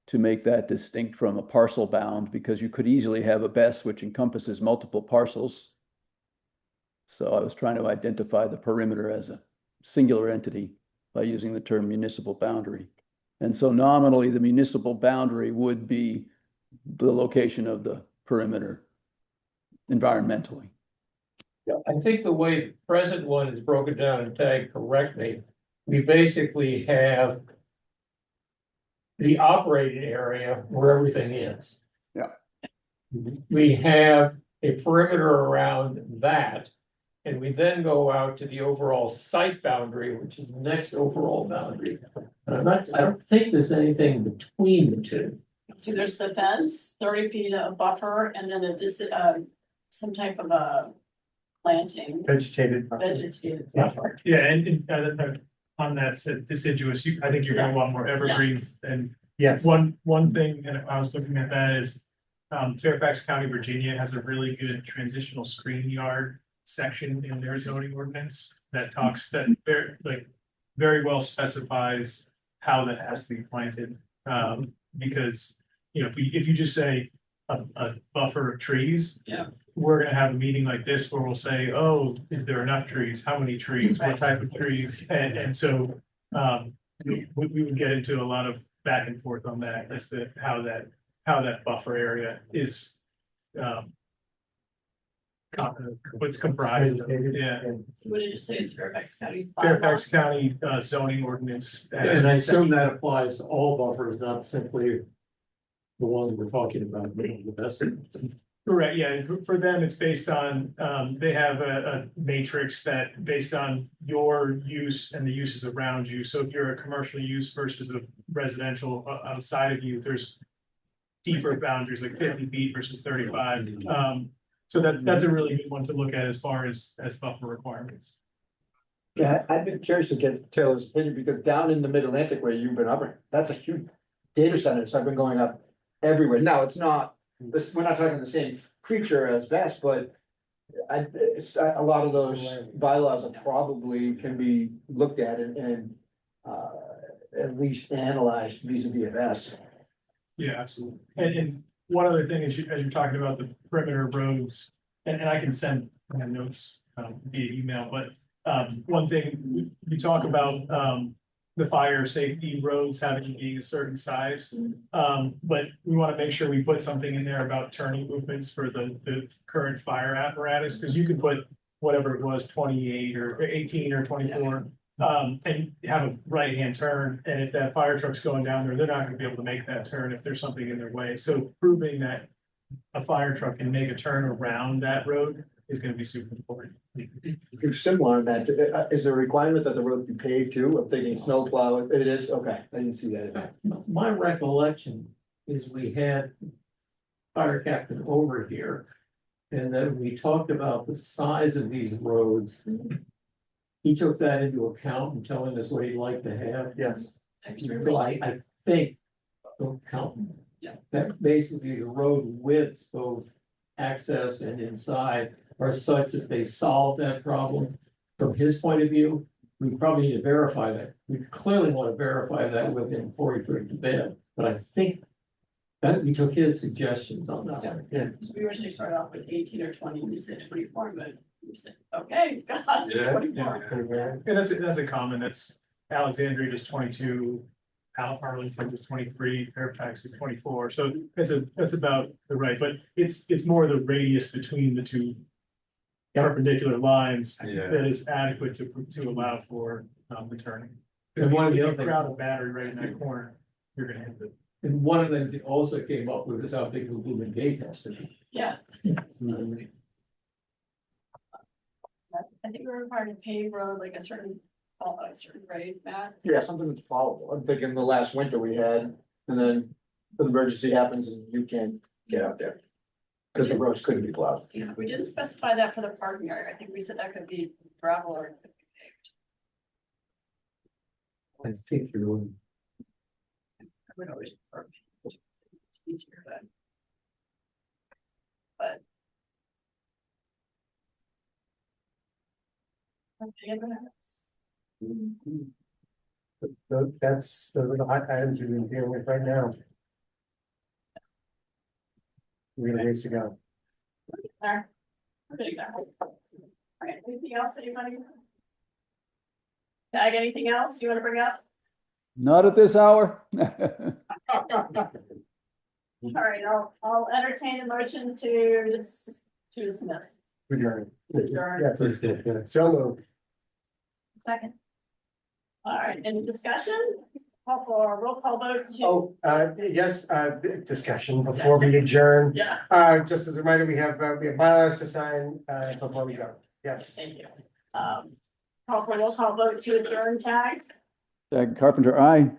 to make that distinct from a parcel bound, because you could easily have a BESS which encompasses multiple parcels. So I was trying to identify the perimeter as a singular entity by using the term municipal boundary. And so nominally, the municipal boundary would be the location of the perimeter environmentally. Yeah, I think the way the present one is broken down and tagged correctly, we basically have the operating area where everything is. Yeah. We have a perimeter around that, and we then go out to the overall site boundary, which is the next overall boundary. And I don't think there's anything between the two. So there's the fence, 30 feet of buffer, and then some type of a planting. Vegetated. Buffer. Yeah, and on that said deciduous, I think you're gonna want more evergreens and. Yes. One thing, and I was looking at that is, Fairfax County, Virginia has a really good transitional screen yard section in their zoning ordinance that talks that very well specifies how that has to be planted. Because, if you just say a buffer of trees. Yeah. We're gonna have a meeting like this where we'll say, oh, is there enough trees? How many trees? What type of trees? And so, we would get into a lot of back and forth on that as to how that buffer area is. What's comprised of, yeah. So what did you say? It's Fairfax County's bylaw? Fairfax County zoning ordinance. And I assume that applies to all buffers, not simply the ones we're talking about, the best. Correct, yeah, and for them, it's based on, they have a matrix that based on your use and the uses around you. So if you're a commercial use versus a residential outside of you, there's deeper boundaries, like 50 feet versus 35. So that's a really good one to look at as far as buffer requirements. Yeah, I've been curious to get Taylor's opinion because down in the mid-Atlantic where you've been up, that's a huge data center. So I've been going up everywhere. Now, it's not, this, we're not talking the same creature as best, but a lot of those bylaws are probably can be looked at and at least analyzed vis-a-vis S. Yeah, absolutely. And one other thing is, as you're talking about the perimeter roads, and I can send notes via email, but one thing we talk about the fire safety roads having to be a certain size. But we want to make sure we put something in there about turning movements for the current fire apparatus, because you could put whatever it was, 28 or 18 or 24. And have a right-hand turn, and if that fire truck's going down there, they're not gonna be able to make that turn if there's something in their way. So proving that a fire truck can make a turn around that road is gonna be super important. If similar in that, is there a requirement that the road be paved too? I'm thinking snow plow, it is, okay, I didn't see that. My recollection is we had fire captain over here. And then we talked about the size of these roads. He took that into account in telling us what he'd like to have. Yes. So I think, don't count. Yeah. That basically the road widths, both access and inside, are such that they solve that problem. From his point of view, we probably need to verify that. We clearly want to verify that with him before he put it to bed, but I think that we took his suggestions on that. Yeah. So we originally started off with 18 or 20, we said 24, but we said, okay, God, Yeah. 24. And that's a common, that's Alexandria is 22, Arlington is 23, Fairfax is 24, so that's about the right, but it's more the radius between the two perpendicular lines Yeah. that is adequate to allow for the turning. And one of the If you other things- crowd a battery right in that corner, you're gonna hit it. And one of the things he also came up with is how big the Lumen Gate has to be. Yeah. I think we're required to pave road like a certain grade, Matt. Yeah, something that's followable. I'm thinking the last winter we had, and then an emergency happens and you can't get out there. Because the roads couldn't be plowed. Yeah, we didn't specify that for the parking area. I think we said that could be gravel or. It could be paved. I think you're. I would always prefer. It's easier, but. Okay, everyone else? That's the hot items we've been dealing with right now. We got a ways to go. There. We're getting there. All right, anything else that you want to? Tag, anything else you want to bring up? Not at this hour. All right, I'll entertain a motion to dismiss. Adjourn. Adjourn. Yeah, so moved. Second. All right, any discussion? Call for a roll call vote to. Oh, yes, discussion before we adjourn. Yeah. Just as a reminder, we have bylaws to sign, before we go. Yes. Thank you. Call for roll call vote to adjourn, Tag. Jack Carpenter, aye.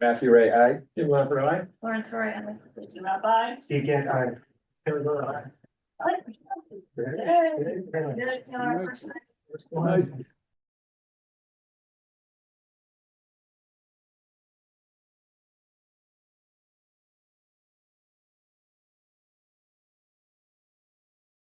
Matthew Ray, aye. Tim Lambert, aye? Lawrence Roy, Christine Rabbi. Steve Gant, aye. All right. Yay. Did it, it's our first night. Aye.